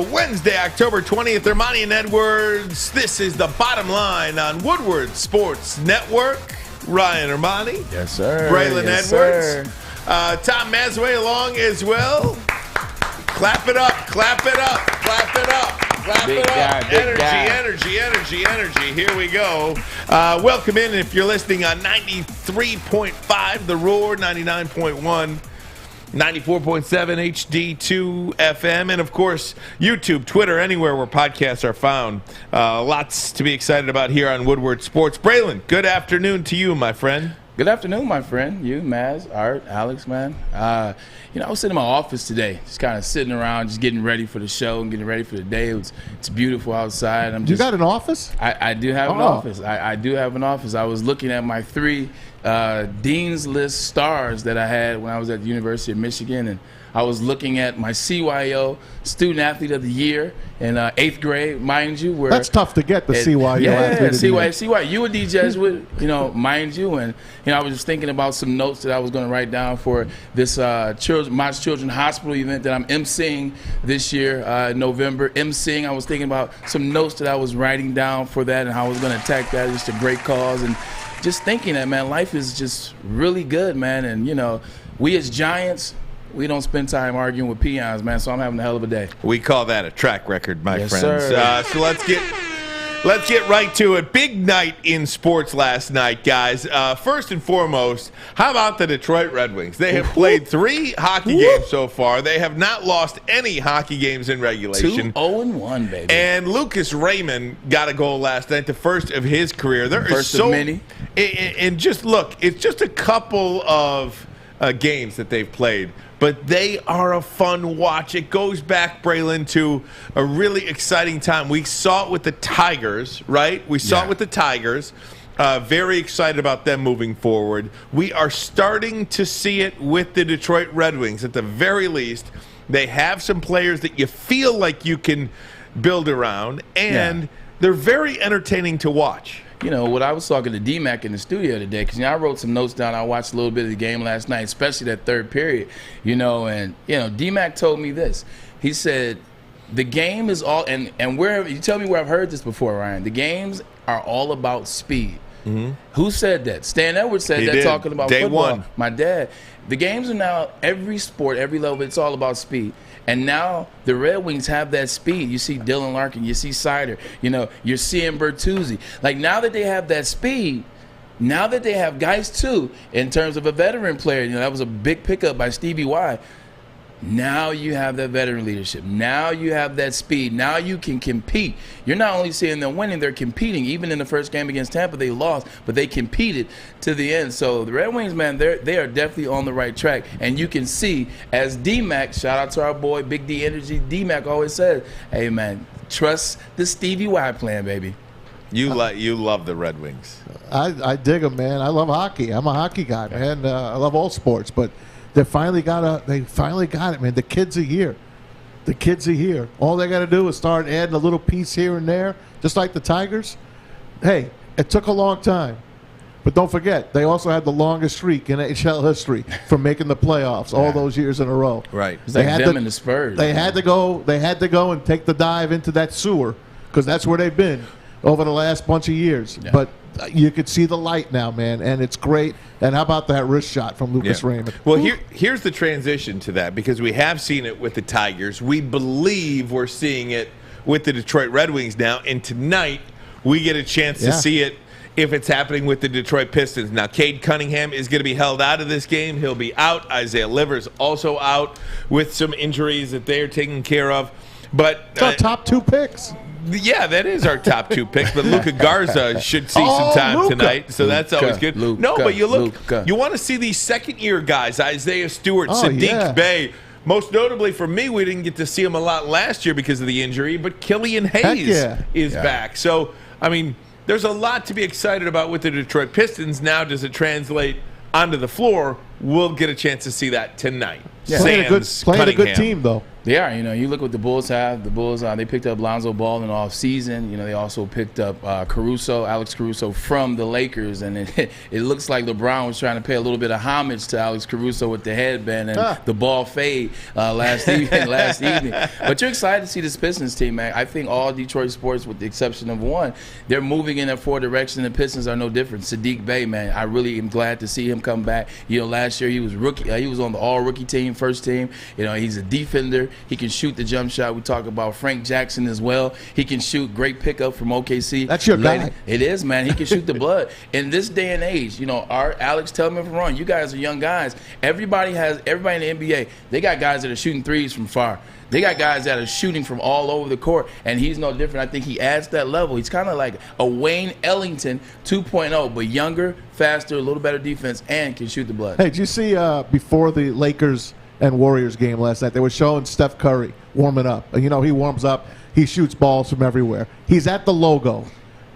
Wednesday, October 20th. Ermanni and Edwards. This is The Bottom Line on Woodward Sports Network. Ryan Ermanni. Yes, sir. Braylon yes, Edwards. Tom Mazawey along as well. Clap it up, clap it up, clap it up. Clap Big it up. guy, big guy. Energy. Here we go. Welcome in if you're listening on 93.5 The Roar, 99.1. 94.7 HD2 FM, and of course, YouTube, Twitter, anywhere where podcasts are found. Lots to be excited about here on Woodward Sports. Braylon, good afternoon to you, my friend. Good afternoon, my friend. You, Maz, Art, Alex, man. I was sitting in my office today, just kind of sitting around, just getting ready for the show and getting ready for the day. It's beautiful outside. You got an office? I do have an office. I do have an office. I was looking at my 3 Dean's List stars that I had when I was at the University of Michigan, and I was looking at my CYO Student Athlete of the Year in 8th grade, mind you. That's tough to get, the CYO Athlete of the Year. CYU a D Jesuit, mind you. And, I was just thinking about some notes that I was going to write down for this Mott's Children's Hospital event that I'm emceeing this year, November. Emceeing, I was thinking about some notes that I was writing down for that and how I was going to attack that. It's just a great cause. And just thinking that, man, life is just really good, man. And, we as Giants, we don't spend time arguing with peons, man, so I'm having a hell of a day. We call that a track record, my yes, friends. Sir. So let's get right to it. Big night in sports last night, guys. First and foremost, how about the Detroit Red Wings? They have played 3 hockey games so far. They have not lost any hockey games in regulation. 2-0-1, baby. And Lucas Raymond got a goal last night, the first of his career. First of many. And just look, it's just a couple of games that they've played, but they are a fun watch. It goes back, Braylon, to a really exciting time. We saw it with the Tigers, right? We saw it with the Tigers. Very excited about them moving forward. We are starting to see it with the Detroit Red Wings. At the very least, they have some players that you feel like you can build around, and they're very entertaining to watch. What I was talking to D-Mac in the studio today, because I wrote some notes down. I watched a little bit of the game last night, especially that third period, and D-Mac told me this. He said, the game is all, and where, you tell me where I've heard this before, Ryan, the games are all about speed. Mm-hmm. Who said that? Stan Edwards said that, talking about Day football. one. My dad. The games are now, every sport, every level, it's all about speed. And now the Red Wings have that speed. You see Dylan Larkin, you see Sider, you're seeing Bertuzzi. Like, now that they have that speed, now that they have guys too, in terms of a veteran player, that was a big pickup by Stevie Y. Now you have that veteran leadership. Now you have that speed. Now you can compete. You're not only seeing them winning, they're competing. Even in the first game against Tampa, they lost, but they competed to the end. So the Red Wings, man, they are definitely on the right track. And you can see, as D-Mac, shout out to our boy, Big D Energy, D-Mac always says, hey, man, trust the Stevie Y plan, baby. You love the Red Wings. I dig them, man. I love hockey. I'm a hockey guy, man. I love all sports, but they finally got it, man. The kids are here. All they got to do is start adding a little piece here and there, just like the Tigers. Hey, it took a long time, but don't forget, they also had the longest streak in NHL history for making the playoffs all those years in a row. Right. It's like them and the Spurs. They had to go and take the dive into that sewer, because that's where they've been over the last bunch of years. Yeah. But you could see the light now, man, and it's great. And how about that wrist shot from Lucas Raymond? Well, here's the transition to that, because we have seen it with the Tigers. We believe we're seeing it with the Detroit Red Wings now, and tonight we get a chance to see it if it's happening with the Detroit Pistons. Now, Cade Cunningham is going to be held out of this game. He'll be out. Isaiah Livers also out with some injuries that they are taking care of. But it's our top 2 picks. Yeah, that is our top 2 picks, but Luka Garza should see some time tonight, so that's always good. But you want to see these second-year guys, Isaiah Stewart, Sadiq Bey. Most notably for me, we didn't get to see him a lot last year because of the injury, but Killian Hayes is back. So, I mean, there's a lot to be excited about with the Detroit Pistons. Now, does it translate onto the floor? We'll get a chance to see that tonight. Yeah. Playing a good team, though. They are. You look what the Bulls have. The Bulls, they picked up Lonzo Ball in the offseason. They also picked up Alex Caruso from the Lakers. And it looks like LeBron was trying to pay a little bit of homage to Alex Caruso with the headband and the ball fade last evening. But you're excited to see this Pistons team, man. I think all Detroit sports, with the exception of one, they're moving in a forward direction. The Pistons are no different. Sadiq Bey, man, I really am glad to see him come back. Last year he was rookie. He was on the all-rookie team, first team. He's a defender. He can shoot the jump shot. We talk about Frank Jackson as well. He can shoot. Great pickup from OKC. That's your guy. It is, man. He can shoot the blood. In this day and age, Alex, tell me if I'm wrong. You guys are young guys. Everybody in the NBA, they got guys that are shooting threes from far. They got guys that are shooting from all over the court, and he's no different. I think he adds that level. He's kind of like a Wayne Ellington 2.0, but younger, faster, a little better defense, and can shoot the blood. Hey, did you see before the Lakers and Warriors game last night, they were showing Steph Curry warming up. He warms up. He shoots balls from everywhere. He's at the logo.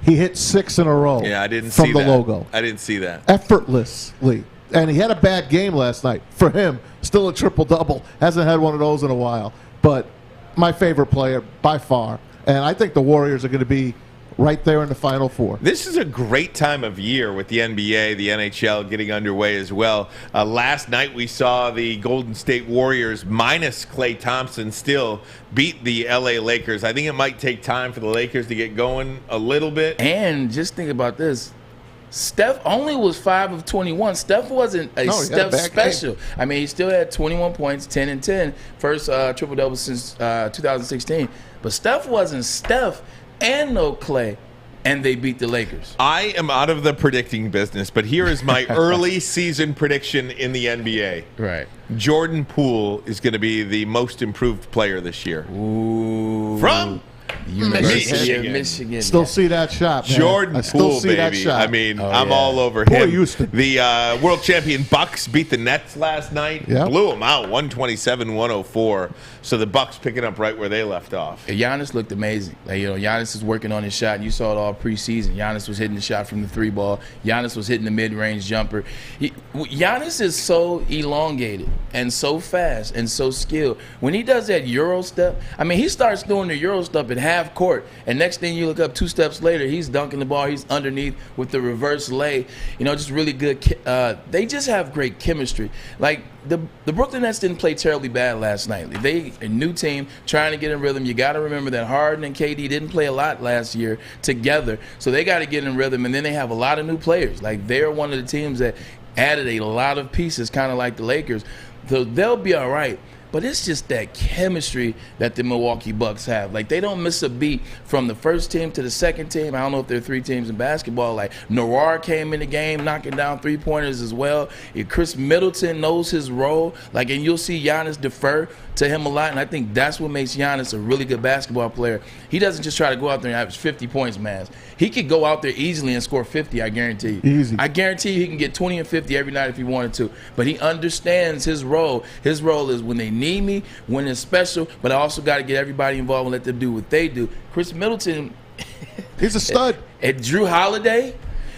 He hit 6 in a row. Yeah, I didn't from see the that. logo. I didn't see that. Effortlessly. And he had a bad game last night. For him, still a triple-double. Hasn't had one of those in a while. But my favorite player by far. And I think the Warriors are going to be right there in the Final Four. This is a great time of year with the NBA, the NHL getting underway as well. Last night we saw the Golden State Warriors minus Klay Thompson still beat the LA Lakers. I think it might take time for the Lakers to get going a little bit. And just think about this. Steph only was 5 of 21. Steph wasn't a Steph special. Game. I mean, he still had 21 points, 10 and 10, first triple-double since 2016. But Steph wasn't Steph and no Klay, and they beat the Lakers. I am out of the predicting business, but here is my early season prediction in the NBA. Right. Jordan Poole is going to be the most improved player this year. Ooh. From University of Michigan. Still see that shot, man. Jordan Poole, baby. That shot. I mean, I'm all over him. Houston. The world champion Bucks beat the Nets last night. Yep. Blew them out, 127-104. So the Bucks picking up right where they left off. Giannis looked amazing. Giannis is working on his shot. And you saw it all preseason. Giannis was hitting the shot from the 3-ball. Giannis was hitting the mid-range jumper. Giannis is so elongated and so fast and so skilled. When he does that Euro step, I mean, he starts doing the Euro step at half court, and next thing you look up 2 steps later, he's dunking the ball. He's underneath with the reverse lay. Just really good. They just have great chemistry. Like the Brooklyn Nets didn't play terribly bad last night. They a new team trying to get in rhythm. You got to remember that Harden and KD didn't play a lot last year together, so they got to get in rhythm. And then they have a lot of new players. Like they're one of the teams that added a lot of pieces, kind of like the Lakers. So they'll be all right. But it's just that chemistry that the Milwaukee Bucks have. Like, they don't miss a beat from the first team to the second team. I don't know if there are 3 teams in basketball. Like, Noir came in the game knocking down 3-pointers as well. Chris Middleton knows his role. Like, and you'll see Giannis defer to him a lot, and I think that's what makes Giannis a really good basketball player. He doesn't just try to go out there and average 50 points, man. He could go out there easily and score 50, I guarantee you. Easy. I guarantee you he can get 20 and 50 every night if he wanted to. But he understands his role. His role is when they need me, when it's special, but I also got to get everybody involved and let them do what they do. Chris Middleton, he's a stud. At Drew Holiday,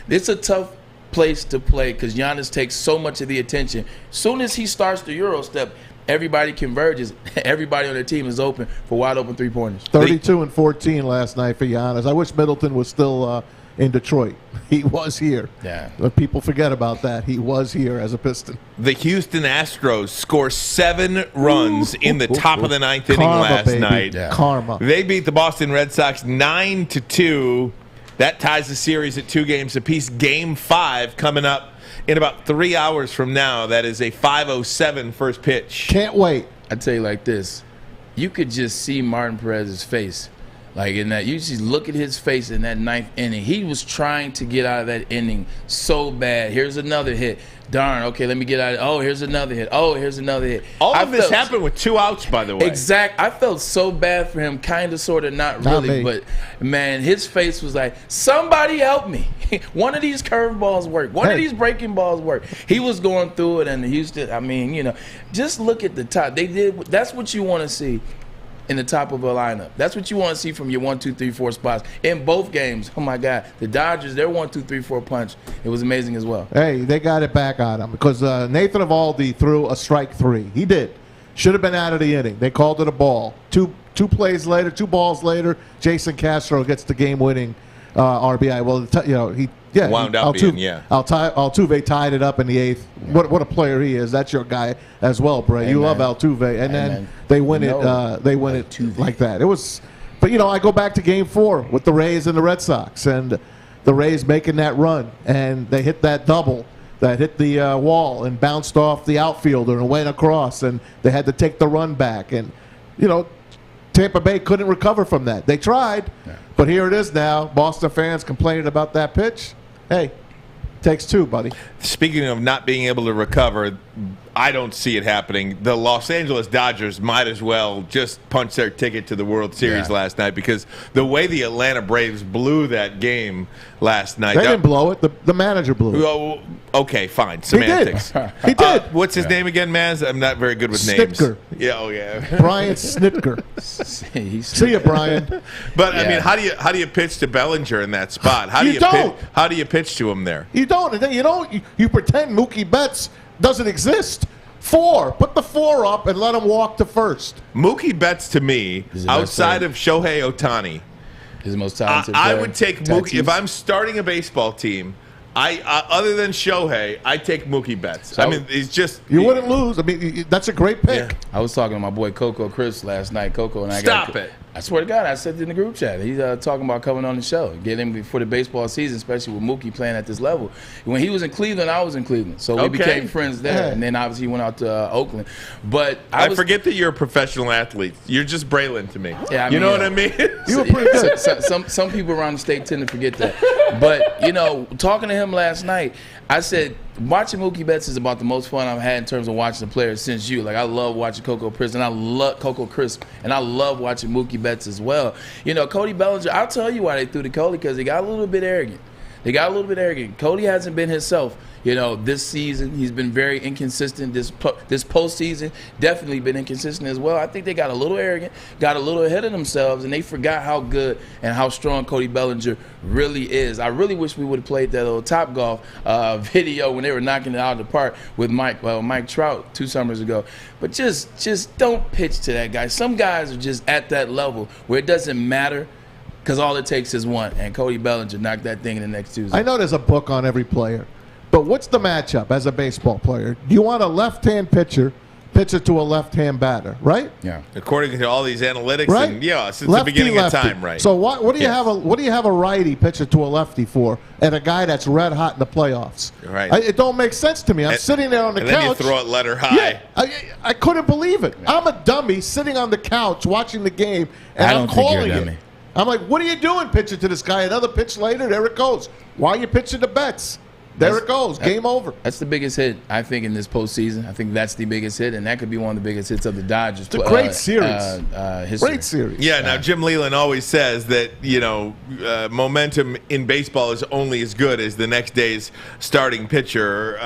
it's a tough place to play because Giannis takes so much of the attention. Soon as he starts the Euro step, everybody converges. Everybody on their team is open for wide open 3-pointers. 32 and 14 last night for Giannis. I wish Middleton was still in Detroit. He was here. Yeah. But people forget about that. He was here as a Piston. The Houston Astros score 7 runs in the top of the 9th inning last baby. night. Yeah. Karma. They beat the Boston Red Sox 9-2. That ties the series at 2 games apiece. Game 5 coming up in about 3 hours from now. That is a 5:07 first pitch. Can't wait. I tell you like this, you could just see Martin Perez's face. Like in that, you just look at his face in that 9th inning. He was trying to get out of that inning so bad. Here's another hit. Darn, okay, let me get out of it. Oh, here's another hit. Oh, here's another hit. All of this happened with 2 outs, by the way. Exact. I felt so bad for him, kind of, sort of, not really. But, man, his face was like, somebody help me. One of these curveballs work. One of these breaking balls work. He was going through it, and Houston, I mean, just look at the top. They did. That's what you want to see in the top of a lineup. That's what you want to see from your 1, 2, 3, 4 spots in both games. Oh my God, the Dodgers, their 1, 2, 3, 4 punch, it was amazing as well. Hey, they got it back on him because Nathan Eovaldi threw a strike 3. He did. Should have been out of the inning. They called it a ball. Two balls later, Jason Castro gets the game-winning RBI. Well, he wound up being, Altuve tied it up in the 8th. What a player he is. That's your guy as well, Bray. You love Altuve, and then they win it. They win it like that. It was, but I go back to Game 4 with the Rays and the Red Sox, and the Rays making that run, and they hit that double that hit the wall and bounced off the outfielder and went across, and they had to take the run back, and Tampa Bay couldn't recover from that. They tried, but here it is now. Boston fans complaining about that pitch. Hey, takes two, buddy. Speaking of not being able to recover, I don't see it happening. The Los Angeles Dodgers might as well just punch their ticket to the World Series last night, because the way the Atlanta Braves blew that game last night. They didn't blow it. The manager blew it. Oh, okay, fine. Semantics. He did. What's his name again, Maz? I'm not very good with names. Snitker. Yeah. Brian Snitker. See you, Brian. But I mean, how do you pitch to Bellinger in that spot? How do you pitch to him there? You don't. You pretend Mookie Betts doesn't exist. 4. Put the 4 up and let him walk to first. Mookie Betts, to me, outside of Shohei Ohtani, is the most talented I player. would take Mookie. If I'm starting a baseball team, other than Shohei, I take Mookie Betts. I mean, he's just... You wouldn't lose. I mean, that's a great pick. Yeah. I was talking to my boy Coco Chris last night. Coco and I Stop it. I swear to God, I said it in the group chat. He's talking about coming on the show, getting him before the baseball season, especially with Mookie playing at this level. When he was in Cleveland, I was in Cleveland, so we became friends there. And then obviously he went out to Oakland. But I forget that you're a professional athlete. You're just Braylon to me. Yeah, you know what I mean? You were pretty good. Some people around the state tend to forget that. But talking to him last night, I said, watching Mookie Betts is about the most fun I've had in terms of watching the players since you. Like, I love watching Coco Chris, and I love watching Mookie Betts as well. Cody Bellinger, I'll tell you why they threw to Cody, because they got a little bit arrogant. Cody hasn't been himself. This season he's been very inconsistent. This postseason definitely been inconsistent as well. I think they got a little arrogant, got a little ahead of themselves, and they forgot how good and how strong Cody Bellinger really is. I really wish we would have played that old Topgolf video when they were knocking it out of the park with Mike Trout 2 summers ago. But just don't pitch to that guy. Some guys are just at that level where it doesn't matter, because all it takes is one, and Cody Bellinger knocked that thing in the next Tuesday. I know there's a book on every player, but what's the matchup as a baseball player? Do you want a left-hand pitcher to a left-hand batter, right? Yeah. According to all these analytics, right? And since the beginning of time, right? So what do you have a righty pitcher to a lefty for, and a guy that's red hot in the playoffs? Right. It don't make sense to me. I'm sitting there on the couch. And then you throw it letter high. Yeah, I couldn't believe it. I'm a dummy sitting on the couch watching the game, and I'm calling it. I'm like, what are you doing pitching to this guy? Another pitch later, there it goes. Why are you pitching to Betts? There it goes. Game over. That's the biggest hit, I think, in this postseason. I think that's the biggest hit, and that could be one of the biggest hits of the Dodgers. It's a great series. History. Great series. Yeah, now Jim Leland always says that, momentum in baseball is only as good as the next day's starting pitcher.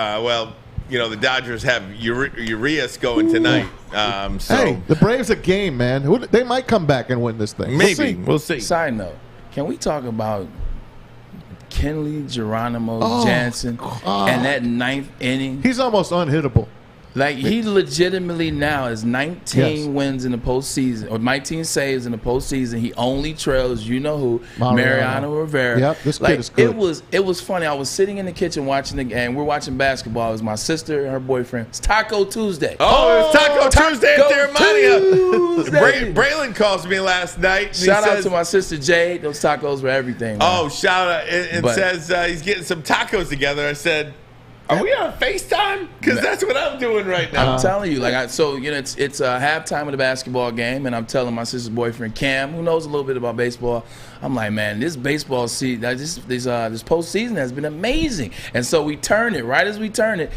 The Dodgers have Urias going tonight. Hey, the Braves a game, man. They might come back and win this thing. Maybe. We'll see. Side note, can we talk about Kenley Geronimo Jansen and that 9th inning? He's almost unhittable. Like, he legitimately now is 19 wins in the postseason, or 19 saves in the postseason. He only trails, who, Mariano Rivera. Yep, this kid is good. It was funny. I was sitting in the kitchen watching the game. We're watching basketball. It was my sister and her boyfriend. It's Taco Tuesday. Oh, it's Taco Tuesday at Terramania. Braylon calls me last night. And Shout out to my sister Jade. Those tacos were everything, man. Oh, shout out. And says he's getting some tacos together. I said, are we on FaceTime? Because that's what I'm doing right now. I'm telling you, it's halftime of the basketball game, and I'm telling my sister's boyfriend Cam, who knows a little bit about baseball, I'm like, man, this baseball season, this postseason has been amazing. And so we turn it. Right as we turn it,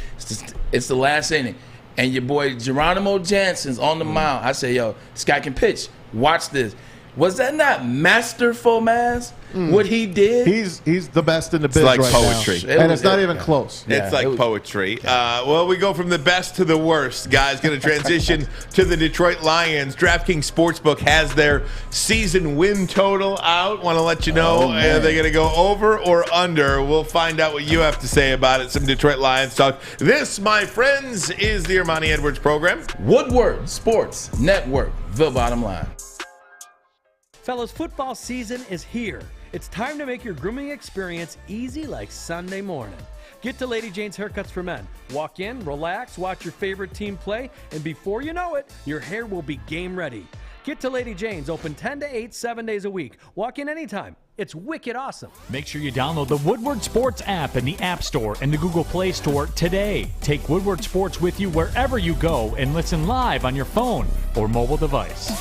it's the last inning, and your boy Geronimo Jansen's on the mound. I say, yo, this guy can pitch. Watch this. Was that not masterful, Maz? What he did? He's the best in the biz It's like right poetry. now. And it's not even close. It's like poetry. Well, we go from the best to the worst. Guys, going to transition to the Detroit Lions. DraftKings Sportsbook has their season win total out. Want to let you know, are they going to go over or under? We'll find out what you have to say about it. Some Detroit Lions talk. This, my friends, is the Ermanni Edwards program. Woodward Sports Network, the bottom line. Fellas, football season is here. It's time to make your grooming experience easy like Sunday morning. Get to Lady Jane's Haircuts for Men. Walk in, relax, watch your favorite team play, and before you know it, your hair will be game ready. Get to Lady Jane's, open 10 to 8, 7 days a week. Walk in anytime. It's wicked awesome. Make sure you download the Woodward Sports app in the App Store and the Google Play Store today. Take Woodward Sports with you wherever you go and listen live on your phone or mobile device.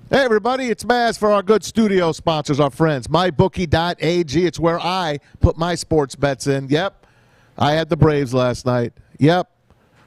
Hey, everybody, it's Maz for our good studio sponsors, our friends, MyBookie.ag. It's where I put my sports bets in. Yep, I had the Braves last night. Yep,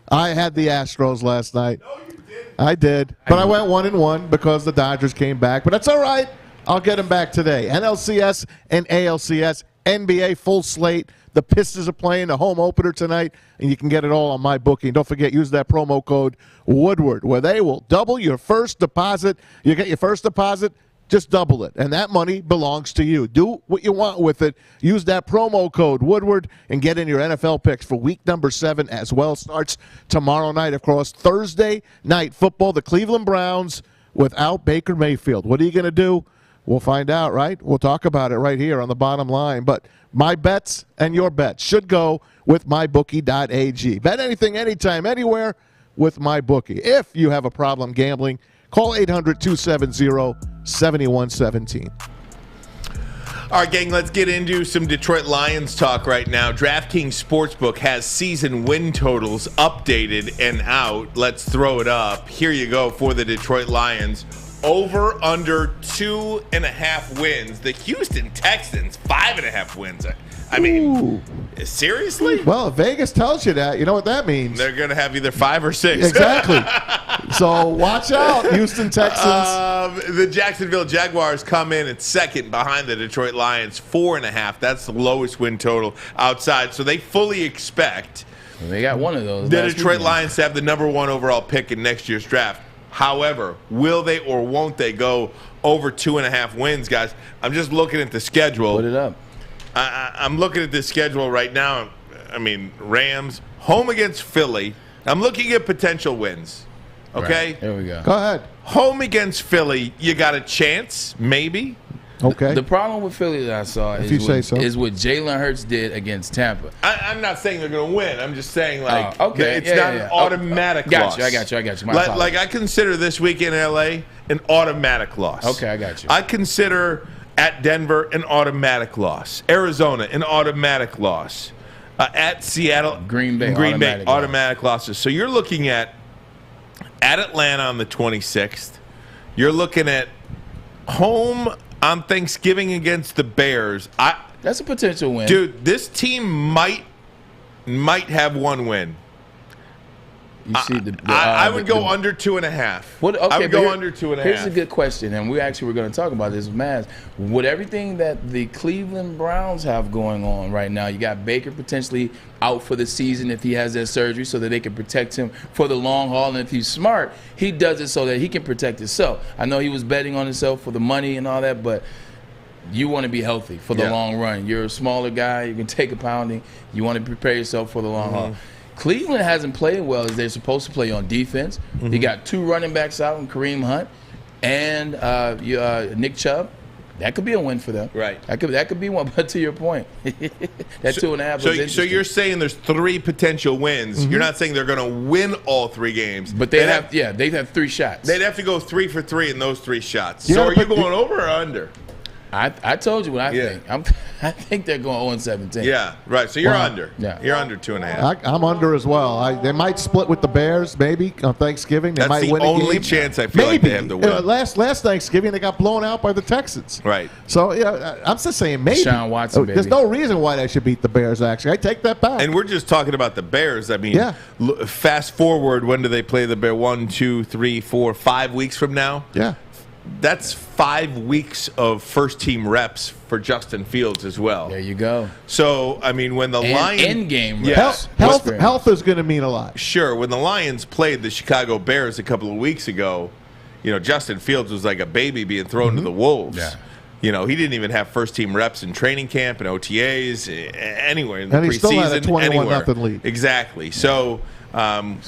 I had the Astros last night. No, you didn't. I did, but I went 1-1 because the Dodgers came back. But that's all right. I'll get them back today. NLCS and ALCS, NBA full slate. The Pistons are playing the home opener tonight, and you can get it all on MyBookie. And don't forget, use that promo code Woodward, where they will double your first deposit. You get your first deposit, just double it, and that money belongs to you. Do what you want with it. Use that promo code Woodward and get in your NFL picks for week number 7 as well. Starts tomorrow night. Of course, Thursday night football, the Cleveland Browns without Baker Mayfield. What are you going to do? We'll find out, right? We'll talk about it right here on the bottom line. But my bets and your bets should go with MyBookie.ag. Bet anything, anytime, anywhere with MyBookie. If you have a problem gambling, call 800-270-7117. All right, gang, let's get into some Detroit Lions talk right now. DraftKings Sportsbook has season win totals updated and out. Let's throw it up. Here you go for the Detroit Lions. Over under 2.5 wins. The Houston Texans 5.5 wins. I mean, seriously? Well, if Vegas tells you that, you know what that means. They're going to have either 5 or 6. Exactly. So watch out, Houston Texans. The Jacksonville Jaguars come in at second behind the Detroit Lions, 4.5. That's the lowest win total outside. So they fully expect They got one of those. the Detroit Lions to have the number 1 overall pick in next year's draft. However, will they or won't they go over 2.5 wins, guys? I'm just looking at the schedule. Put it up. I'm looking at this schedule right now. I mean, Rams, home against Philly. I'm looking at potential wins. Okay? Right. There we go. Go ahead. Home against Philly, you got a chance, maybe. Okay. The problem with Philly that I saw is what Jalen Hurts did against Tampa. I'm not saying they're going to win. I'm just saying, like, okay. it's not an automatic loss. I got you. Like, I consider this week in L.A. an automatic loss. Okay, I got you. I consider at Denver an automatic loss. Arizona, an automatic loss. At Seattle, Green Bay, automatic losses. So you're looking at Atlanta on the 26th. You're looking at home on Thanksgiving against the Bears. That's a potential win. Dude, this team might have one win. You see I would go under 2.5. I would go under 2.5. Here's a good question, and we actually were going to talk about this with Maz. With everything that the Cleveland Browns have going on right now, you got Baker potentially out for the season if he has that surgery so that they can protect him for the long haul. And if he's smart, he does it so that he can protect himself. I know he was betting on himself for the money and all that, but you want to be healthy for the long run. You're a smaller guy. You can take a pounding. You want to prepare yourself for the long haul. Cleveland hasn't played well as they're supposed to play on defense. You got 2 running backs out in Kareem Hunt and Nick Chubb. That could be a win for them. Right. That could be one. But to your point, that 2.5. So you're saying there's 3 potential wins. You're not saying they're going to win all 3 games. But they have 3 shots. They'd have to go 3 for 3 in those 3 shots. So are you going over or under? I told you what I Yeah. think. I think they're going 0-17. Yeah, right. So you're Well, under. yeah. You're under 2.5. I'm under as well. They might split with the Bears, maybe on Thanksgiving. They That's might the win a only game. chance I feel like they have to win. Last Thanksgiving, they got blown out by the Texans. Right. So I'm just saying maybe. Deshaun Watson, There's baby. no reason why they should beat the Bears. Actually, I take that back. And we're just talking about the Bears. I mean, Yeah. Fast forward, when do they play the Bears? 1, 2, 3, 4, 5 weeks from now? Yeah. That's 5 weeks of first-team reps for Justin Fields as well. There you go. So, I mean, when the Lions... End-game Yeah. reps. Health is going to mean a lot. Sure, when the Lions played the Chicago Bears a couple of weeks ago, Justin Fields was like a baby being thrown to the wolves. Yeah. He didn't even have first-team reps in training camp and OTAs, anywhere in the And he still had a preseason, 21-0 anywhere. lead. Exactly. So,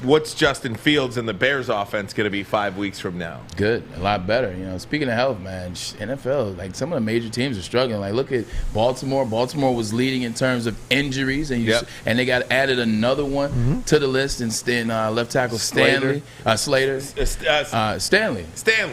what's Justin Fields and the Bears offense going to be 5 weeks from now? Good, a lot better. Speaking of health, man, NFL, like some of the major teams are struggling. Like look at Baltimore. Baltimore was leading in terms of injuries, and and they got added another one to the list. And left tackle Slater. Stanley.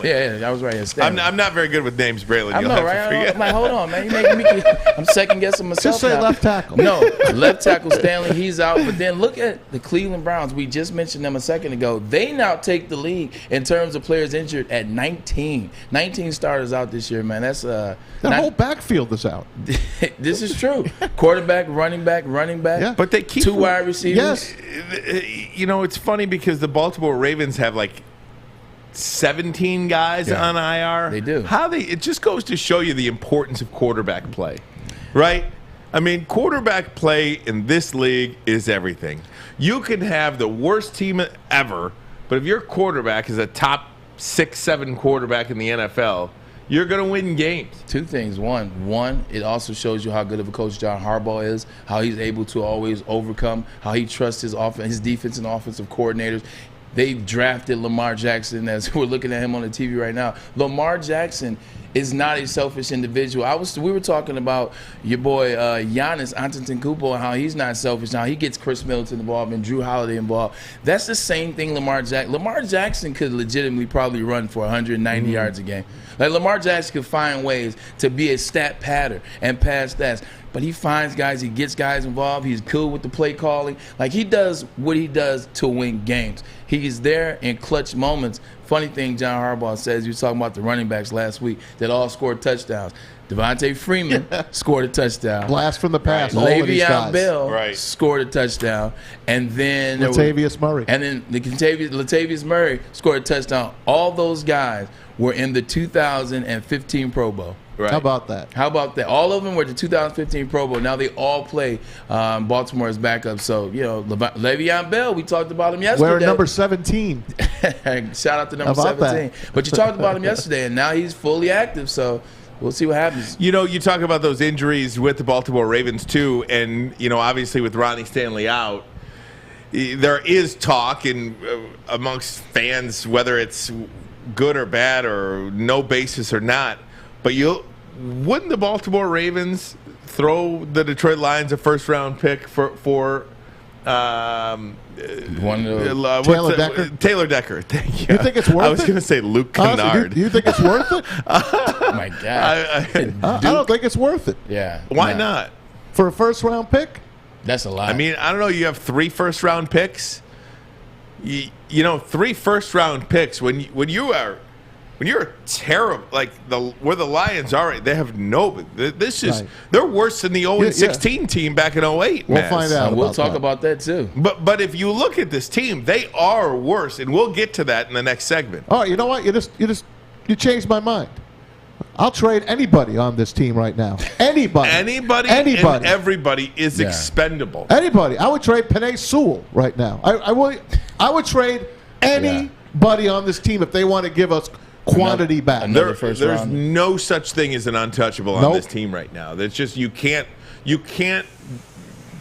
Yeah, I was right. Stanley. I'm not very good with names, Braylon. I You'll know, have to right? forget. I'm like, hold on, man. You making me? I'm second guessing myself. Just say now. left tackle. No, left tackle Stanley. He's out. But then look at the Cleveland Browns. We just mentioned them a second ago. They now take the lead in terms of players injured at 19. 19 starters out this year, man. That's The whole backfield is out. This is true. Quarterback, running back. Yeah. But they keep 2 wide receivers. Yes. It's funny because the Baltimore Ravens have like 17 guys on IR. They do. It just goes to show you the importance of quarterback play, right? I mean, quarterback play in this league is everything. You can have the worst team ever, but if your quarterback is a top 6-7 quarterback in the NFL, you're going to win games. 2 things. One, it also shows you how good of a coach John Harbaugh is, how he's able to always overcome, how he trusts his defense and offensive coordinators. They've drafted Lamar Jackson, as we're looking at him on the TV right now. Lamar Jackson is not a selfish individual. We were talking about your boy Giannis Antetokounmpo and how he's not selfish. Now he gets Chris Middleton involved and Drew Holiday involved. That's the same thing Lamar Jackson could legitimately probably run for 190 yards a game. Like Lamar Jackson could find ways to be a stat pattern and pass stats. But he finds guys, he gets guys involved. He's cool with the play calling. Like he does what he does to win games. He's there in clutch moments. Funny thing John Harbaugh says, you were talking about the running backs last week that all scored touchdowns. Devontae Freeman scored a touchdown. Blast from the past. All of these Le'Veon guys. Bell scored a touchdown. And then Latavius Murray. And then Latavius Murray scored a touchdown. All those guys were in the 2015 Pro Bowl. Right. How about that? How about that? All of them were the 2015 Pro Bowl. Now they all play Baltimore as backup. So, Le'Veon Bell, we talked about him yesterday. Wearing number 17. Shout out to number 17. That? But you talked about him yesterday, and now he's fully active. So we'll see what happens. You talk about those injuries with the Baltimore Ravens, too. And, obviously with Ronnie Stanley out, there is talk amongst fans, whether it's good or bad or no basis or not. But wouldn't the Baltimore Ravens throw the Detroit Lions a first-round pick for One of those. Taylor Decker? Taylor Decker. Thank you. You think it's worth it? I was going to say Luke Honestly, Kennard. do you think it's worth it? Oh, my God. I don't think it's worth it. Yeah. Why no. not? For a first-round pick? That's a lot. I mean, I don't know. You have 3 first-round picks. 3 first-round picks when you're terrible, like where the Lions are, they have no. This is they're worse than the 0-16 team back in 2008. We'll find out. We'll talk about that too. But if you look at this team, they are worse, and we'll get to that in the next segment. Oh, you know what? You changed my mind. I'll trade anybody on this team right now. Anybody. And everybody is expendable. Anybody. I would trade Penei Sewell right now. I would trade anybody on this team if they want to give us quantity back. There's no such thing as an untouchable on this team right now. There's just you can't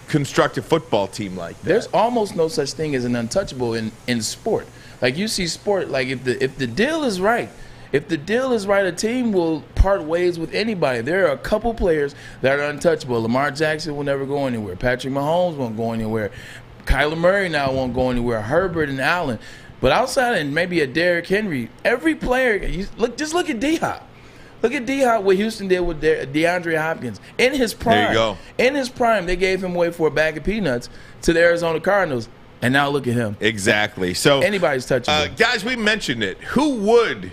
construct a football team like that. There's almost no such thing as an untouchable in sport. Like you see sport, like if the deal is right. If the deal is right, a team will part ways with anybody. There are a couple players that are untouchable. Lamar Jackson will never go anywhere. Patrick Mahomes won't go anywhere. Kyler Murray now won't go anywhere. Herbert and Allen. But outside and maybe a Derrick Henry, every player, just look at D-Hop. Look at D-Hop, what Houston did with DeAndre Hopkins. In his prime. There you go. In his prime, they gave him away for a bag of peanuts to the Arizona Cardinals. And now look at him. Exactly. So anybody's touching him. Guys, we mentioned it. Who would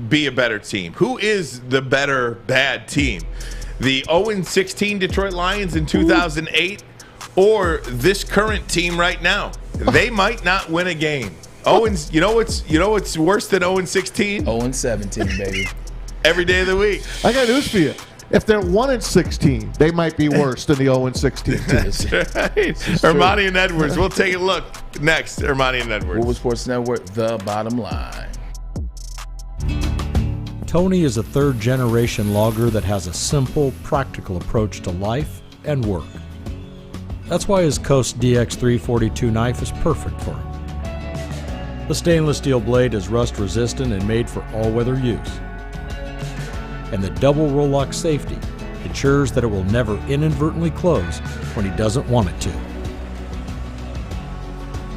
be a better team? Who is the better bad team? The 0-16 Detroit Lions in 2008 or this current team right now? They might not win a game. You know what's worse than 0-16? 0-17, baby. Every day of the week. I got news for you. If they're 1-16, they might be worse than the 0-16 teams. That's right. Ermanni and Edwards. We'll take a look next. Ermanni and Edwards. Woodward Sports Network, the bottom line. Tony is a third-generation logger that has a simple, practical approach to life and work. That's why his Coast DX342 knife is perfect for him. The stainless steel blade is rust-resistant and made for all-weather use. And the double roll-lock safety ensures that it will never inadvertently close when he doesn't want it to.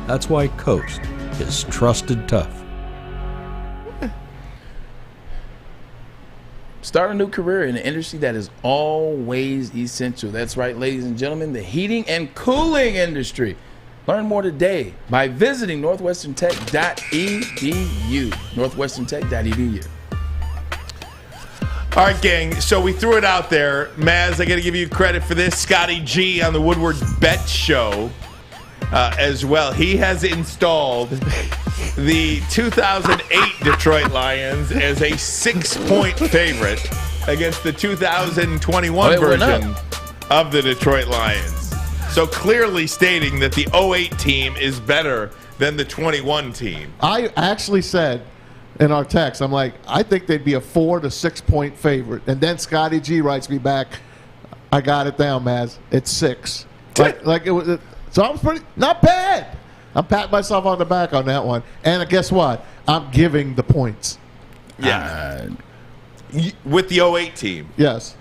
That's why Coast is trusted tough. Start a new career in an industry that is always essential. That's right, ladies and gentlemen, the heating and cooling industry. Learn more today by visiting northwesterntech.edu. northwesterntech.edu. All right, gang. So we threw it out there. Maz, I got to give you credit for this. Scotty G on the Woodward Bet Show as well. He has installed the 2008 Detroit Lions as a 6-point favorite against the 2021 version of the Detroit Lions. So clearly stating that the 08 team is better than the 21 team. I actually said in our text, I'm like, I think they'd be a 4 to 6 point favorite. And then Scotty G writes me back, I got it down, Maz. It's 6. Like it was. So I'm pretty not bad. I'm patting myself on the back on that one. And guess what? I'm giving the points. Yeah. With the 08 team. Yes.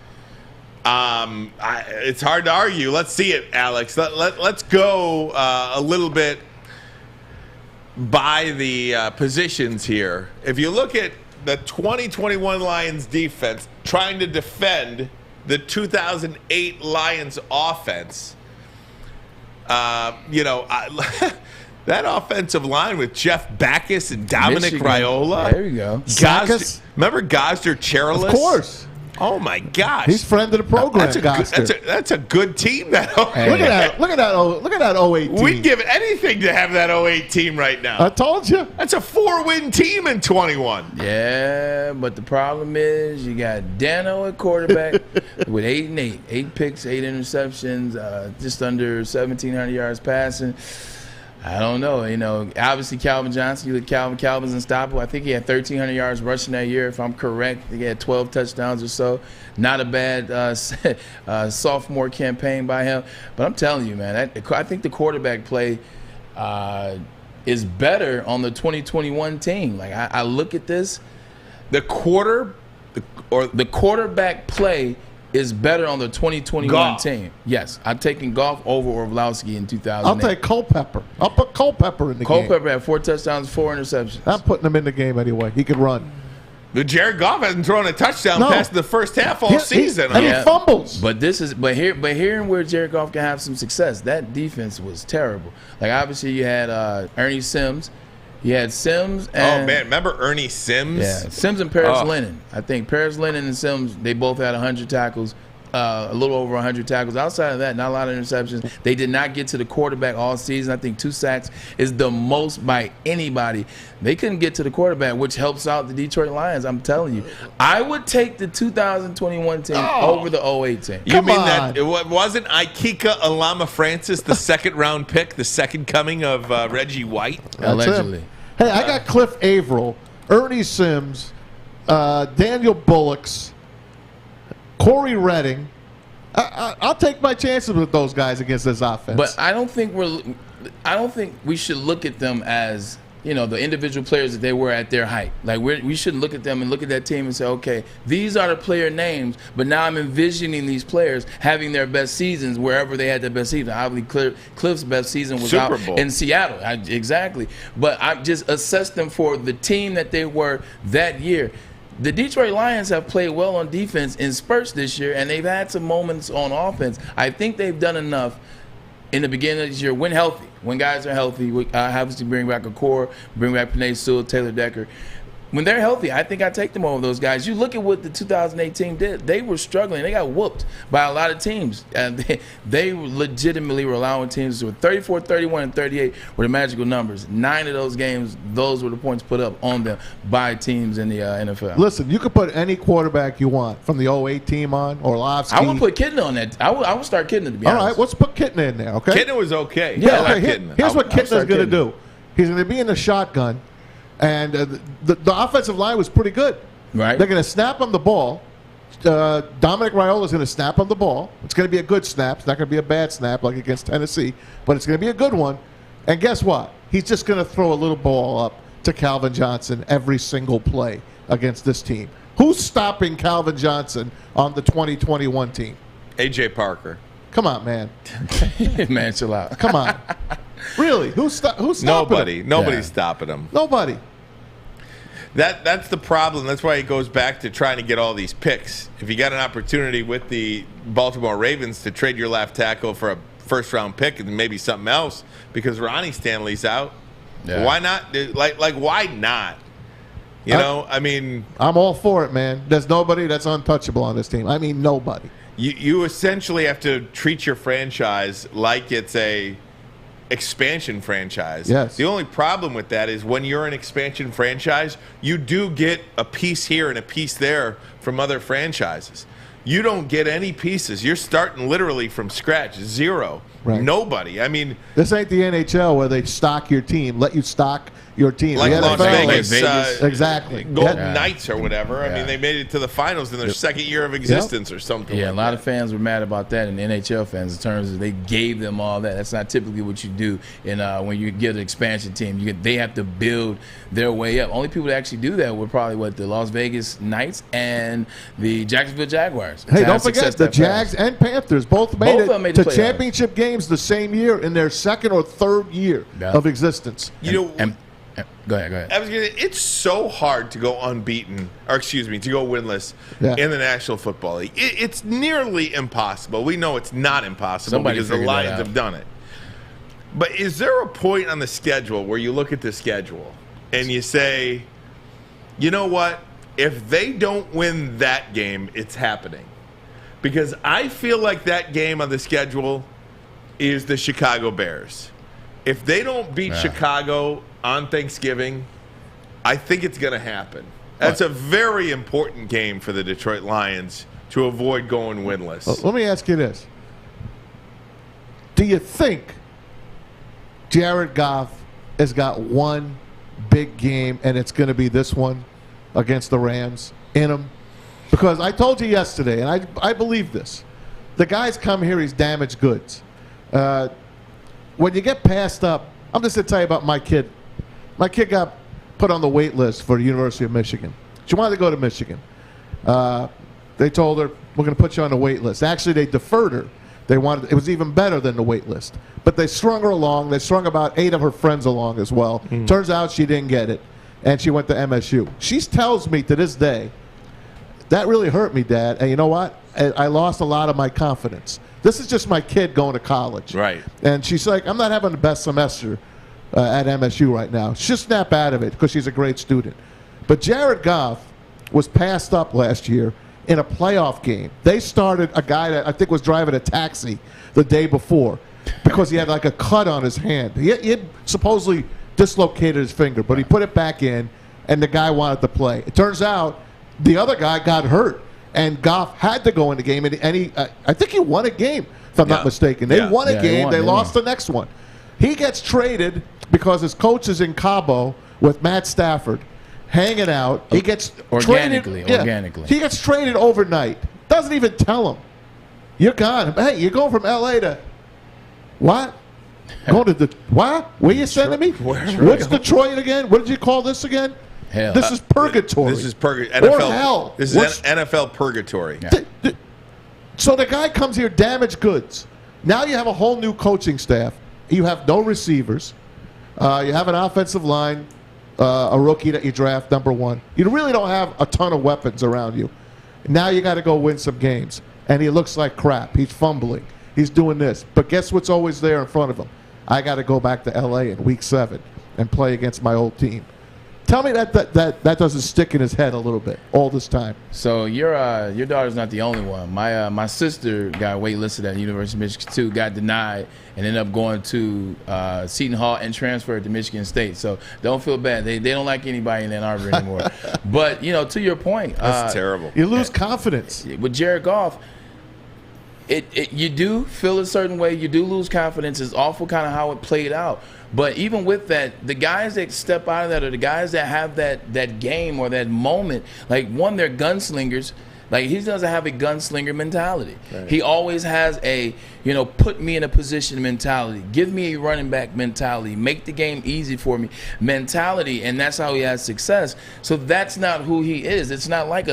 It's hard to argue. Let's see it, Alex. Let's go a little bit by the positions here. If you look at the 2021 Lions defense trying to defend the 2008 Lions offense, that offensive line with Jeff Backus and Dominic Michigan. Raiola. There you go. Remember Gosder Cherilus? Of course. Oh my gosh, He's friend of the program. That's a good team. Look at that 08 team. We'd give anything to have that 08 team right now. I told you. That's a 4-win team in 21. Yeah, but the problem is you got Dano at quarterback with 8 and 8, 8 picks, 8 interceptions, just under 1,700 yards passing. I don't know. Obviously Calvin Johnson, you look Calvin's unstoppable. I think he had 1,300 yards rushing that year, if I'm correct. He had 12 touchdowns or so. Not a bad sophomore campaign by him. But I'm telling you, man, I think the quarterback play is better on the 2021 team. Like I look at this, the quarterback play is better on the 2021 Goff. team. Yes, I'm taking Goff over Orlovsky in 2008. I'll take Culpepper. I'll put Culpepper in the game. Culpepper had 4 touchdowns, 4 interceptions. I'm putting him in the game anyway. He could run. The Jared Goff hasn't thrown a touchdown past the first half all season. And he fumbles. But hearing where Jared Goff can have some success, that defense was terrible. Like obviously you had Ernie Sims. You had Sims and remember Ernie Sims? Yeah, Sims and Paris Lennon. I think Paris Lennon and Sims, they both had 100 tackles, a little over 100 tackles. Outside of that, not a lot of interceptions. They did not get to the quarterback all season. I think 2 sacks is the most by anybody. They couldn't get to the quarterback, which helps out the Detroit Lions. I'm telling you. I would take the 2021 team over the 08 team. You mean that it wasn't Ikeka Alama Francis, the second-round pick, the second coming of Reggie White? Allegedly. Hey, I got Cliff Averill, Ernie Sims, Daniel Bullocks, Corey Redding. I'll take my chances with those guys against this offense. But I don't think we should look at them as the individual players that they were at their height. Like we should look at them and look at that team and say, okay, these are the player names, but now I'm envisioning these players having their best seasons wherever they had their best season. Obviously, Cliff's best season was out in Seattle. Exactly. But I just assessed them for the team that they were that year. The Detroit Lions have played well on defense in spurts this year, and they've had some moments on offense. I think they've done enough in the beginning of this year when healthy. When guys are healthy, we obviously bring back a core, bring back Penei Sewell, Taylor Decker. When they're healthy, I think I take them over those guys. You look at what the 2008 team did. They were struggling. They got whooped by a lot of teams. And they legitimately were allowing teams with 34, 31, and 38 were the magical numbers. 9 of those games, those were the points put up on them by teams in the NFL. Listen, you could put any quarterback you want from the 08 team on, Orlovsky. I would put Kitten on that. I would start Kitten, to be honest. All right, let's put Kitten in there, okay? Kitten was okay. Yeah, I like okay. Kitten. Here's what Kitten's going to Kitten. do. He's going to be in the shotgun. And the offensive line was pretty good. Right. They're going to snap him the ball. Dominic Raiola's going to snap him the ball. It's going to be a good snap. It's not going to be a bad snap like against Tennessee, but it's going to be a good one. And guess what? He's just going to throw a little ball up to Calvin Johnson every single play against this team. Who's stopping Calvin Johnson on the 2021 team? A.J. Parker. Come on, man. Man, chill out. Come on. Really? Who's stopping Nobody. him? Nobody's Yeah. stopping him. Nobody. That's the problem. That's why it goes back to trying to get all these picks. If you got an opportunity with the Baltimore Ravens to trade your left tackle for a first-round pick and maybe something else because Ronnie Stanley's out, why not? Like why not? You know, I mean, I'm all for it, man. There's nobody that's untouchable on this team. I mean, nobody. you essentially have to treat your franchise like it's a expansion franchise. Yes. The only problem with that is when you're an expansion franchise, you do get a piece here and a piece there from other franchises. You don't get any pieces. You're starting literally from scratch, zero. Right. Nobody. I mean, This ain't the NHL where they stock your team, let you stock your team. like The Las NFL, Vegas, Vegas. Exactly. Golden Yeah. Knights or whatever. I Yeah. mean, they made it to the finals in their second year of existence or something. Yeah, like a lot that. of fans were mad about that, and NHL fans, in terms of they gave them all that. That's not typically what you do. And when you get an expansion team, they have to build their way up. Only people that actually do that were probably the Las Vegas Knights and the Jacksonville Jaguars. Hey, To have don't forget success the that Jags fast. and Panthers both made Both of them it made to the playoffs. championship games the same year in their second or third year Yeah. of existence. You know, And go ahead. it's so hard to go unbeaten, or excuse me, to go winless Yeah. in the National Football League. It's nearly impossible. We know it's not impossible Somebody because the figured that Lions out. have done it. But is there a point on the schedule where you look at the schedule and you say, you know what? If they don't win that game, it's happening. Because I feel like that game on the schedule is the Chicago Bears. If they don't beat Chicago on Thanksgiving, I think it's going to happen. That's a very important game for the Detroit Lions to avoid going winless. Let me ask you this. Do you think Jared Goff has got one big game and it's going to be this one against the Rams in him? Because I told you yesterday, and I believe this. The guy's come here, he's damaged goods. When you get passed up, I'm just going to tell you about my kid. My kid got put on the wait list for the University of Michigan. She wanted to go to Michigan. They told her, we're going to put you on the wait list. Actually, they deferred her. It was even better than the wait list. But they strung her along. They strung about 8 of her friends along as well. Turns out she didn't get it, and she went to MSU. She tells me to this day, that really hurt me, Dad. And you know what? I lost a lot of my confidence. This is just my kid going to college. Right. And she's like, I'm not having the best semester at MSU right now. She'll snap out of it because she's a great student. But Jared Goff was passed up last year in a playoff game. They started a guy that I think was driving a taxi the day before because he had like a cut on his hand. He had supposedly dislocated his finger, but he put it back in, and the guy wanted to play. It turns out the other guy got hurt, and Goff had to go in the game, and I think he won a game, if I'm not mistaken. They won a Yeah, game. They lost won. the next one. He gets traded because his coach is in Cabo with Matt Stafford, hanging out. He gets Organically. He gets traded overnight. Doesn't even tell him. You're gone. Hey, you're going from L.A. to what? Going to the what? Where you sending me? What's Detroit again? What did you call this again? Hell. This is purgatory. This is purgatory. Or hell. This is NFL purgatory. Yeah. So the guy comes here damaged goods. Now you have a whole new coaching staff. You have no receivers. You have an offensive line a rookie that you draft number 1. You really don't have a ton of weapons around you. Now you got to go win some games. And he looks like crap. He's fumbling. He's doing this. But guess what's always there in front of him? I got to go back to L.A. in Week 7 and play against my old team. Tell me that doesn't stick in his head a little bit all this time. So your daughter's not the only one. My sister got waitlisted at the University of Michigan too, got denied, and ended up going to Seton Hall and transferred to Michigan State. So don't feel bad. They don't like anybody in Ann Arbor anymore. But to your point, that's terrible. You lose confidence with Jared Goff. You do feel a certain way. You do lose confidence. It's awful kind of how it played out. But even with that, the guys that step out of that, or the guys that have that game or that moment, like, one, they're gunslingers. Like, he doesn't have a gunslinger mentality. Right. He always has a, put me in a position mentality. Give me a running back mentality. Make the game easy for me mentality. And that's how he has success. So that's not who he is. It's not like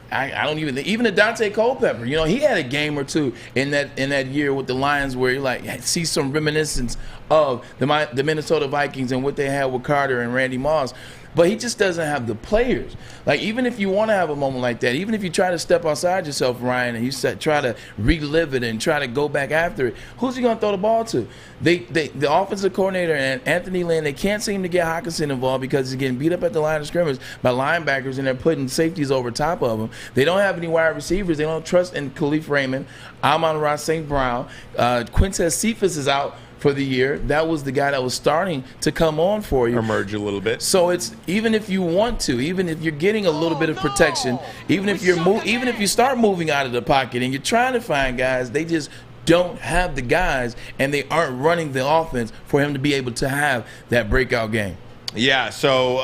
I don't even a Dante Culpepper. He had a game or two in that year with the Lions where you see some reminiscence of the Minnesota Vikings and what they had with Carter and Randy Moss. But he just doesn't have the players. Like, even if you want to have a moment like that, even if you try to step outside yourself, Ryan, and you try to relive it and try to go back after it, who's he going to throw the ball to? The offensive coordinator and Anthony Lynn, they can't seem to get Hockenson involved because he's getting beat up at the line of scrimmage by linebackers, and they're putting safeties over top of him. They don't have any wide receivers. They don't trust in Khalif Raymond, Amon-Ra St. Brown. Quintez Cephas is out for the year. That was the guy that was starting to come on for you. Emerge a little bit. So it's, even if you want to, even if you're getting a little bit of protection, even if you start moving out of the pocket and you're trying to find guys, they just don't have the guys, and they aren't running the offense for him to be able to have that breakout game. Yeah, so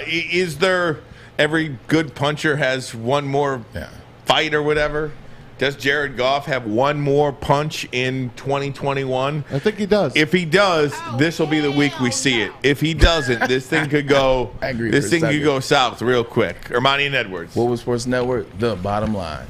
is there, every good puncher has one more fight or whatever? Does Jared Goff have one more punch in 2021? I think he does. If he does, this will be the week we see it. If he doesn't, this thing could go. I agree. This thing could go south real quick. Ermanni and Edwards. Woodward Sports Network, the bottom line.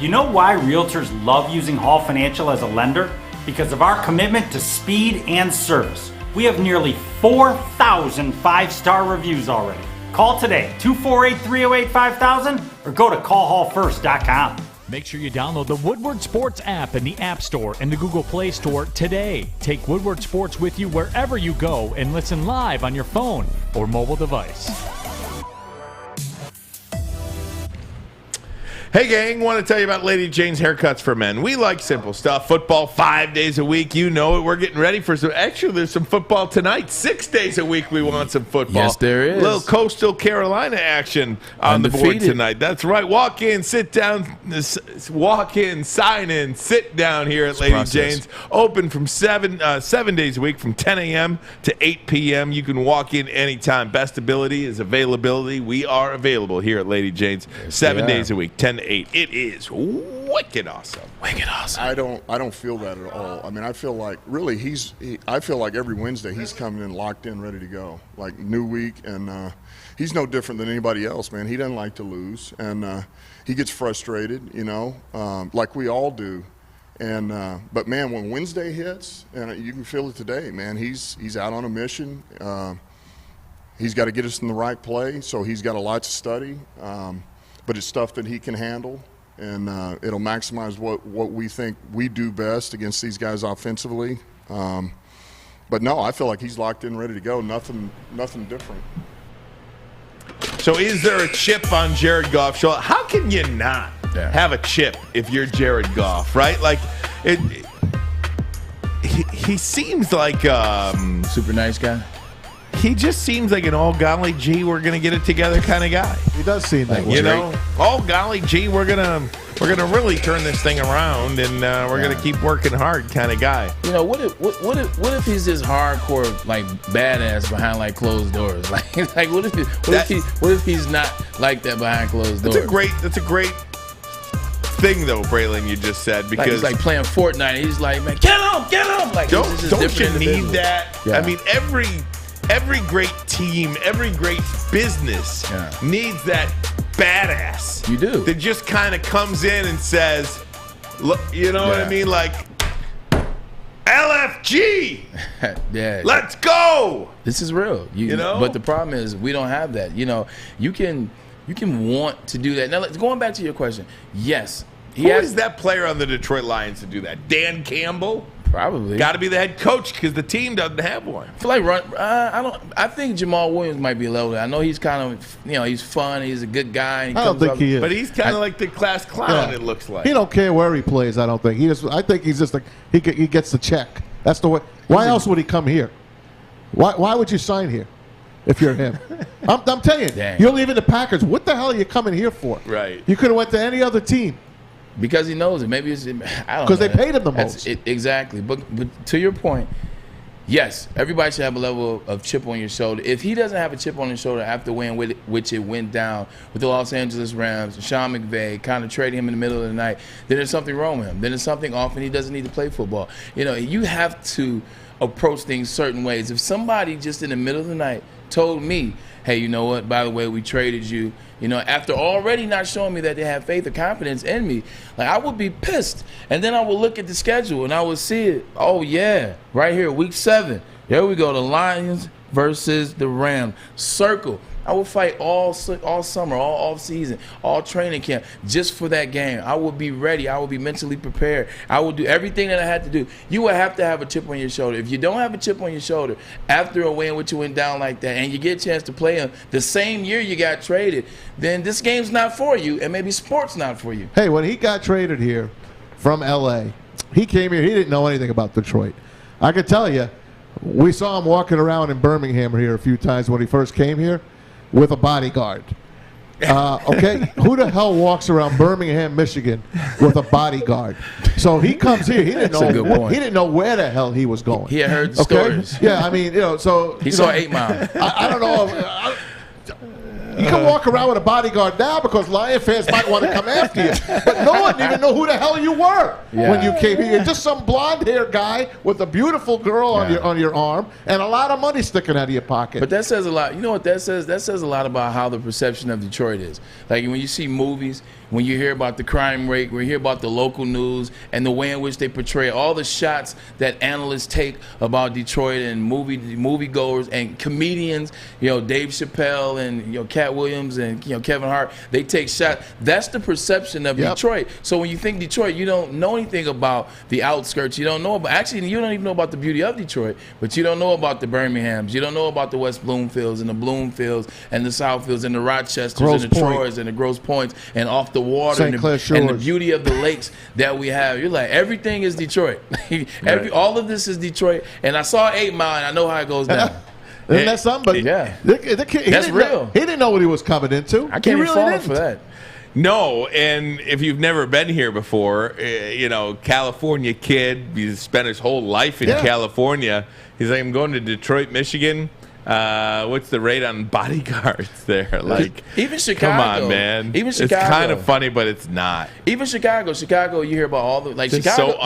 You know why realtors love using Hall Financial as a lender? Because of our commitment to speed and service. We have nearly 4,000 five-star reviews already. Call today, 248-308-5000, or go to callhallfirst.com. Make sure you download the Woodward Sports app in the App Store and the Google Play Store today. Take Woodward Sports with you wherever you go and listen live on your phone or mobile device. Hey, gang, want to tell you about Lady Jane's Haircuts for Men. We like simple stuff. Football 5 days a week. You know it. We're getting ready for some. Actually, there's some football tonight. 6 days a week we want some football. Yes, there is. A little Coastal Carolina action on the board tonight. That's right. Walk in, sit down, walk in, sign in, sit down here at Lady Jane's. Open from 7 days a week from 10 a.m. to 8 p.m. You can walk in anytime. Best ability is availability. We are available here at Lady Jane's 7 days a week, 10 to 8. It is wicked awesome. Wicked awesome. I don't feel that at all. I mean, I feel like really I feel like every Wednesday he's coming in locked in, ready to go. Like new week, and he's no different than anybody else, man. He doesn't like to lose, and he gets frustrated, like we all do. And but man, when Wednesday hits, and you can feel it today, man, he's out on a mission. He's got to get us in the right play, so he's got a lot to study. But it's stuff that he can handle, and it'll maximize what we think we do best against these guys offensively. But no, I feel like he's locked in, ready to go. Nothing different. So is there a chip on Jared Goff's shoulder? How can you not have a chip if you're Jared Goff, right? Like, he seems like super nice guy. He just seems like an all golly gee, we're gonna get it together kind of guy. He does seem that way. All golly gee, we're gonna really turn this thing around, and we're gonna keep working hard kind of guy. What if he's this hardcore like badass behind like closed doors? Like what if he's not like that behind closed doors? That's a great thing though, Braylon, you just said, because he's like playing Fortnite. He's like, man, get him! Like, don't you need that? Yeah. I mean, every great team, every great business needs that badass. You do. That just kind of comes in and says, look, you know what I mean? Like, LFG. Yeah. Let's go. This is real. You know? But the problem is we don't have that. You can want to do that. Now, going back to your question, yes. Who is that player on the Detroit Lions to do that? Dan Campbell? Probably. Got to be the head coach because the team doesn't have one. I feel like I think Jamal Williams might be a level. I know he's kind of, he's fun. He's a good guy. I don't think he is. But he's kind of like the class clown. Yeah. It looks like he don't care where he plays. I don't think I think he's just like he gets the check. That's the way. Why else would he come here? Why would you sign here if you're him? I'm telling you, Dang. you're leaving the Packers. What the hell are you coming here for? Right. You could have went to any other team. Because he knows it. Maybe it's, I don't know. Because they paid him the most. Exactly. But to your point, yes, everybody should have a level of chip on your shoulder. If he doesn't have a chip on his shoulder after the way in which it went down with the Los Angeles Rams, Sean McVay kind of trading him in the middle of the night, then there's something wrong with him. Then there's something off and he doesn't need to play football. You have to approach things certain ways. If somebody just in the middle of the night told me, hey, you know what, by the way, we traded you, after already not showing me that they have faith or confidence in me, like I would be pissed. And then I would look at the schedule and I would see it. Oh, yeah, right here, week 7. There we go, the Lions versus the Rams. Circle. I would fight all summer, all off season, all training camp just for that game. I would be ready. I would be mentally prepared. I would do everything that I had to do. You would have to have a chip on your shoulder. If you don't have a chip on your shoulder after a way in which you went down like that and you get a chance to play him the same year you got traded, then this game's not for you and maybe sport's not for you. Hey, when he got traded here from L.A., he came here. He didn't know anything about Detroit. I can tell you, we saw him walking around in Birmingham here a few times when he first came here with a bodyguard. Okay, who the hell walks around Birmingham, Michigan, with a bodyguard? So he comes here. He didn't know where the hell he was going. He had heard the stories. Yeah, I mean, so he saw 8 Mile. I don't know. You can walk around with a bodyguard now because Lion fans might want to come after you. But no one even know who the hell you were when you came here. You're just some blonde-haired guy with a beautiful girl on your arm and a lot of money sticking out of your pocket. But that says a lot. You know what that says? That says a lot about how the perception of Detroit is. Like when you see movies, when you hear about the crime rate, when you hear about the local news and the way in which they portray all the shots that analysts take about Detroit and moviegoers and comedians, Dave Chappelle and Cat Williams and Kevin Hart, they take shots. That's the perception of Detroit. So when you think Detroit, you don't know anything about the outskirts. You don't know about, actually, you don't even know about the beauty of Detroit, but you don't know about the Birminghams. You don't know about the West Bloomfields and the Bloomfields and the Southfields and the Rochesters and the Troys and the Grosse Points and off the water and the beauty of the lakes that we have. You're like, everything is Detroit. All of this is Detroit. And I saw 8 Mile and I know how it goes down. Isn't that something? Yeah. That's real. He didn't know what he was coming into. I can't even fall for that. No, and if you've never been here before, California kid, he's spent his whole life in California. He's like, I'm going to Detroit, Michigan. What's the rate on bodyguards there? Like, even Chicago. Come on, man. Even Chicago. It's kind of funny, but it's not. Even Chicago, you hear about all the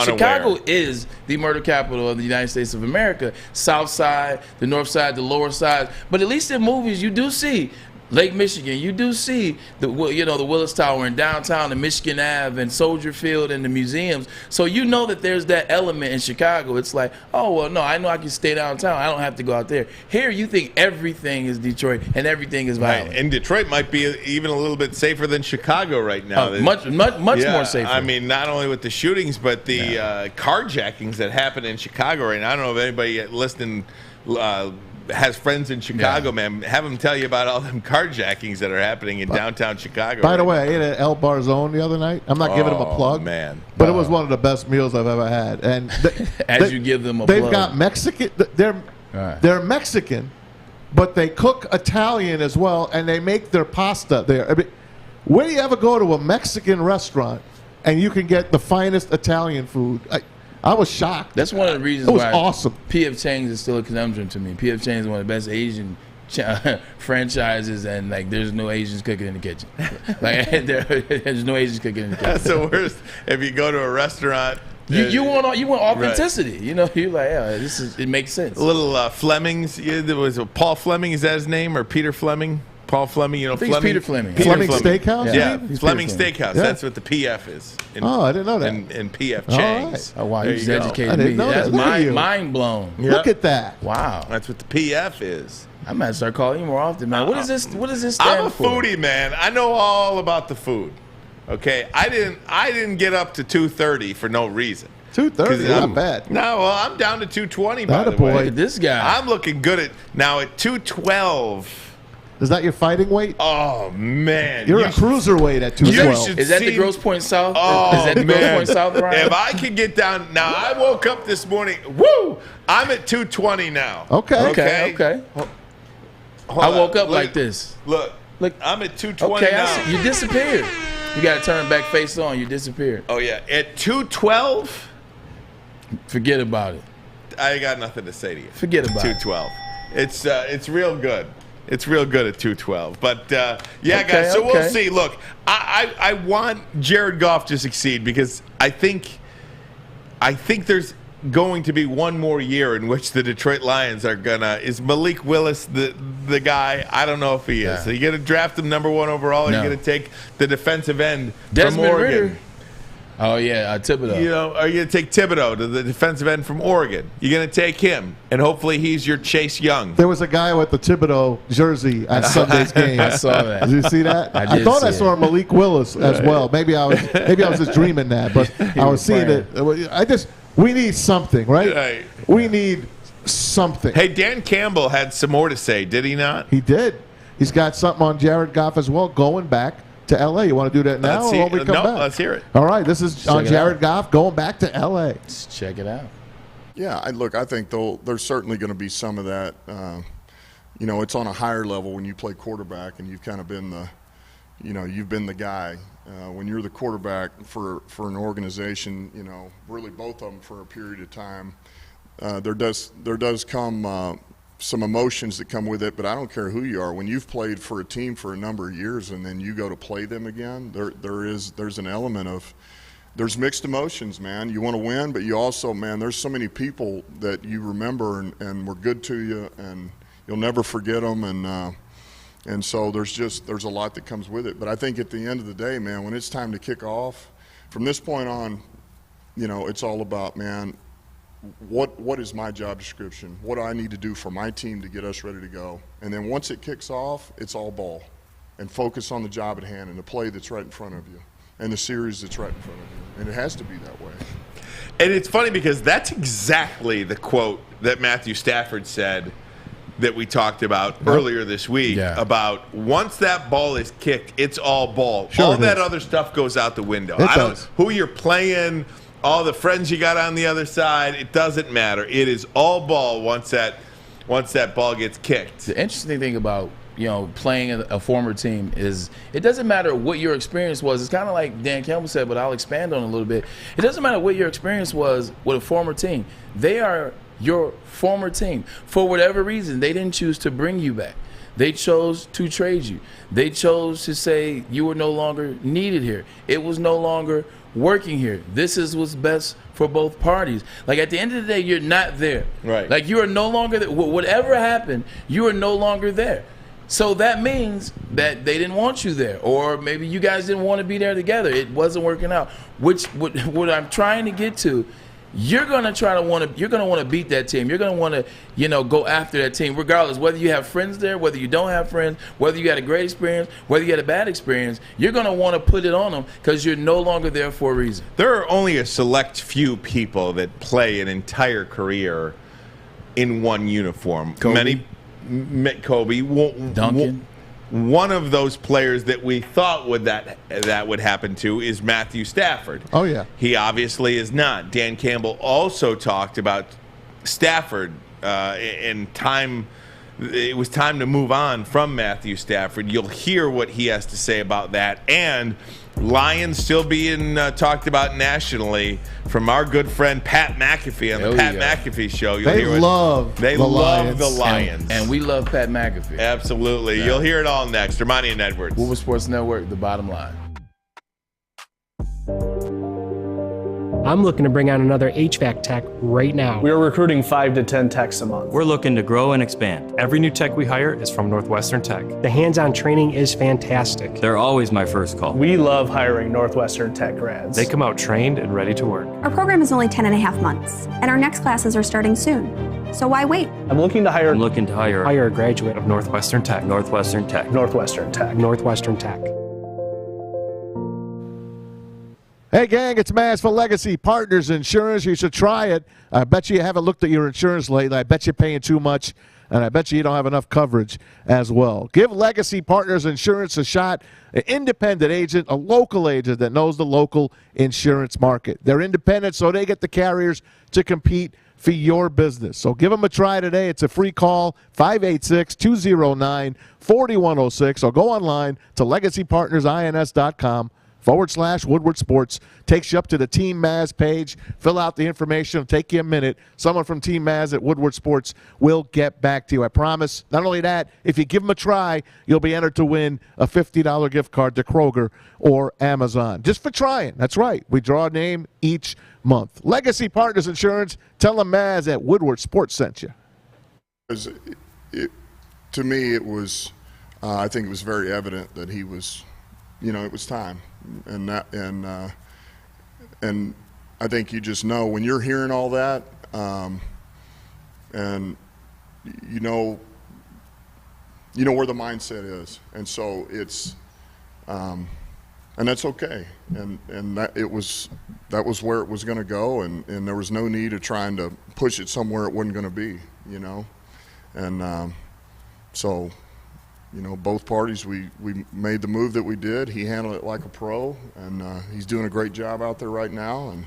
Chicago is the murder capital of the United States of America. South Side, the North Side, the Lower Side. But at least in movies, you do see Lake Michigan. You do see the Willis Tower in downtown and Michigan Ave and Soldier Field and the museums. So you know that there's that element in Chicago. It's like, oh, well, no, I know I can stay downtown. I don't have to go out there. Here you think everything is Detroit and everything is violent. Right. And Detroit might be even a little bit safer than Chicago right now. Much more safer. I mean, not only with the shootings, but the carjackings that happen in Chicago right now. I don't know if anybody listening has friends in Chicago, man. Have them tell you about all them carjackings that are happening in downtown Chicago. By the way, I ate at El Barzone the other night. I'm not giving them a plug, man, but it was one of the best meals I've ever had. And you give them a they've plug. got Mexican. They're Mexican, but they cook Italian as well, and they make their pasta there. I mean, where do you ever go to a Mexican restaurant and you can get the finest Italian food? I was shocked. That's one of the reasons why awesome. P.F. Chang's is still a conundrum to me. P.F. Chang's is one of the best Asian franchises, and there's no Asians cooking in the kitchen. There's no Asians cooking in the kitchen. That's the worst. If you go to a restaurant, you want authenticity. Right. You're like, it makes sense. Little Flemings. There was Paul Fleming. Is that his name, or Peter Fleming? Paul Fleming, I think it's Peter Fleming. Fleming Steakhouse? Yeah, He's Fleming Peter Steakhouse. Yeah. That's what the PF is. I didn't know that. And PF All Chang's. Oh, wow, There you just you go. educated I me. didn't know That's that. Look at you. mind blown. Look at that. Wow. That's what the PF is. I might start calling you more often, man. What is this? What does this stand I'm a for? foodie, man. I know all about the food. Okay, I didn't get up to 230 for no reason. 230, not bad. No, well, I'm down to 220 by Not a the boy. way. Look at this guy. I'm looking good at 212. Is that your fighting weight? Oh man, You're a cruiserweight at you 212. should Is that the see- Grosse Pointe South? Oh, Is that the man. Grosse Pointe South, Ryan? If I could get down now, I woke up this morning. Woo! I'm at 220 now. Okay. Okay. Hold I on. woke up Look, like this. Look, Look. I'm at 220 Okay, now. I see. You disappeared. You got to turn back face on. You disappeared. Oh yeah, at 212, Forget about it. I got nothing to say to you. Forget about it. 212. It's real good. It's real good at 212. But yeah, Okay, guys. So we'll okay. see. Look, I want Jared Goff to succeed because I think there's going to be one more year in which the Detroit Lions are gonna. Is Malik Willis the guy? I don't know if he is. Yeah. Are you gonna draft him number 1 overall? Or No. are you gonna take the defensive end Desmond from Oregon? Ridder. Oh, yeah, Thibodeau. You know, are you going to take Thibodeau, the defensive end from Oregon? You're going to take him, and hopefully he's your Chase Young. There was a guy with the Thibodeau jersey at Sunday's game. I saw that. Did you see that? I did thought I see saw it. Malik Willis as well. Maybe I was just dreaming that, but I was seeing it. We need something, right? Right. We need something. Hey, Dan Campbell had some more to say, did he not? He did. He's got something on Jared Goff as well, going back to L.A. You want to do that now Let's or see- when we come no, back? let's hear it. All right, this is on Check it Jared out. Goff going back to L.A. Let's check it out. Yeah, I think there's certainly going to be some of that. It's on a higher level when you play quarterback and you've kind of been you've been the guy. When you're the quarterback for an organization, really both of them for a period of time, there does come some emotions that come with it, but I don't care who you are. When you've played for a team for a number of years and then you go to play them again, there's an element of there's mixed emotions, man. You want to win, but you also, man, there's so many people that you remember and were good to you, and you'll never forget them, and so there's a lot that comes with it. But I think at the end of the day, man, when it's time to kick off, from this point on, it's all about, man, what is my job description? What do I need to do for my team to get us ready to go? And then once it kicks off, it's all ball. And focus on the job at hand and the play that's right in front of you and the series that's right in front of you. And it has to be that way. And it's funny because that's exactly the quote that Matthew Stafford said that we talked about earlier this week about once that ball is kicked, it's all ball. Sure all it that is. other stuff goes out the window. It I don't does. who you're playing, all the friends you got on the other side, it doesn't matter. It is all ball once that ball gets kicked. The interesting thing about playing a former team is it doesn't matter what your experience was. It's kind of like Dan Campbell said, but I'll expand on it a little bit. It doesn't matter what your experience was with a former team. They are your former team. For whatever reason, they didn't choose to bring you back. They chose to trade you. They chose to say you were no longer needed here. It was no longer working here. This is what's best for both parties. Like at the end of the day, you're not there. Right. Like you are no longer there. Whatever happened, you are no longer there. So that means that they didn't want you there, or maybe you guys didn't want to be there together. It wasn't working out. What I'm trying to get to, you're gonna want to beat that team. You're gonna want to go after that team, regardless whether you have friends there, whether you don't have friends, whether you had a great experience, whether you had a bad experience. You're gonna want to put it on them because you're no longer there for a reason. There are only a select few people that play an entire career in one uniform. Kobe. Kobe, Duncan. One of those players that we thought that would happen to is Matthew Stafford. Oh, yeah. He obviously is not. Dan Campbell also talked about Stafford and time. It was time to move on from Matthew Stafford. You'll hear what he has to say about that. And Lions still being talked about nationally from our good friend Pat McAfee on the Pat McAfee Show. You'll They hear love they the love Lions. the Lions. And we love Pat McAfee. Absolutely. Yeah. You'll hear it all next. Ermanni and Edwards. Woodward Sports Network, the bottom line. I'm looking to bring on another HVAC tech right now. We're recruiting 5 to 10 techs a month. We're looking to grow and expand. Every new tech we hire is from Northwestern Tech. The hands-on training is fantastic. They're always my first call. We love hiring Northwestern Tech grads. They come out trained and ready to work. Our program is only 10.5 months, and our next classes are starting soon. So why wait? I'm looking to hire Hire a graduate of Northwestern Tech. Northwestern Tech. Northwestern Tech. Northwestern Tech. Hey, gang, it's Maz for Legacy Partners Insurance. You should try it. I bet you haven't looked at your insurance lately. I bet you're paying too much, and I bet you don't have enough coverage as well. Give Legacy Partners Insurance a shot. An independent agent, a local agent that knows the local insurance market. They're independent, so they get the carriers to compete for your business. So give them a try today. It's a free call, 586-209-4106, or go online to legacypartnersins.com/Woodward Sports. Takes you up to the Team Maz page. Fill out the information. It'll take you a minute. Someone from Team Maz at Woodward Sports will get back to you. I promise. Not only that, if you give them a try, you'll be entered to win a $50 gift card to Kroger or Amazon. Just for trying. That's right. We draw a name each month. Legacy Partners Insurance. Tell them Maz at Woodward Sports sent you. To me, it was. I think it was very evident that he was. It was time, and I think you just know when you're hearing all that, and you know where the mindset is, and so it's, and that's okay, and that was where it was going to go, and there was no need of trying to push it somewhere it wasn't going to be, and so. Both parties, we made the move that we did. He handled it like a pro, and he's doing a great job out there right now. And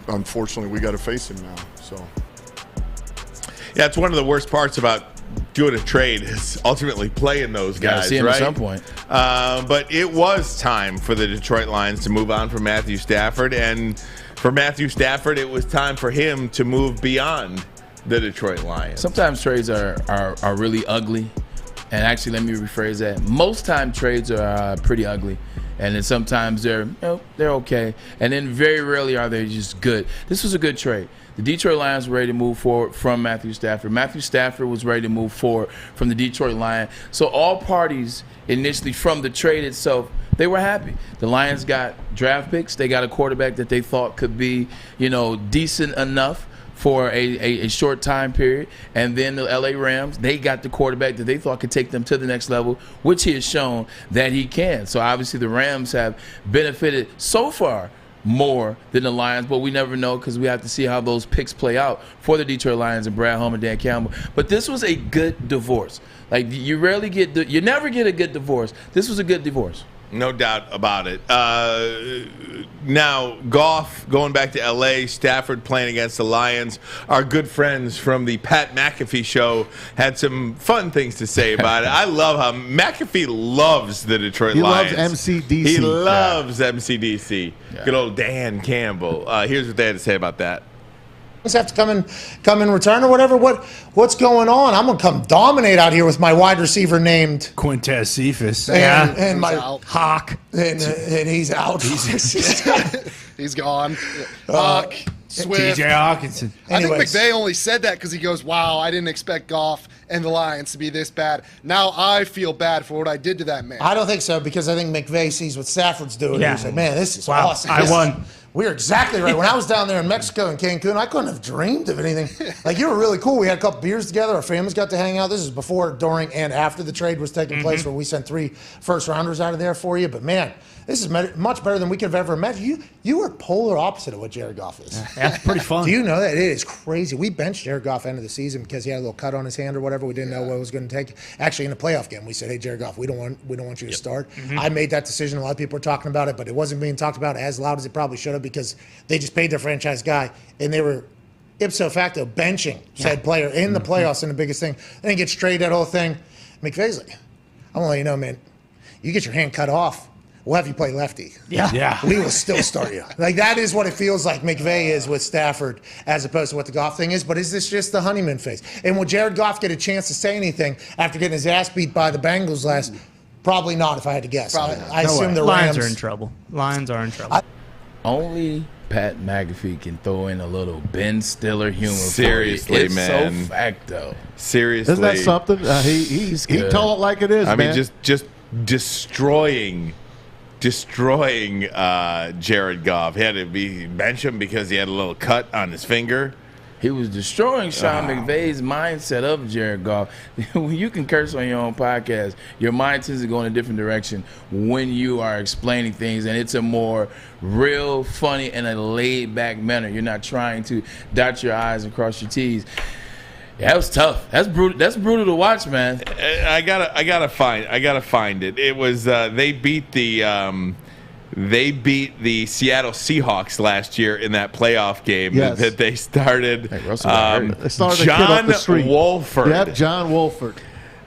unfortunately, we got to face him now. So, yeah, it's one of the worst parts about doing a trade is ultimately playing those guys, see him right? at some point. But it was time for the Detroit Lions to move on from Matthew Stafford, and for Matthew Stafford, it was time for him to move beyond the Detroit Lions. Sometimes trades are really ugly. And actually, let me rephrase that. Most time trades are pretty ugly, and then sometimes they're okay, and then very rarely are they just good. This was a good trade. The Detroit Lions were ready to move forward from Matthew Stafford. Matthew Stafford was ready to move forward from the Detroit Lions. So all parties initially from the trade itself, they were happy. The Lions got draft picks. They got a quarterback that they thought could be, decent enough for a short time period. And then the LA Rams, they got the quarterback that they thought could take them to the next level, which he has shown that he can. So obviously the Rams have benefited so far more than the Lions, but we never know because we have to see how those picks play out for the Detroit Lions and Brad Holmes and Dan Campbell. But this was a good divorce. Like you never get a good divorce. This was a good divorce. No doubt about it. Now, Goff going back to L.A., Stafford playing against the Lions. Our good friends from the Pat McAfee show had some fun things to say about it. I love how McAfee loves the Detroit Lions. He loves MCDC. He loves MCDC. Yeah. Good old Dan Campbell. Here's what they had to say about that. Have to come in return or whatever. What's going on? I'm gonna come dominate out here with my wide receiver named Quintez Cephas. And my Hawk. And he's out. He's gone. Hawk, Swift. TJ Hawkinson. I think McVay only said that because he goes, wow, I didn't expect Goff and the Lions to be this bad. Now I feel bad for what I did to that man. I don't think so because I think McVay sees what Stafford's doing. Yeah. And he said, man, this is awesome. I won. We're exactly right. When I was down there in Mexico and Cancun, I couldn't have dreamed of anything. Like, you were really cool. We had a couple beers together. Our families got to hang out. This is before, during, and after the trade was taking place, where we sent 3 first-rounders out of there for you. But, man, this is much better than we could have ever imagined. You were polar opposite of what Jared Goff is. Yeah, it's pretty fun. Do you know that? It is crazy. We benched Jared Goff end of the season because he had a little cut on his hand or whatever. We didn't know what it was going to take. Actually, in the playoff game, we said, hey, Jared Goff, we don't want you to start. I made that decision. A lot of people were talking about it, but it wasn't being talked about as loud as it probably should have because they just paid their franchise guy, and they were ipso facto benching said player in the playoffs and the biggest thing. Then he gets traded, that whole thing. McVay's like, I want to let you know, man, you get your hand cut off, we'll have you play lefty. Yeah. We will still start you. Like, that is what it feels like McVay is with Stafford as opposed to what the Goff thing is. But is this just the honeymoon phase? And will Jared Goff get a chance to say anything after getting his ass beat by the Bengals last? Probably not, if I had to guess. I assume the Lions Rams are in trouble. Lions are in trouble. Only Pat McAfee can throw in a little Ben Stiller humor. Seriously, it's man. so facto. Seriously. Isn't that something? He told it like it is, I man. mean, just destroying Jared Goff. He had to bench him because he had a little cut on his finger. He was destroying Sean McVay's mindset of Jared Goff. When you can curse on your own podcast, your mind tends to go in a different direction when you are explaining things, and it's a more real, funny, and a laid-back manner. You're not trying to dot your I's and cross your T's. Yeah, that was tough. That's brutal. That's brutal to watch, man. I gotta find it. It was they beat the Seattle Seahawks last year in that playoff game that they started. They started a kid John off the street. Wolford. Yep, John Wolford.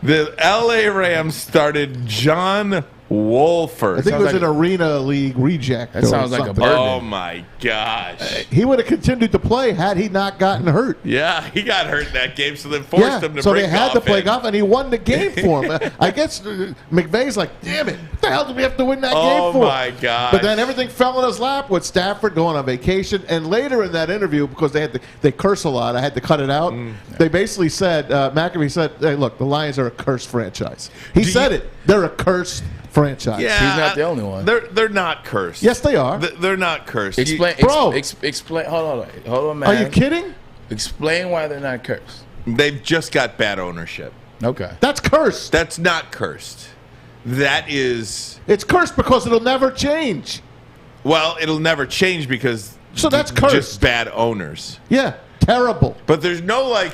The LA Rams started John Wolford. I think it was an Arena League reject. That sounds like a bird. Oh my gosh! He would have continued to play had he not gotten hurt. Yeah, he got hurt in that game, so they forced him to so bring they had Goff to play in. Goff, and he won the game for him. I guess McVay's like, damn it, what the hell did we have to win that game for? Oh my god! But then everything fell in his lap with Stafford going on vacation, and later in that interview, because they curse a lot, I had to cut it out. They basically said, McAfee said, "Hey, look, the Lions are a cursed franchise." He said it. They're a cursed franchise. Yeah, he's not the only one. They're not cursed. Yes, they are. They're not cursed. Explain, Bro. explain. Hold on, man. Are you kidding? Explain why they're not cursed. They've just got bad ownership. Okay, that's cursed. That's not cursed. That is. It's cursed because it'll never change. Well, it'll never change because so that's cursed. Just bad owners. Yeah, terrible. But there's no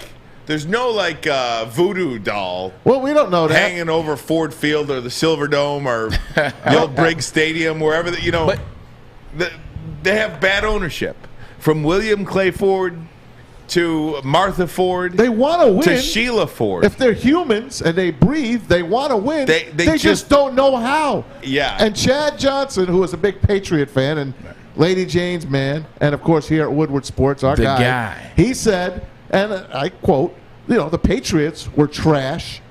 voodoo doll. Well, we don't know that. Hanging over Ford Field or the Silver Dome or the old Briggs Stadium, wherever they have bad ownership. From William Clay Ford to Martha Ford. They want to win. To Sheila Ford. If they're humans and they breathe, they want to win. They just don't know how. Yeah. And Chad Johnson, who is a big Patriot fan and Lady Jane's man, and of course here at Woodward Sports, our guy, he said, and I quote, the Patriots were trash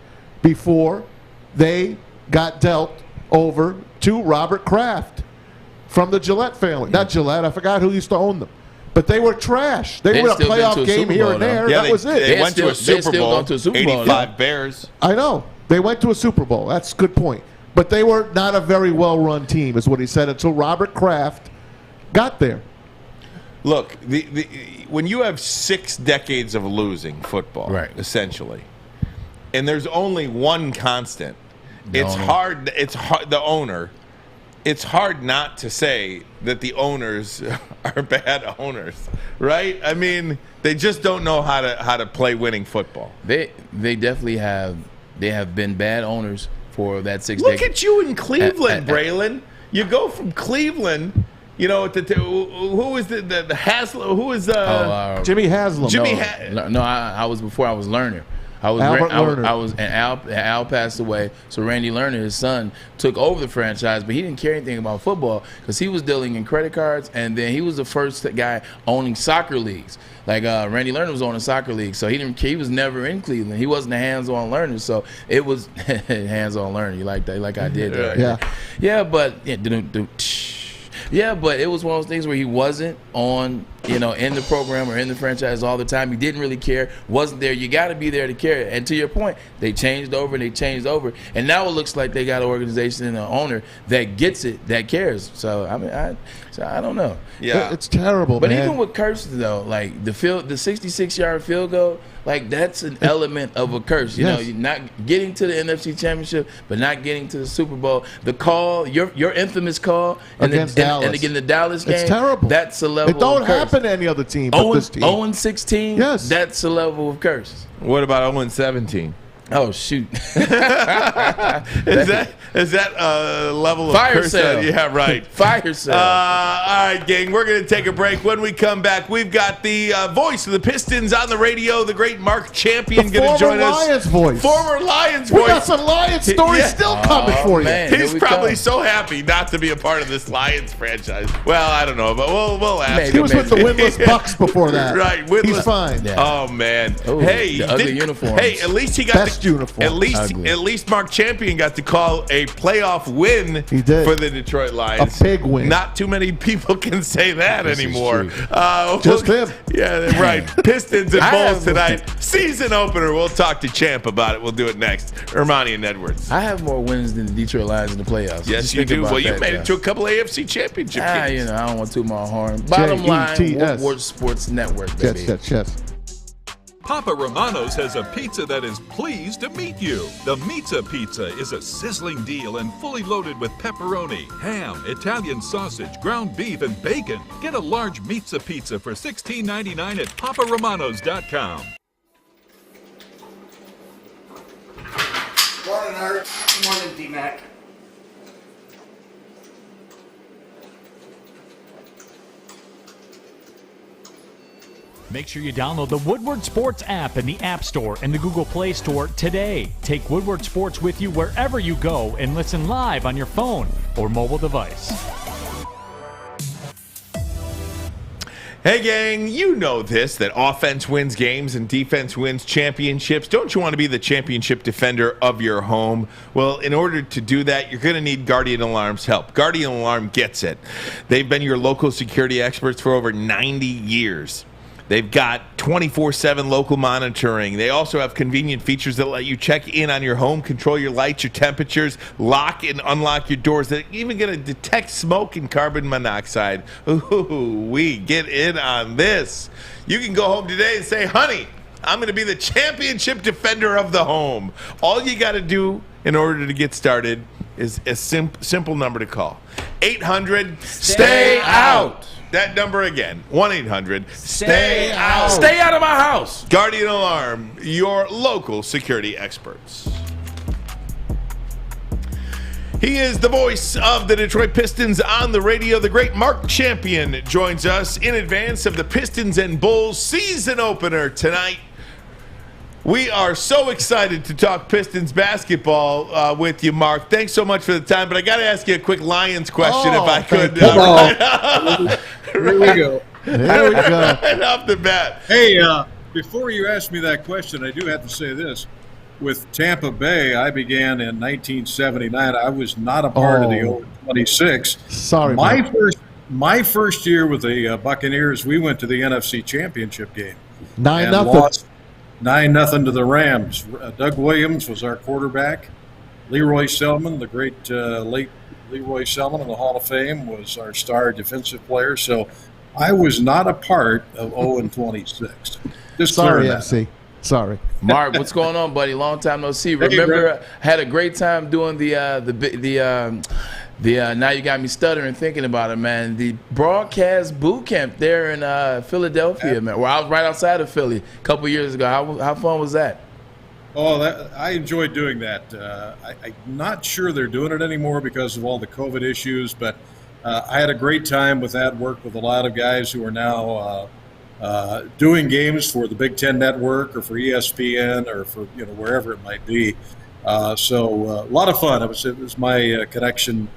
before they got dealt over to Robert Kraft from the Gillette family. Not Gillette, I forgot who used to own them. But they were trash. They won a playoff game here and there. Yeah, that was it. They went to a Super Bowl. 85 Bears. I know. They went to a Super Bowl. That's a good point. But they were not a very well-run team, is what he said, until Robert Kraft got there. Look, when you have 6 decades of losing football, essentially, and there's only one constant, it's hard. The owner. It's hard not to say that the owners are bad owners, right? I mean, they just don't know how to play winning football. They definitely have. They have been bad owners for that 6 decades. Look at you in Cleveland, Braylon. You go from Cleveland. Who was the Haslam? Who was Jimmy Haslam? No, I was before I was Lerner. I was and Al passed away. So Randy Lerner, his son, took over the franchise, but he didn't care anything about football because he was dealing in credit cards, and then he was the first guy owning soccer leagues. Like Randy Lerner was owning soccer leagues, so he didn't. He was never in Cleveland. He wasn't a hands-on learner, so it was hands-on learner. You like that? Like I did. Right? Yeah, but yeah, but it was one of those things where he wasn't on, in the program or in the franchise all the time. He didn't really care, wasn't there. You got to be there to care. And to your point, they changed over. And now it looks like they got an organization and an owner that gets it, that cares. So, I mean, I don't know. Yeah. It's terrible, but man. even with curses, though, like the 66-yard field goal, like that's an element of a curse. You know, you're not getting to the NFC Championship, but not getting to the Super Bowl. The call, your infamous call against Dallas. And again, the Dallas game. It's terrible. That's a level It don't of curse. happen to any other team but this team. 0-16, yes. That's a level of curse. What about 0-17? Oh, shoot. Is that a level of fire curse? sale? Yeah, right. Fire sale. All right, gang. We're going to take a break. When we come back, we've got the voice of the Pistons on the radio, the great Mark Champion, going to join us. Former Lions voice. We got some Lions stories still coming for you. Man, he's probably so happy not to be a part of this Lions franchise. Well, I don't know, but we'll ask. He was with the winless Bucks before that. Right, winless. He's fine. Yeah. Oh man. Ooh, hey, the ugly uniforms. Hey, at least he got Best best uniform. At least Mark Champion got to call a playoff win for the Detroit Lions. A big win. Not too many people can say that anymore. Just him. Yeah, right. Pistons and Bulls tonight. Season opener. We'll talk to Champ about it. We'll do it next. Ermanni and Edwards. I have more wins than the Detroit Lions in the playoffs. Yes, you do. Well, you made it to a couple AFC championship games. I don't want to toot my horn. Bottom line, Woodward Sports Network, baby. Yes. Papa Romano's has a pizza that is pleased to meet you. The Mizza Pizza is a sizzling deal and fully loaded with pepperoni, ham, Italian sausage, ground beef, and bacon. Get a large Mizza Pizza for $16.99 at paparomanos.com. Morning, Art. Morning, D-Mac. Make sure you download the Woodward Sports app in the App Store and the Google Play Store today. Take Woodward Sports with you wherever you go and listen live on your phone or mobile device. Hey, gang, you know this, that offense wins games and defense wins championships. Don't you want to be the championship defender of your home? Well, in order to do that, you're going to need Guardian Alarm's help. Guardian Alarm gets it. They've been your local security experts for over 90 years. They've got 24/7 local monitoring. They also have convenient features that let you check in on your home, control your lights, your temperatures, lock and unlock your doors. They're even going to detect smoke and carbon monoxide. Ooh, we get in on this. You can go home today and say, honey, I'm going to be the championship defender of the home. All you got to do in order to get started is a simple number to call. 800-STAY-OUT. That number again, 1-800-STAY-OUT. Stay out of my house. Guardian Alarm, your local security experts. He is the voice of the Detroit Pistons on the radio. The great Mark Champion joins us in advance of the Pistons and Bulls season opener tonight. We are so excited to talk Pistons basketball with you, Mark. Thanks so much for the time, but I got to ask you a quick Lions question if I could. Here we go. There we go. Right off the bat. Hey, before you ask me that question, I do have to say this. With Tampa Bay, I began in 1979. I was not a part of the old 26. Sorry, my first year with the Buccaneers, we went to the NFC Championship game. 9-0. 9-0 to the Rams. Doug Williams was our quarterback. Leroy Selman, the great late Leroy Selman in the Hall of Fame, was our star defensive player. So I was not a part of 0-26. Just sorry, that. MC. Sorry. Mark, what's going on, buddy? Long time no see. Remember, had a great time doing now you got me stuttering thinking about it, man. The broadcast boot camp there in Philadelphia, man. Well, I was right outside of Philly a couple years ago. How fun was that? Oh, I enjoyed doing that. I'm not sure they're doing it anymore because of all the COVID issues, but I had a great time with that. Worked with a lot of guys who are now doing games for the Big Ten Network or for ESPN or for wherever it might be. So a lot of fun. It was my connection.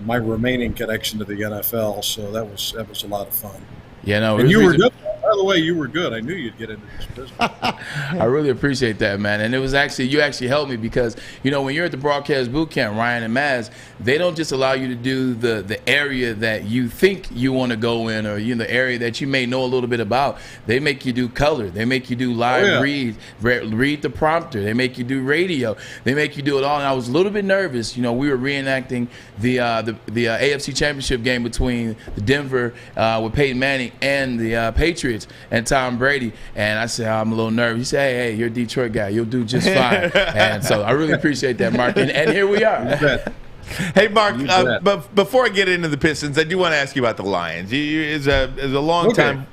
My remaining connection to the NFL, so that was a lot of fun. Yeah, no, and you were good. By the way, you were good. I knew you'd get into this business. I really appreciate that, man. And it was you actually helped me because, when you're at the broadcast boot camp, Ryan and Maz, they don't just allow you to do the area that you think you want to go in or the area that you may know a little bit about. They make you do color. They make you do live read the prompter. They make you do radio. They make you do it all. And I was a little bit nervous. We were reenacting the AFC Championship game between the Denver with Peyton Manning and the Patriots and Tom Brady, and I said, I'm a little nervous. He said, hey, you're a Detroit guy. You'll do just fine. And so I really appreciate that, Mark. And here we are. Hey, Mark, but before I get into the Pistons, I do want to ask you about the Lions. You is a long-time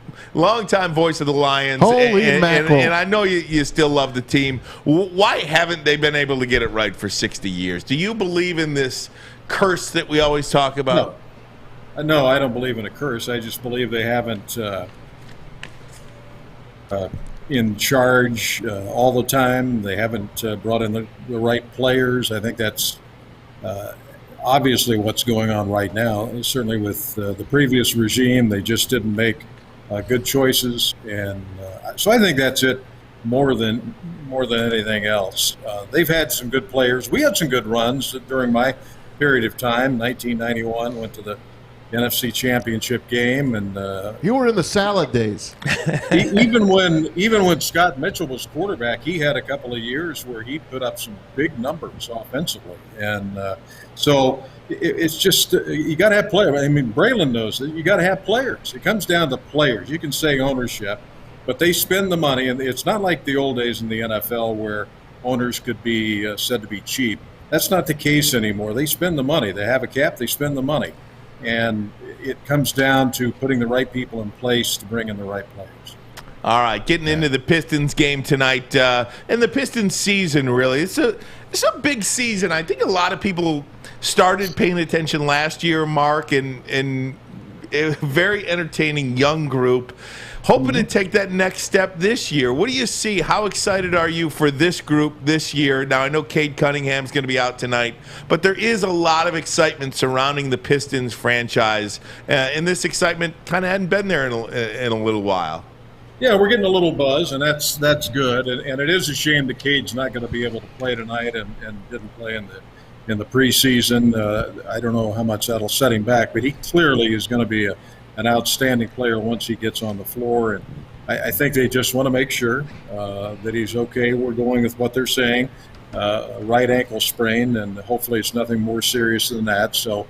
voice of the Lions. Holy mackerel. And I know you still love the team. Why haven't they been able to get it right for 60 years? Do you believe in this curse that we always talk about? No, I don't believe in a curse. I just believe they haven't in charge all the time. They haven't brought in the right players. I think that's obviously what's going on right now. Certainly with the previous regime, they just didn't make good choices. And so I think that's it. more than anything else. They've had some good players. We had some good runs during my period of time. 1991, went to the NFC Championship game, and you were in the salad days. even when Scott Mitchell was quarterback, he had a couple of years where he put up some big numbers offensively, and so it's just you got to have players. I mean, Braylon knows that you got to have players. It comes down to players. You can say ownership, but they spend the money, and it's not like the old days in the NFL where owners could be said to be cheap. That's not the case anymore. They spend the money. They have a cap. They spend the money. And it comes down to putting the right people in place to bring in the right players. All right, getting into the Pistons game tonight, and the Pistons season, really. It's a big season. I think a lot of people started paying attention last year, Mark, and a very entertaining young group. Hoping to take that next step this year. What do you see? How excited are you for this group this year? Now, I know Cade Cunningham's going to be out tonight, but there is a lot of excitement surrounding the Pistons franchise, and this excitement kind of hadn't been there in a little while. Yeah, we're getting a little buzz, and that's good. And it is a shame that Cade's not going to be able to play tonight and didn't play in the preseason. I don't know how much that'll set him back, but he clearly is going to be an outstanding player once he gets on the floor. And I think they just want to make sure that he's okay. We're going with what they're saying, a right ankle sprain, and hopefully it's nothing more serious than that. So,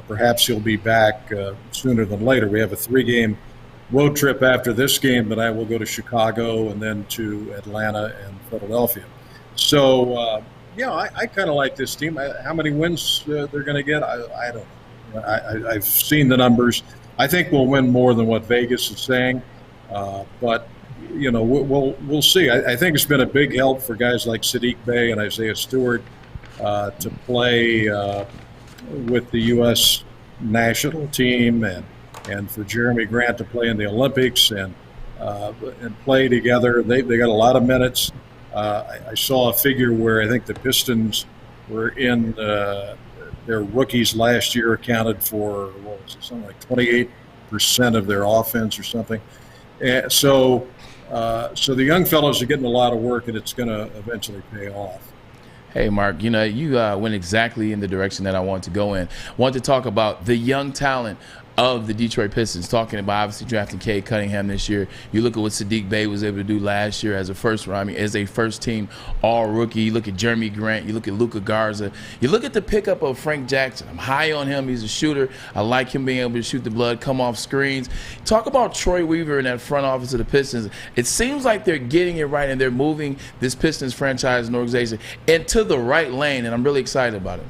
perhaps he'll be back sooner than later. We have a 3-game road trip after this game that I will go to Chicago and then to Atlanta and Philadelphia. So, I kind of like this team. How many wins they're going to get, I don't know. I've seen the numbers. I think we'll win more than what Vegas is saying, but we'll see. I think it's been a big help for guys like Sadiq Bey and Isaiah Stewart to play with the U.S. national team, and for Jeremy Grant to play in the Olympics and play together. They got a lot of minutes. I saw a figure where I think the Pistons were in. Their rookies last year accounted for something like 28% of their offense or something. And so the young fellows are getting a lot of work, and it's going to eventually pay off. Hey, Mark, you went exactly in the direction that I wanted to go in. I want to talk about the young talent of the Detroit Pistons, talking about obviously drafting Cade Cunningham this year. You look at what Sadiq Bey was able to do last year as a first-team all-rookie. You look at Jeremy Grant. You look at Luka Garza. You look at the pickup of Frank Jackson. I'm high on him. He's a shooter. I like him being able to shoot the blood, come off screens. Talk about Troy Weaver in that front office of the Pistons. It seems like they're getting it right, and they're moving this Pistons franchise and organization into the right lane, and I'm really excited about it.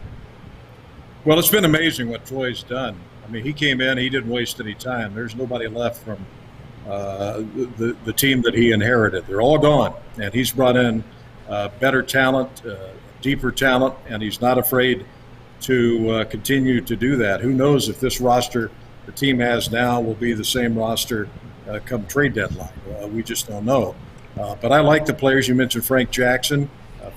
Well, it's been amazing what Troy's done. I mean, he came in, he didn't waste any time. There's nobody left from the team that he inherited. They're all gone, and he's brought in better talent, deeper talent, and he's not afraid to continue to do that. Who knows if this roster the team has now will be the same roster come trade deadline. We just don't know. But I like the players. You mentioned Frank Jackson.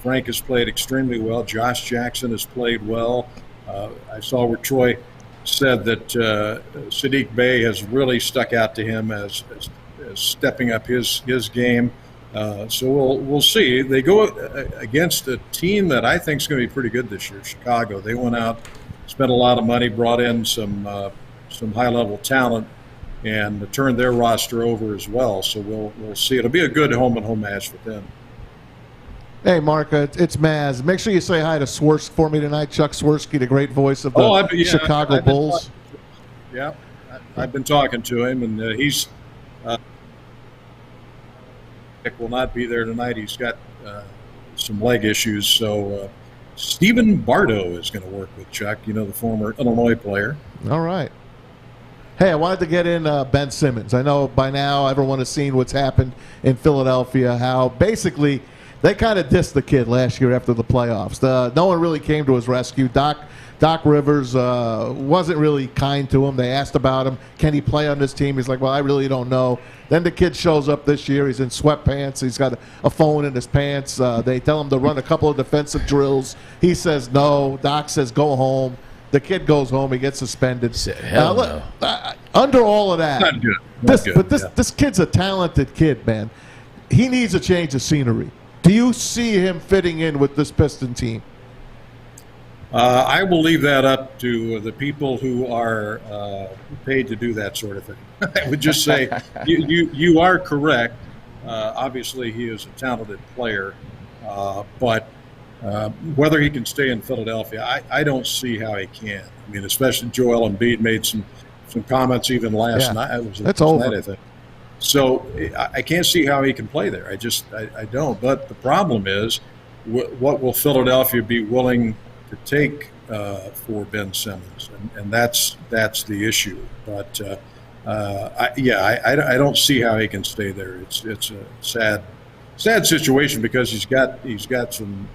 Frank has played extremely well. Josh Jackson has played well. I saw where Troy said that Sadiq Bey has really stuck out to him as stepping up his game. So we'll see. They go against a team that I think is going to be pretty good this year, Chicago. They went out, spent a lot of money, brought in some high-level talent, and turned their roster over as well. So we'll see. It'll be a good home-and-home match for them. Hey, Mark, it's Maz. Make sure you say hi to Swirsky for me tonight. Chuck Swirsky, the great voice of the Chicago Bulls. I've been talking to him, and he's will not be there tonight. He's got some leg issues, so Stephen Bardo is going to work with Chuck, the former Illinois player. All right. Hey, I wanted to get in Ben Simmons. I know by now everyone has seen what's happened in Philadelphia, how basically – they kind of dissed the kid last year after the playoffs. No one really came to his rescue. Doc Rivers wasn't really kind to him. They asked about him. Can he play on this team? He's like, well, I really don't know. Then the kid shows up this year. He's in sweatpants. He's got a phone in his pants. They tell him to run a couple of defensive drills. He says no. Doc says go home. The kid goes home. He gets suspended. Hell no. Under all of that, Not good. This kid's a talented kid, man. he needs a change of scenery. Do you see him fitting in with this Piston team? I will leave that up to the people who are paid to do that sort of thing. I would just say you are correct. Obviously, he is a talented player, but whether he can stay in Philadelphia, I don't see how he can. I mean, especially Joel Embiid made some comments even last night. That's over. Night, I think. So I can't see how he can play there. I don't. But the problem is, what will Philadelphia be willing to take for Ben Simmons, and that's the issue. But I don't see how he can stay there. It's a sad situation because he's got some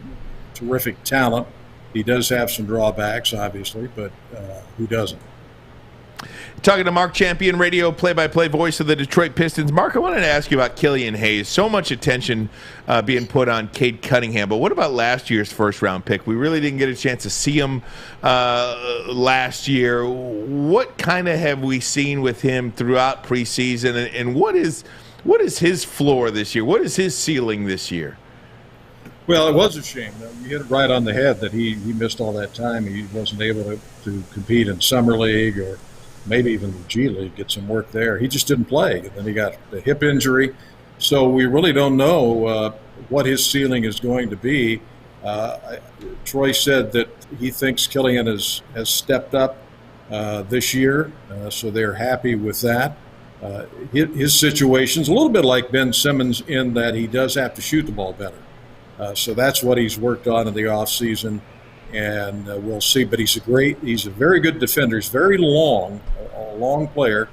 terrific talent. He does have some drawbacks, obviously, but who doesn't? Talking to Mark Champion, radio play-by-play voice of the Detroit Pistons. Mark, I wanted to ask you about Killian Hayes. So much attention being put on Cade Cunningham, but what about last year's first-round pick? We really didn't get a chance to see him last year. What kind of have we seen with him throughout preseason, and what is his floor this year? What is his ceiling this year? Well, it was a shame. You hit it right on the head that he missed all that time. He wasn't able to compete in Summer League or maybe even the G League, get some work there. He just didn't play. And then he got the hip injury. So we really don't know what his ceiling is going to be. Troy said that he thinks Killian has stepped up this year, so they're happy with that. His situation's a little bit like Ben Simmons in that he does have to shoot the ball better. So that's what he's worked on in the offseason. And we'll see. But he's a very good defender. He's very long, a long player,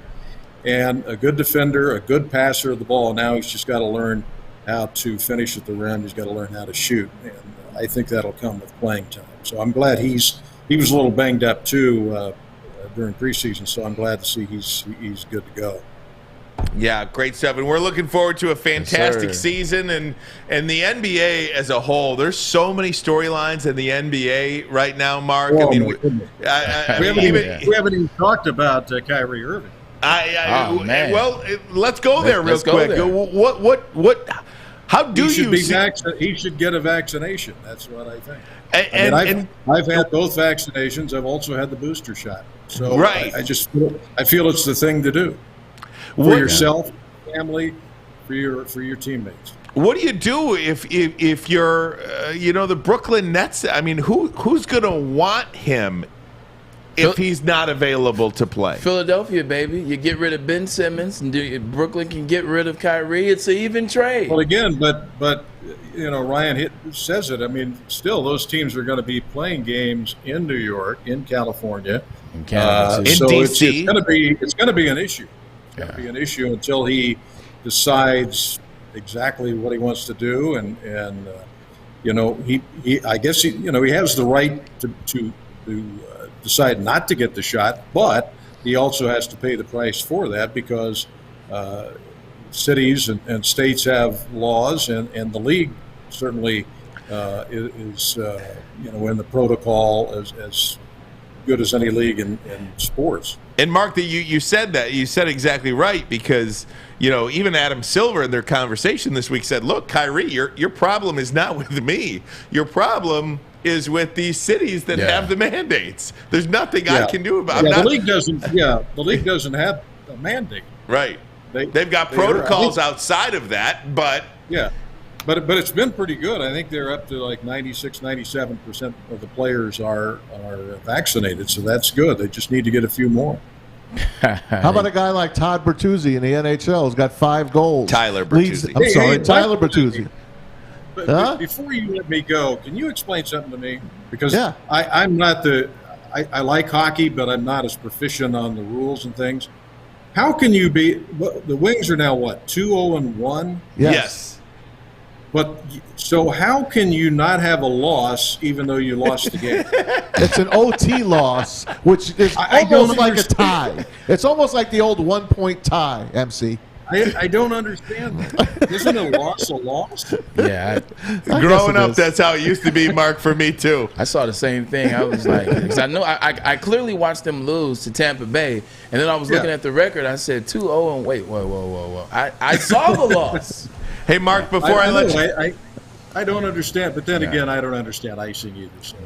and a good defender, a good passer of the ball. Now he's just got to learn how to finish at the rim. He's got to learn how to shoot, and I think that'll come with playing time. So I'm glad he was a little banged up too during preseason. So I'm glad to see he's good to go. Yeah, great stuff. And we're looking forward to a fantastic season. And the NBA as a whole, there's so many storylines in the NBA right now, Mark. Oh, I mean, we haven't even talked about Kyrie Irving. Man. Well, let's go there real quick. What? How do you see? He should get a vaccination. That's what I think. I've had both vaccinations. I've also had the booster shot. So right. I feel it's the thing to do. For yourself, family, for your teammates. What do you do if you're the Brooklyn Nets? I mean, who's going to want him if he's not available to play? Philadelphia, baby. You get rid of Ben Simmons, and Brooklyn can get rid of Kyrie. It's an even trade. Well, again, but Ryan says it. I mean, still, those teams are going to be playing games in New York, in California, in Canada, in DC. It's going to be an issue. It's going to be an issue until he decides exactly what he wants to do, and I guess he has the right to decide not to get the shot, but he also has to pay the price for that because cities and states have laws, and the league certainly is in the protocol as good as any league in sports. And Mark, you said that. You said exactly right because, even Adam Silver in their conversation this week said, look, Kyrie, your problem is not with me. Your problem is with these cities that have the mandates. There's nothing I can do about it. The league doesn't have a mandate. Right. They've got protocols outside of that, but But it's been pretty good. I think they're up to like 96, 97% of the players are vaccinated, so that's good. They just need to get a few more. How about a guy like Todd Bertuzzi in the NHL who's got 5 goals? Tyler Bertuzzi. Tyler Bertuzzi. But before you let me go, can you explain something to me? Because I'm not I like hockey, but I'm not as proficient on the rules and things. How can you be – the Wings are now what, 2-0-1? Yes. But so how can you not have a loss even though you lost the game? It's an OT loss, which is almost like a tie. It's almost like the old 1-point tie, MC. I don't understand that. Isn't a loss a loss? Yeah. Growing up, that's how it used to be, Mark, for me too. I saw the same thing. I was like, because I know I clearly watched them lose to Tampa Bay, and then I was looking at the record. I said 2-0, and whoa. I saw the loss. Hey, Mark, before I let you. I don't understand, but then again, I don't understand icing either. So.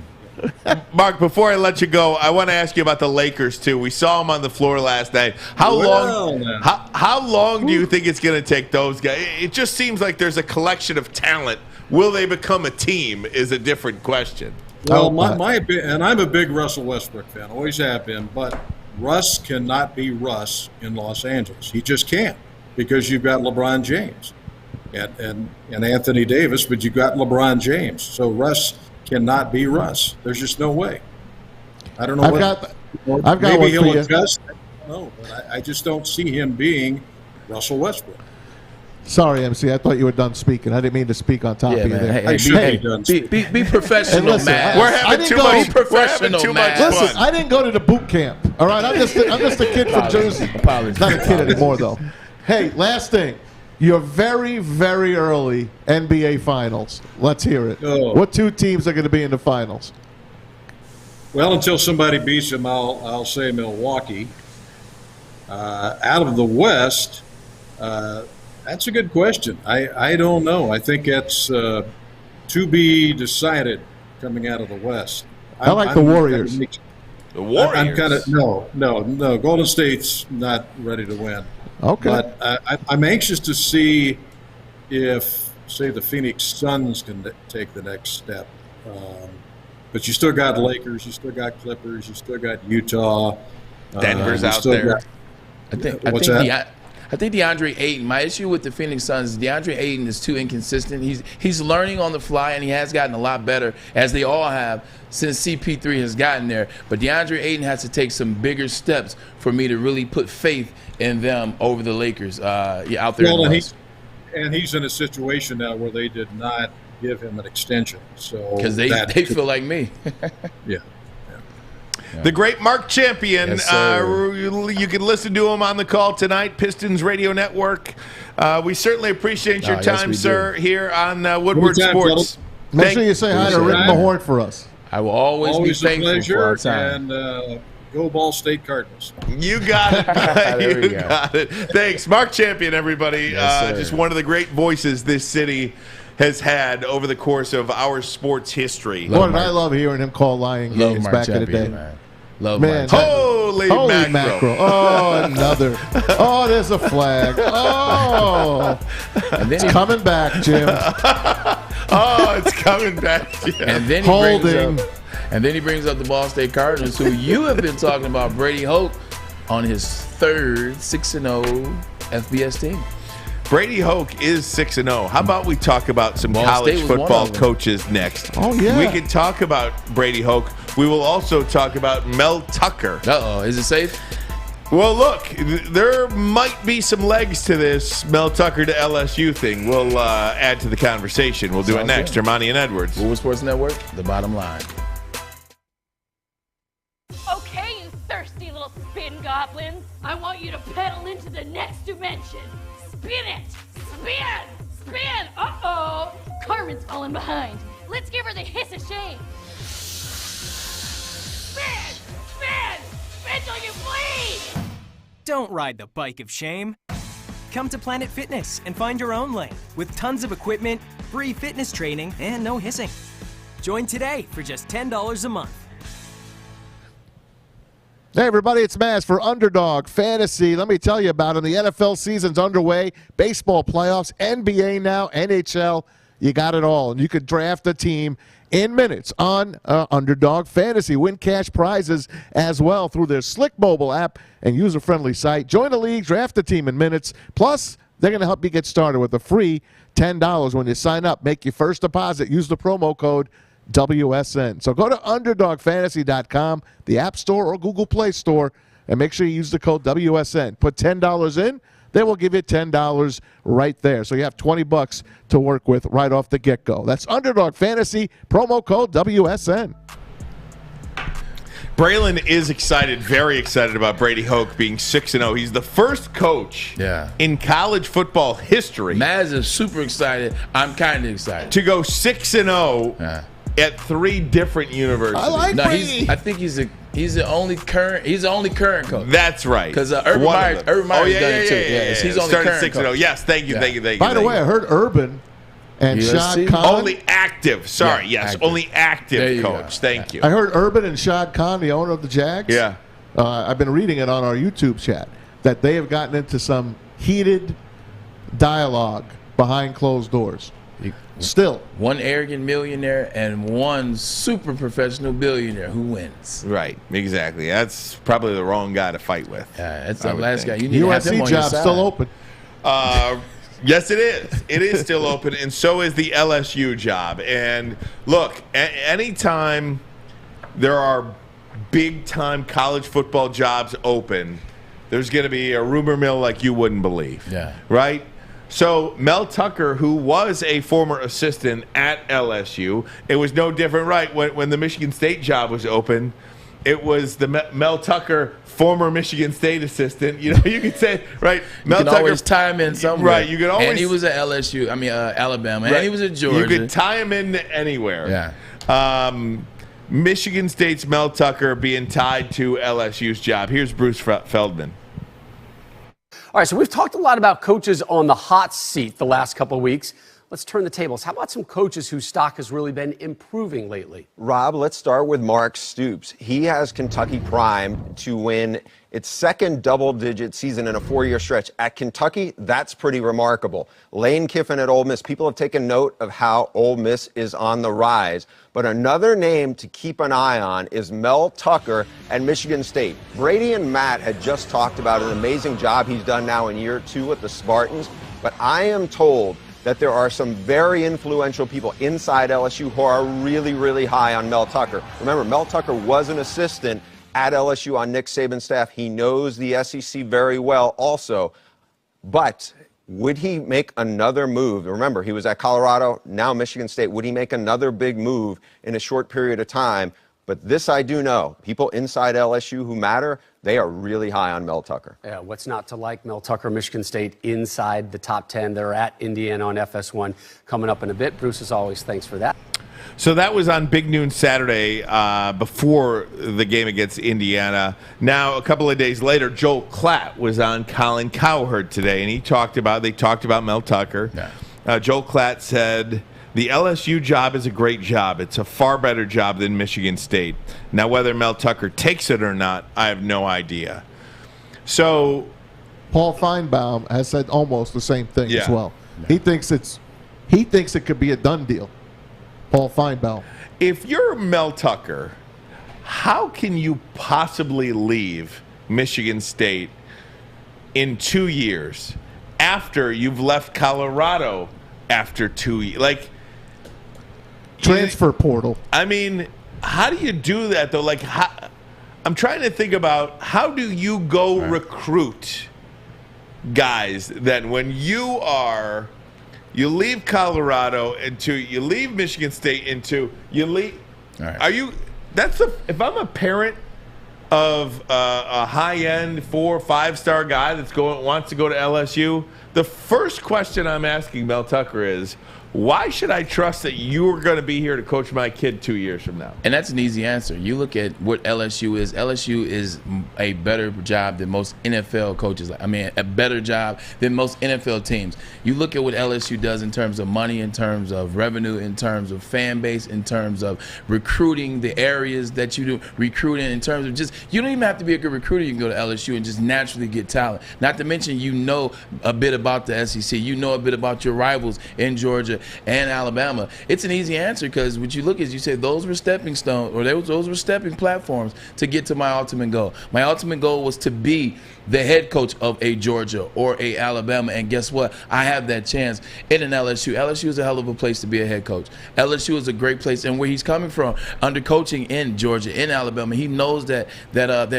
Mark, before I let you go, I want to ask you about the Lakers too. We saw them on the floor last night. How long do you think it's going to take those guys? It just seems like there's a collection of talent. Will they become a team is a different question. Well, and I'm a big Russell Westbrook fan, always have been, but Russ cannot be Russ in Los Angeles. He just can't, because you've got LeBron James and Anthony Davis, but you've got LeBron James. So Russ cannot be Russ. There's just no way. I don't know. I've got maybe one he'll for you. adjust. No, but I just don't see him being Russell Westbrook. Sorry, MC. I thought you were done speaking. I didn't mean to speak on top of you there. Be professional, man. We're having too much fun. Listen, I didn't go to the boot camp. All right, I'm just a kid from Jersey. Not a kid anymore, though. Hey, last thing. Your very, very early NBA Finals. Let's hear it. Oh. What two teams are going to be in the Finals? Well, until somebody beats them, I'll say Milwaukee. Out of the West, that's a good question. I don't know. I think that's to be decided coming out of the West. I like the Warriors. The Warriors? I'm kind of no. Golden State's not ready to win. Okay. But I'm anxious to see if, say, the Phoenix Suns can take the next step. But you still got Lakers, you still got Clippers, you still got Utah. Denver's out there. I think DeAndre Ayton. My issue with the Phoenix Suns is DeAndre Ayton is too inconsistent. He's learning on the fly, and he has gotten a lot better, as they all have, since CP3 has gotten there. But DeAndre Ayton has to take some bigger steps for me to really put faith in them over the Lakers out there. Well, and he's in a situation now where they did not give him an extension, so because they feel like me. Yeah. The great Mark Champion. Yes, you can listen to him on the call tonight, Pistons Radio Network. We certainly appreciate your time, sir, here on Woodward Sports. Make sure you say hi to Rick Mahort for us. I will always be thankful for our time. And go Ball State Cardinals. You got it. You got it. Thanks. Mark Champion, everybody. Just one of the great voices this city has had over the course of our sports history. Boy, I love hearing him call Lion games back in the day. Man. Holy mackerel. Oh, another. Oh, there's a flag. Oh. It's coming back, Jim. Oh, it's coming back, Jim. And then he brings up the Ball State Cardinals, who you have been talking about, Brady Hoke, on his third 6-0 FBS team. Brady Hoke is 6-0. How about we talk about some college football coaches next? Oh, yeah. We can talk about Brady Hoke. We will also talk about Mel Tucker. Uh-oh. Is it safe? Well, look, there might be some legs to this Mel Tucker to LSU thing. We'll add to the conversation. We'll do it next. Ermanni and Edwards. Woodward Sports Network, the bottom line. Okay, you thirsty little spin goblins. I want you to pedal into the next dimension. Spin it! Spin! Spin! Uh-oh! Carmen's falling behind. Let's give her the hiss of shame. Spin! Spin! Spin till you bleed! Don't ride the bike of shame. Come to Planet Fitness and find your own lane with tons of equipment, free fitness training, and no hissing. Join today for just $10 a month. Hey, everybody, it's Maz for Underdog Fantasy. Let me tell you about it. The NFL season's underway, baseball playoffs, NBA now, NHL. You got it all. And you could draft a team in minutes on Underdog Fantasy. Win cash prizes as well through their slick mobile app and user-friendly site. Join the league, draft a team in minutes. Plus, they're going to help you get started with a free $10 when you sign up. Make your first deposit. Use the promo code WSN. So go to UnderdogFantasy.com, the App Store or Google Play Store, and make sure you use the code WSN. Put $10 in, they will give you $10 right there. So you have $20 to work with right off the get-go. That's Underdog Fantasy, promo code WSN. Braylon is excited, very excited about Brady Hoke being 6-0. He's the first coach in college football history. Maz is super excited. I'm kind of excited. To go 6-0 at 3 different universities. I like Brady. I think He's the only current coach. That's right. Because Urban Meyer's done it too. Yeah. He's only started current 6-0. coach. Yes, thank you. By the way, I heard Urban and Shad Khan. Only active. Sorry, yes, active. only active coach. Thank you. I heard Urban and Shad Khan, the owner of the Jags. Yeah. I've been reading it on our YouTube chat that they have gotten into some heated dialogue behind closed doors. Still, one arrogant millionaire and one super professional billionaire who wins. Right, exactly. That's probably the wrong guy to fight with. That's the last guy. You need to have him USC on your job side. still open. Yes, it is. It is still open, and so is the LSU job. And look, anytime there are big-time college football jobs open, there's going to be a rumor mill like you wouldn't believe. Yeah. Right? So Mel Tucker, who was a former assistant at LSU, it was no different, right? When the Michigan State job was open, it was the Mel Tucker, former Michigan State assistant. You know, you could say, right? Mel Tucker, always tie him in somewhere. Right, you could always. And he was at LSU, Alabama, right. And he was at Georgia. You could tie him in anywhere. Yeah. Michigan State's Mel Tucker being tied to LSU's job. Here's Bruce Feldman. All right, so we've talked a lot about coaches on the hot seat the last couple of weeks. Let's turn the tables. How about some coaches whose stock has really been improving lately? Rob, let's start with Mark Stoops. He has Kentucky primed to win its second double-digit season in a 4-year stretch. At Kentucky, that's pretty remarkable. Lane Kiffin at Ole Miss. People have taken note of how Ole Miss is on the rise. But another name to keep an eye on is Mel Tucker at Michigan State. Brady and Matt had just talked about an amazing job he's done now in year 2 with the Spartans. But I am told that there are some very influential people inside LSU who are really, really high on Mel Tucker. Remember, Mel Tucker was an assistant at LSU on Nick Saban's staff. He knows the SEC very well also. But would he make another move? Remember, he was at Colorado, now Michigan State. Would he make another big move in a short period of time? But this I do know. People inside LSU who matter, they are really high on Mel Tucker. Yeah, what's not to like? Mel Tucker, Michigan State, inside the top 10. They're at Indiana on FS1 coming up in a bit. Bruce, as always, thanks for that. So that was on Big Noon Saturday before the game against Indiana. Now, a couple of days later, Joel Klatt was on Colin Cowherd today, and they talked about Mel Tucker. Yeah. Joel Klatt said, the LSU job is a great job. It's a far better job than Michigan State. Now, whether Mel Tucker takes it or not, I have no idea. So, Paul Feinbaum has said almost the same thing as well. Yeah. He thinks it could be a done deal. Paul Feinbaum. If you're Mel Tucker, how can you possibly leave Michigan State in 2 years after you've left Colorado after 2 years? Like, transfer portal. I mean, how do you do that though? Like, I'm trying to think about how do you go recruit guys then when you leave Colorado you leave Michigan State you leave. Right. If I'm a parent of a high-end 4- or 5-star guy wants to go to LSU, the first question I'm asking Mel Tucker is, why should I trust that you're going to be here to coach my kid 2 years from now? And that's an easy answer. You look at what LSU is. LSU is a better job than most NFL coaches. I mean, a better job than most NFL teams. You look at what LSU does in terms of money, in terms of revenue, in terms of fan base, in terms of recruiting, the areas that you do recruiting, in terms of just, you don't even have to be a good recruiter. You can go to LSU and just naturally get talent. Not to mention, you know a bit about the SEC. You know a bit about your rivals in Georgia and Alabama. It's an easy answer because what you look is you say those were stepping stones, or those were stepping platforms to get to my ultimate goal. My ultimate goal was to be the head coach of a Georgia or a Alabama, and guess what? I have that chance in an LSU. LSU is a hell of a place to be a head coach. LSU is a great place, and where he's coming from, under coaching in Georgia, in Alabama, he knows that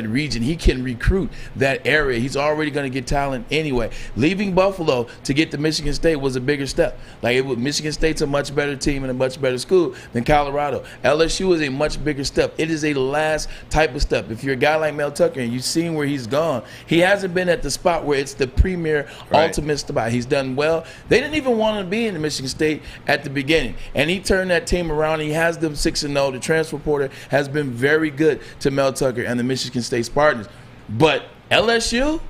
region. He can recruit that area. He's already going to get talent anyway. Leaving Buffalo to get to Michigan State was a bigger step. Like, Michigan State's a much better team and a much better school than Colorado. LSU is a much bigger step. It is a last type of step. If you're a guy like Mel Tucker and you've seen where he's gone, he hasn't been at the spot where it's the premier ultimate spot. He's done well. They didn't even want to be in Michigan State at the beginning, and he turned that team around. He has them 6-0. The transfer portal has been very good to Mel Tucker and the Michigan State Spartans. But LSU,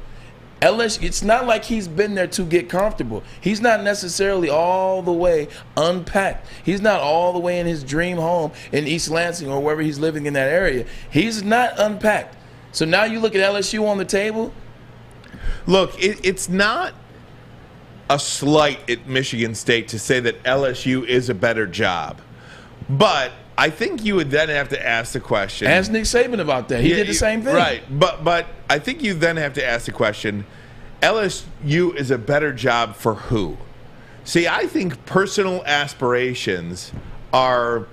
it's not like he's been there to get comfortable. He's not necessarily all the way unpacked. He's not all the way in his dream home in East Lansing or wherever he's living in that area. He's not unpacked. So now you look at LSU on the table. Look, it's not a slight at Michigan State to say that LSU is a better job. But I think you would then have to ask the question. Ask Nick Saban about that. He did the same thing. Right. But I think you then have to ask the question, LSU is a better job for who? See, I think personal aspirations are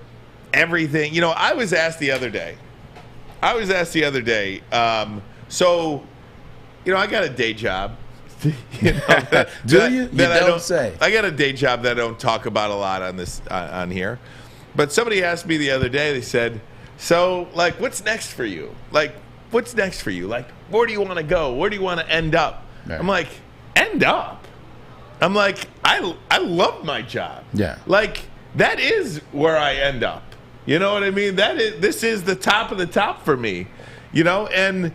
everything. You know, I was asked the other day. So, you know, I got a day job. Do you? Don't say. I got a day job that I don't talk about a lot on here. But somebody asked me the other day, they said, so, like, what's next for you? Like, what's next for you? Like, where do you want to go? Where do you want to end up? Right. I'm like, end up? I'm like, I love my job. Yeah. Like, that is where I end up. You know what I mean? This is the top of the top for me. You know, and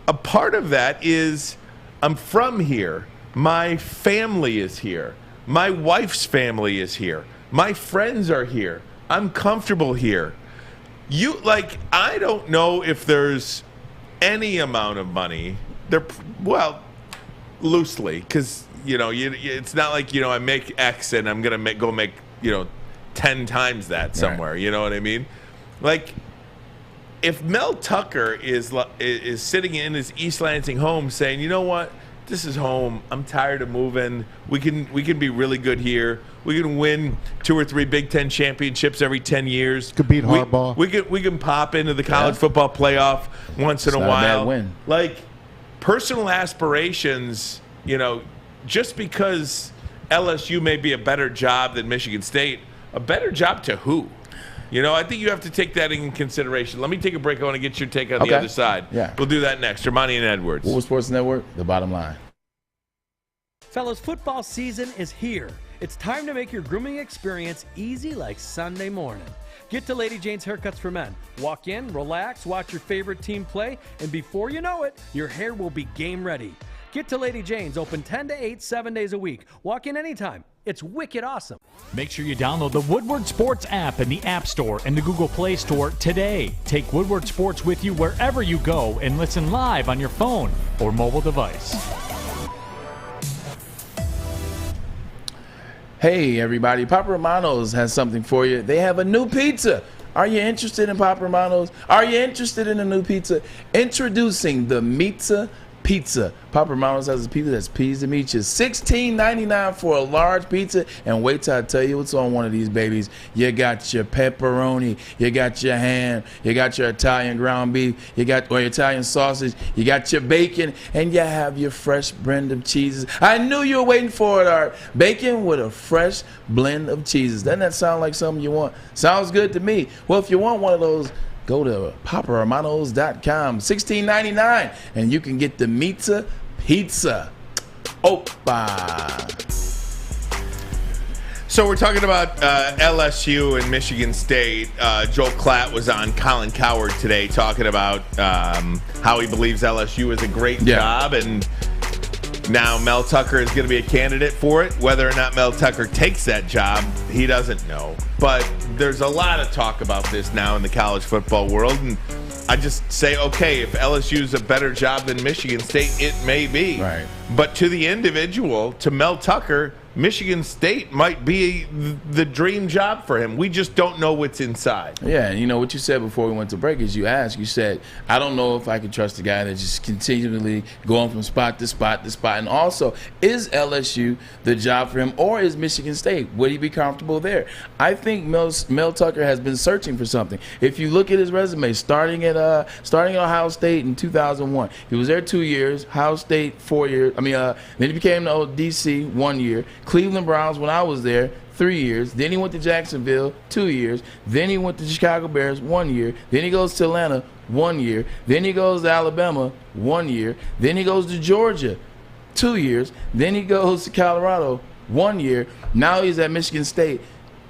a part of that is I'm from here. My family is here. My wife's family is here. My friends are here. I'm comfortable here. I don't know if there's any amount of money. Loosely, because, you know, it's not like, you know, I make X and I'm going to go make, you know, 10 times that somewhere. Right. You know what I mean? Like, if Mel Tucker is sitting in his East Lansing home saying, you know what? This is home. I'm tired of moving. We can be really good here. We can win 2 or 3 Big Ten championships every 10 years. Could beat Harbaugh. We can pop into the college football playoff once in a while. Bad win. Like, personal aspirations, you know, just because LSU may be a better job than Michigan State, a better job to who? You know, I think you have to take that in consideration. Let me take a break. I want to get your take on the other side. Yeah. We'll do that next. Ermanni and Edwards. Woodward Sports Network, the bottom line. Fellas, football season is here. It's time to make your grooming experience easy like Sunday morning. Get to Lady Jane's Haircuts for Men. Walk in, relax, watch your favorite team play, and before you know it, your hair will be game ready. Get to Lady Jane's, open 10 to 8, 7 days a week. Walk in anytime. It's wicked awesome. Make sure you download the Woodward Sports app in the App Store and the Google Play Store today. Take Woodward Sports with you wherever you go and listen live on your phone or mobile device. Hey, everybody. Papa Romano's has something for you. They have a new pizza. Are you interested in Papa Romano's? Are you interested in a new pizza? Introducing the Pizza. Papa Romano's has a pizza that's pleased to meet you. $16.99 for a large pizza. And wait till I tell you what's on one of these babies. You got your pepperoni, you got your ham, you got your Italian ground beef, you got your Italian sausage, you got your bacon, and you have your fresh blend of cheeses. I knew you were waiting for it, Art. Bacon with a fresh blend of cheeses. Doesn't that sound like something you want? Sounds good to me. Well, if you want one of those, go to paparomanos.com, $16.99, and you can get the pizza. Opa. So we're talking about LSU and Michigan State. Joel Klatt was on Colin Cowherd today talking about how he believes LSU is a great job, and now Mel Tucker is going to be a candidate for it. Whether or not Mel Tucker takes that job, he doesn't know. But there's a lot of talk about this now in the college football world, and I just say, okay, if LSU is a better job than Michigan State, it may be. Right. But to the individual, to Mel Tucker, Michigan State might be the dream job for him. We just don't know what's inside. Yeah, and you know what you said before we went to break is you said, I don't know if I can trust a guy that's just continually going from spot to spot to spot. And also, is LSU the job for him, or is Michigan State? Would he be comfortable there? I think Mel Tucker has been searching for something. If you look at his resume, starting at Ohio State in 2001, he was there 2 years. Ohio State 4 years. Then he became the DC 1 year. Cleveland Browns when I was there 3 years. Then he went to Jacksonville, 2 years. Then he went to Chicago Bears, 1 year. Then he goes to Atlanta, 1 year. Then he goes to Alabama, 1 year. Then he goes to Georgia, 2 years. Then he goes to Colorado, 1 year. Now he's at Michigan State,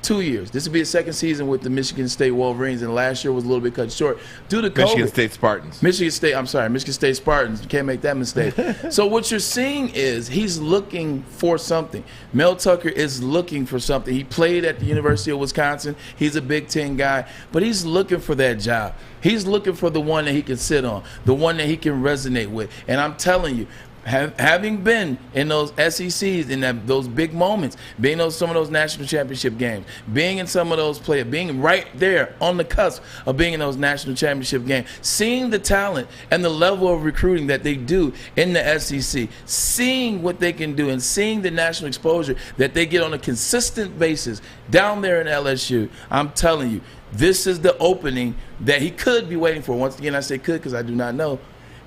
2 years. This will be his second season with the Michigan State Wolverines, and last year was a little bit cut short due to COVID. Michigan State Spartans. Michigan State Spartans. You can't make that mistake. So what you're seeing is he's looking for something. Mel Tucker is looking for something. He played at the University of Wisconsin. He's a Big Ten guy, but he's looking for that job. He's looking for the one that he can sit on, the one that he can resonate with. And I'm telling you, having been in those SECs, in those big moments, being in some of those national championship games, being in some of those players, being right there on the cusp of being in those national championship games, seeing the talent and the level of recruiting that they do in the SEC, seeing what they can do and seeing the national exposure that they get on a consistent basis down there in LSU, I'm telling you, this is the opening that he could be waiting for. Once again, I say could because I do not know.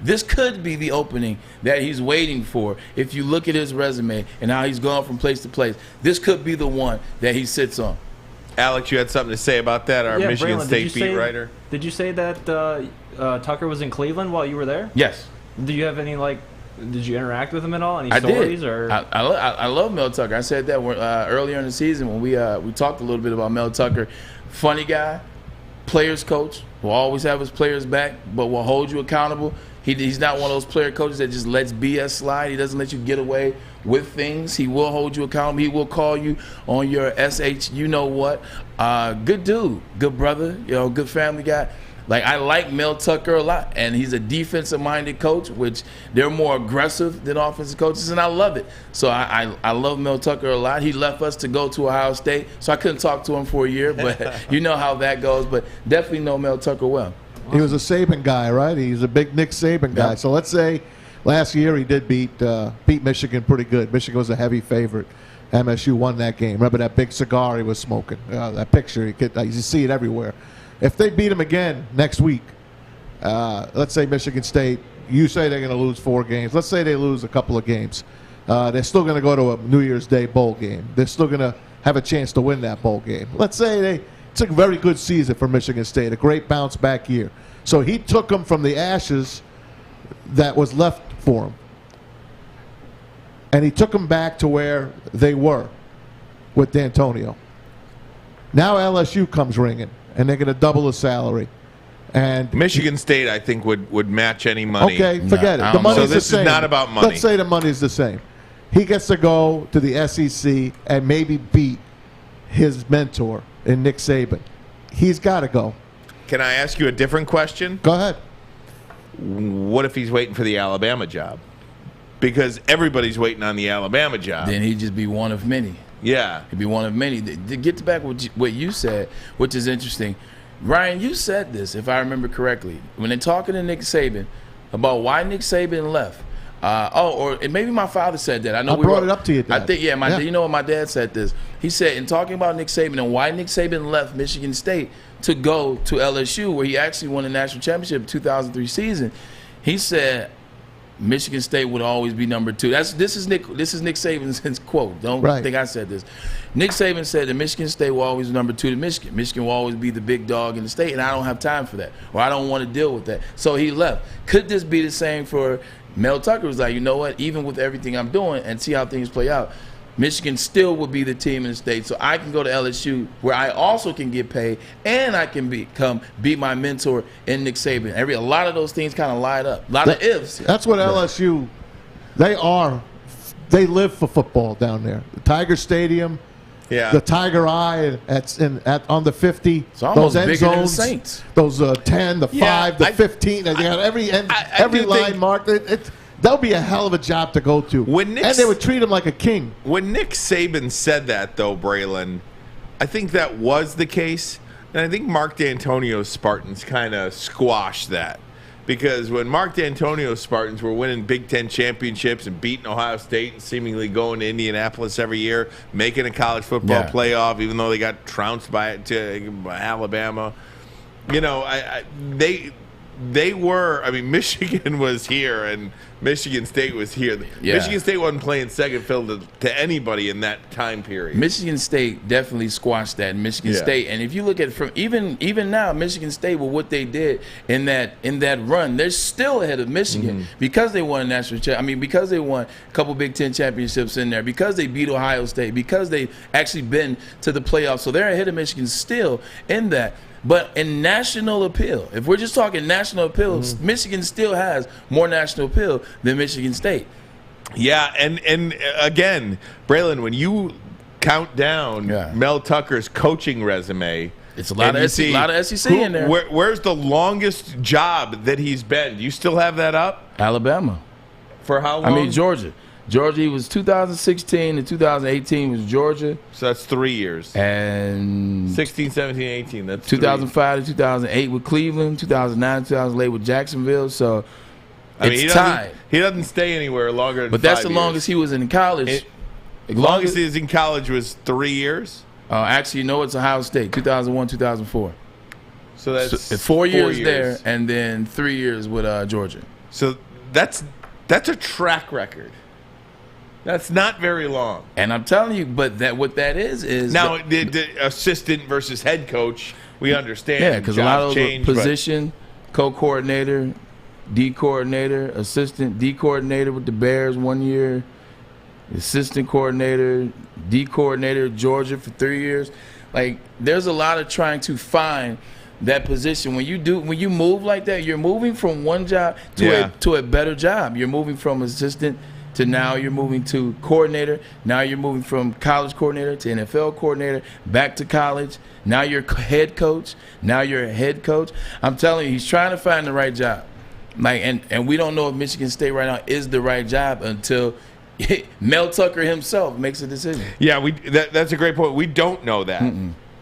This could be the opening that he's waiting for. If you look at his resume and how he's gone from place to place, this could be the one that he sits on. Alex, you had something to say about that, our Michigan Braylon, State beat writer? Did you say that Tucker was in Cleveland while you were there? Yes. Do you have any, did you interact with him at all? Any I stories? did. Or? I love Mel Tucker. I said that earlier in the season when we talked a little bit about Mel Tucker. Funny guy, players coach, will always have his players back, but will hold you accountable. He's not one of those player coaches that just lets BS slide. He doesn't let you get away with things. He will hold you accountable. He will call you on your SH, you know what. Good dude, good brother, good family guy. I like Mel Tucker a lot, and he's a defensive-minded coach, which they're more aggressive than offensive coaches, and I love it. So I love Mel Tucker a lot. He left us to go to Ohio State, so I couldn't talk to him for a year, but you know how that goes. But definitely know Mel Tucker well. He was a Saban guy, right? He's a big Nick Saban guy. Yep. So let's say last year he did beat Michigan pretty good. Michigan was a heavy favorite. MSU won that game. Remember that big cigar he was smoking? That picture, you see it everywhere. If they beat him again next week, let's say Michigan State, you say they're going to lose 4 games. Let's say they lose a couple of games. They're still going to go to a New Year's Day bowl game. They're still going to have a chance to win that bowl game. Let's say it's a very good season for Michigan State, a great bounce-back year. So he took them from the ashes that was left for him, and he took them back to where they were with D'Antonio. Now LSU comes ringing, and they're going to double the salary. And Michigan State, I think, would match any money. Okay, forget it. The money's so this the same. is not about money. Let's say the money's the same. He gets to go to the SEC and maybe beat his mentor in Nick Saban. He's got to go. Can I ask you a different question? Go ahead. What if he's waiting for the Alabama job? Because everybody's waiting on the Alabama job. Then he'd just be one of many. Yeah. He'd be one of many. To get back what you said, which is interesting, Ryan, you said this, if I remember correctly, when they're talking to Nick Saban about why Nick Saban left. Or maybe my father said that. I know I brought it up to you, Dad. I think, you know what, my dad said this. He said, in talking about Nick Saban and why Nick Saban left Michigan State to go to LSU, where he actually won the national championship in 2003 season, he said Michigan State would always be number 2. This is Nick Saban's quote. Don't think I said this. Nick Saban said that Michigan State will always be number 2 to Michigan. Michigan will always be the big dog in the state, and I don't have time for that, or I don't want to deal with that. So he left. Could this be the same for Mel Tucker? Was like, you know what, even with everything I'm doing and see how things play out, Michigan still would be the team in the state, so I can go to LSU where I also can get paid and I can be my mentor in Nick Saban. A lot of those things kind of light up. A lot of ifs. That's what LSU, they live for football down there. The Tiger Stadium, the Tiger Eye on the 50, it's almost those end bigger than the zones, Saints. those 10, the 5, the 15, they got every line marked. That'll be a hell of a job to go to. And they would treat him like a king. When Nick Saban said that, though, Braylon, I think that was the case. And I think Mark D'Antonio's Spartans kind of squashed that. Because when Mark D'Antonio's Spartans were winning Big Ten championships and beating Ohio State and seemingly going to Indianapolis every year, making a college football playoff, even though they got trounced by Alabama, they were. I mean, Michigan was here and Michigan State was here. Yeah. Michigan State wasn't playing second fiddle to anybody in that time period. Michigan State definitely squashed that in Michigan State. And if you look at from even now, Michigan State with what they did in that run, they're still ahead of Michigan because they won a national championship. I mean, because they won a couple Big Ten championships in there, because they beat Ohio State, because they actually been to the playoffs. So they're ahead of Michigan still in that. But in national appeal, if we're just talking national appeal, Michigan still has more national appeal than Michigan State. Yeah, and again, Braylon, when you count down Mel Tucker's coaching resume, it's a lot of SEC in there. Where's the longest job that he's been? Do you still have that up? Alabama. For how long? I mean, Georgia. Georgia, he was 2016 and 2018 was Georgia. So that's 3 years. And 16, 17, 18. That's 2005 to 2008 with Cleveland, 2009 to 2008 with Jacksonville. So it's tied. He doesn't stay anywhere longer than 5 years. But that's the longest he was in college. Longest he was in college was 3 years? Actually, no, it's Ohio State, 2001, 2004. So that's 4 years there and then 3 years with Georgia. So that's a track record. That's not very long. And I'm telling you, but what that is now the assistant versus head coach. We understand. Yeah, because a lot of those position, co-coordinator, D coordinator, assistant D coordinator with the Bears 1 year, assistant coordinator, D coordinator, Georgia for 3 years. Like there's a lot of trying to find that position. When you move like that, you're moving from one job to a better job. You're moving from assistant to now you're moving to coordinator. Now you're moving from college coordinator to NFL coordinator, back to college. Now you're head coach. Now you're a head coach. I'm telling you, he's trying to find the right job. Like, and we don't know if Michigan State right now is the right job until Mel Tucker himself makes a decision. Yeah, that's a great point. We don't know that.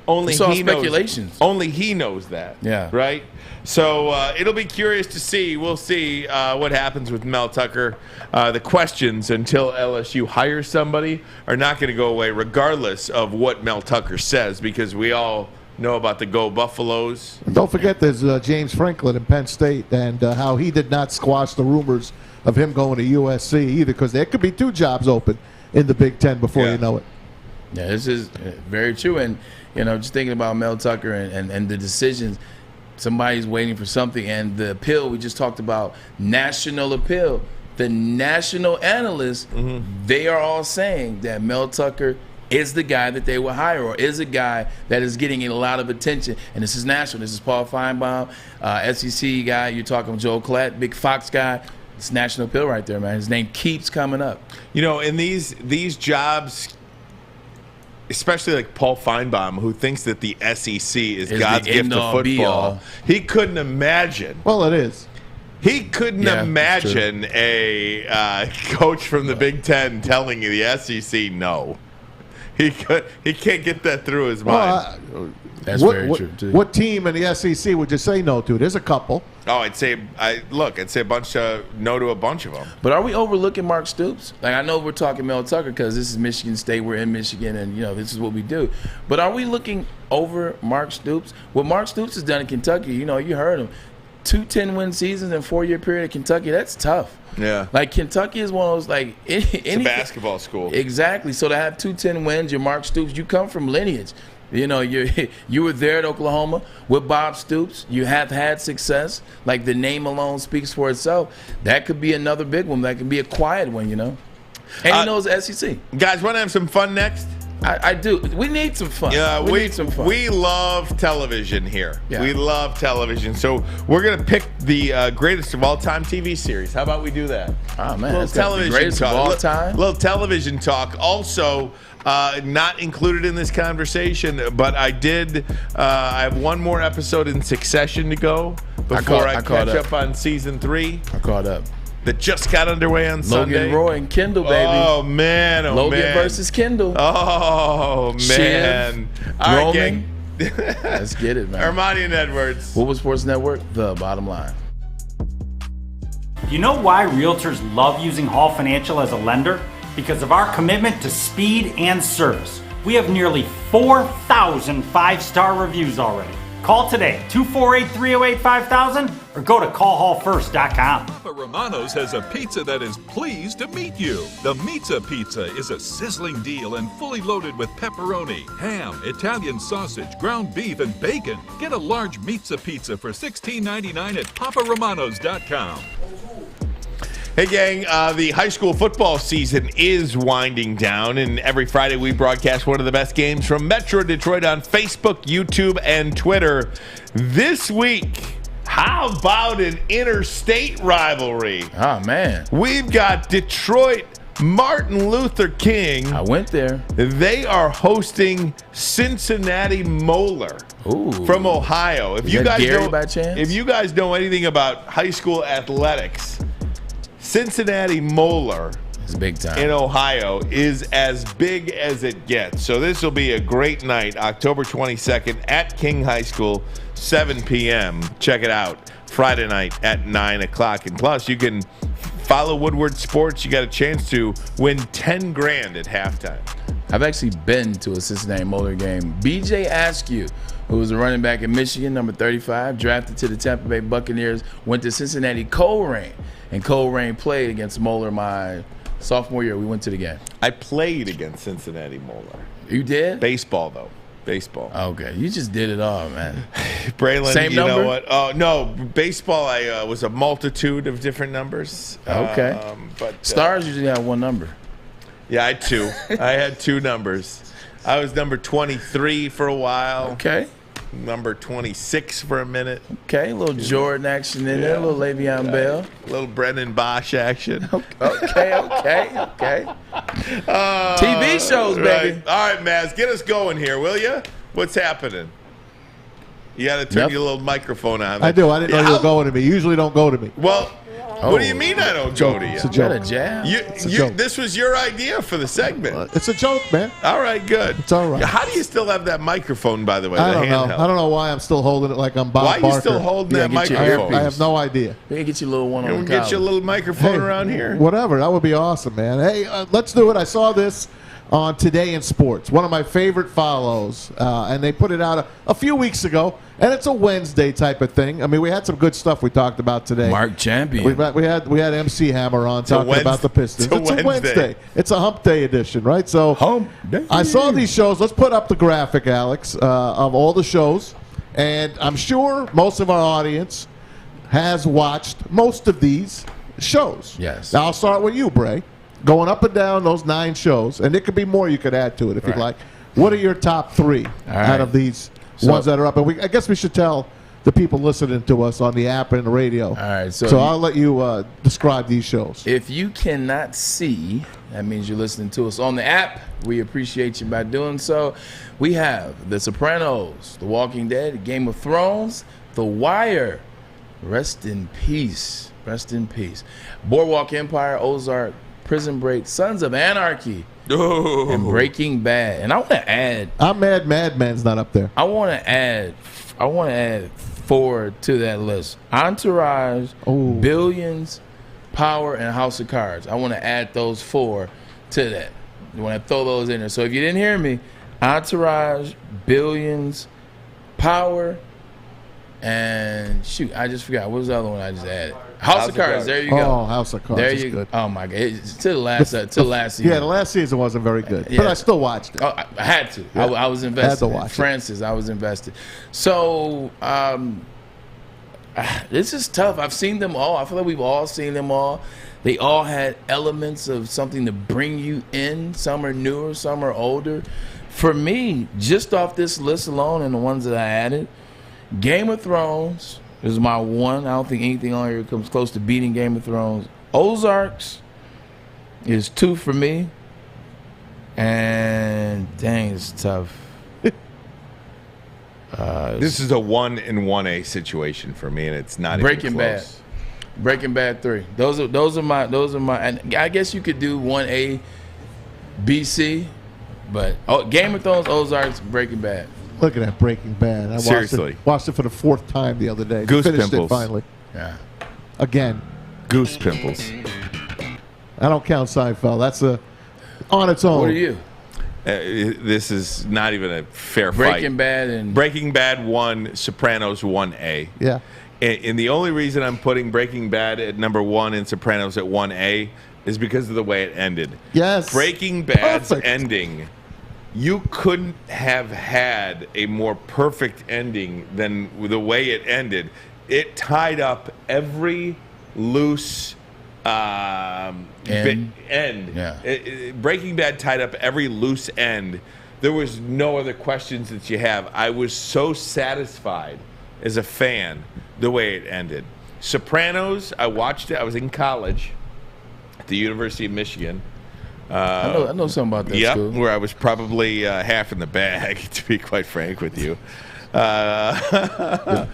Only he speculations. Only he knows that. Yeah. Right? So it'll be curious to see. We'll see what happens with Mel Tucker. The questions until LSU hires somebody are not going to go away regardless of what Mel Tucker says, because we all know about the Go Buffaloes. Don't forget there's James Franklin in Penn State and how he did not squash the rumors of him going to USC either, because there could be 2 jobs open in the Big Ten before you know it. Yeah, this is very true. And, just thinking about Mel Tucker and the decisions, somebody's waiting for something. And the appeal, we just talked about national appeal. The national analysts, they are all saying that Mel Tucker is the guy that they will hire, or is a guy that is getting a lot of attention. And this is national. This is Paul Feinbaum, SEC guy. You're talking Joe Collette, big Fox guy. It's national appeal right there, man. His name keeps coming up. In these jobs, especially like Paul Feinbaum, who thinks that the SEC is God's gift to football, he couldn't imagine. Well, it is. He couldn't imagine a coach from the Big Ten telling you the SEC no. He can't get that through his mind. That's very true too. What team in the SEC would you say no to? There's a couple. Oh, I'd say a bunch no to a bunch of them. But are we overlooking Mark Stoops? Like, I know we're talking Mel Tucker because this is Michigan State. We're in Michigan, and this is what we do. But are we looking over Mark Stoops? What Mark Stoops has done in Kentucky, you heard him. 2 10-win seasons in 4-year period at Kentucky. That's tough. Yeah. Like, Kentucky is one of those, like, it's a basketball school. Exactly. So to have 2 10 wins, you're Mark Stoops. You come from lineage. You were there at Oklahoma with Bob Stoops. You have had success. Like, the name alone speaks for itself. That could be another big one. That could be a quiet one, And he knows the SEC. Guys, want to have some fun next? I do. We need some fun. Yeah, we need some fun. We love television here. Yeah. We love television. So we're going to pick the greatest of all-time TV series. How about we do that? Oh, man. Little television greatest talk. Of all time. Little television talk. Also, not included in this conversation, but I have one more episode in Succession to go before I catch up on season 3. I caught up. That just got underway on Sunday. Logan Roy and Kendall, baby. Oh, man. Logan versus Kendall. Oh, man. All right, gang. Let's get it, man. Ermanni and Edwards. Woodward Sports Network, the bottom line. You know why realtors love using Hall Financial as a lender? Because of our commitment to speed and service. We have nearly 4,000 5-star reviews already. Call today, 248-308-5000, or go to callhallfirst.com. Papa Romano's has a pizza that is pleased to meet you. The Pizza Pizza is a sizzling deal and fully loaded with pepperoni, ham, Italian sausage, ground beef, and bacon. Get a large Pizza Pizza for $16.99 at paparomanos.com. Hey, gang, the high school football season is winding down, and every Friday we broadcast one of the best games from Metro Detroit on Facebook, YouTube, and Twitter. This week, how about an interstate rivalry? Oh, man. We've got Detroit Martin Luther King. I went there. They are hosting Cincinnati Moeller from Ohio. If Is you that guys Gary know, by chance? if you guys know anything about high school athletics, Cincinnati Moeller is big time in Ohio is as big as it gets. So this will be a great night, October 22nd at King High School, 7 p.m. Check it out. Friday night at 9 o'clock. And plus, you can follow Woodward Sports. You got a chance to win $10,000 at halftime. I've actually been to a Cincinnati Moeller game. B.J. Askew, who was a running back in Michigan, number 35, drafted to the Tampa Bay Buccaneers, went to Cincinnati Colerain. And Colerain played against Moeller my sophomore year. We went to the game. I played against Cincinnati Moeller. You did? Baseball, though. Baseball. Okay. You just did it all, man. Braylon, Same you number? know what? Oh, no. Baseball, I was a multitude of different numbers. Okay. But Stars usually have one number. Yeah, I had two. I had two numbers. I was number 23 for a while. Okay. Number 26 for a minute. Okay, a little Jordan action in there, a little Le'Veon Bell. A little Brendan Bosch action. Okay. TV shows, baby. Right. All right, Maz, get us going here, will you? What's happening? You got to turn your little microphone on. I do. I didn't know you were going to me. You usually don't go to me. Well, what do you mean I don't go to you? It's a joke. Is that a jab? It's a joke. This was your idea for the segment. It's a joke, man. All right, good. It's all right. How do you still have that microphone, by the way? I the don't know. handheld? I don't know why I'm still holding it like I'm Bob Why are Barker. you still holding that get your microphone? I have no idea. We can get you a little one Can on we the get you a little microphone around here? Whatever. That would be awesome, man. Hey, let's do it. I saw this on Today in Sports, one of my favorite follows, and they put it out a few weeks ago, and it's a Wednesday type of thing. I mean, we had some good stuff we talked about today. Mark Champion. We had MC Hammer on talking about the Pistons. It's a Wednesday. It's a Hump Day edition, right? So Hump Day. I saw these shows. Let's put up the graphic, Alex, of all the shows, and I'm sure most of our audience has watched most of these shows. Yes. Now I'll start with you, Bray. Going up and down those 9 shows, and there could be more you could add to it if you'd like. What are your top 3 out of these ones that are up? And I guess we should tell the people listening to us on the app and the radio. All right. So I'll let you describe these shows. If you cannot see, that means you're listening to us on the app. We appreciate you by doing so. We have The Sopranos, The Walking Dead, Game of Thrones, The Wire. Rest in peace. Rest in peace. Boardwalk Empire, Ozark, Prison Break, Sons of Anarchy, and Breaking Bad. And I want to add. I'm mad Mad Men's not up there. I want to add 4 to that list. Entourage, Billions, Power, and House of Cards. I want to add those 4 to that. I want to throw those in there. So if you didn't hear me, Entourage, Billions, Power, and shoot, I just forgot. What was the other one I just added? House of Cards. There you go. Oh, House of Cards There is you good. Oh my God! It's to the last season. Yeah, the last season wasn't very good, Yeah. but I still watched it. Oh, I had to. Yeah. I was invested. Had to watch it. Francis, I was invested. So this is tough. I've seen them all. I feel like we've all seen them all. They all had elements of something to bring you in. Some are newer, some are older. For me, just off this list alone and the ones that I added, Game of Thrones is my one. I don't think anything on here comes close to beating Game of Thrones. Ozarks is 2 for me. And dang, it's tough. This is a 1 and 1A situation for me, and it's not Breaking even Bad. close. Breaking Bad 3. Those are my. And I guess you could do 1A, B, C, but Game of Thrones, Ozarks, Breaking Bad. Look at that Breaking Bad. I Seriously. watched it for the 4th time the other day. Goose Finished pimples. it finally. Yeah. Again. Goose pimples. I don't count Seinfeld. That's on its own. What are you? This is not even a fair Breaking fight. Breaking Bad 1, Sopranos 1A. Yeah. And the only reason I'm putting Breaking Bad at number 1 and Sopranos at 1A is because of the way it ended. Yes. Breaking Bad's ending, you couldn't have had a more perfect ending than the way it ended. It tied up every loose end. Yeah. Breaking Bad tied up every loose end. There was no other questions that you have. I was so satisfied as a fan the way it ended. Sopranos, I watched it. I was in college at the University of Michigan. I know something about that school. Where I was probably half in the bag, to be quite frank with you. But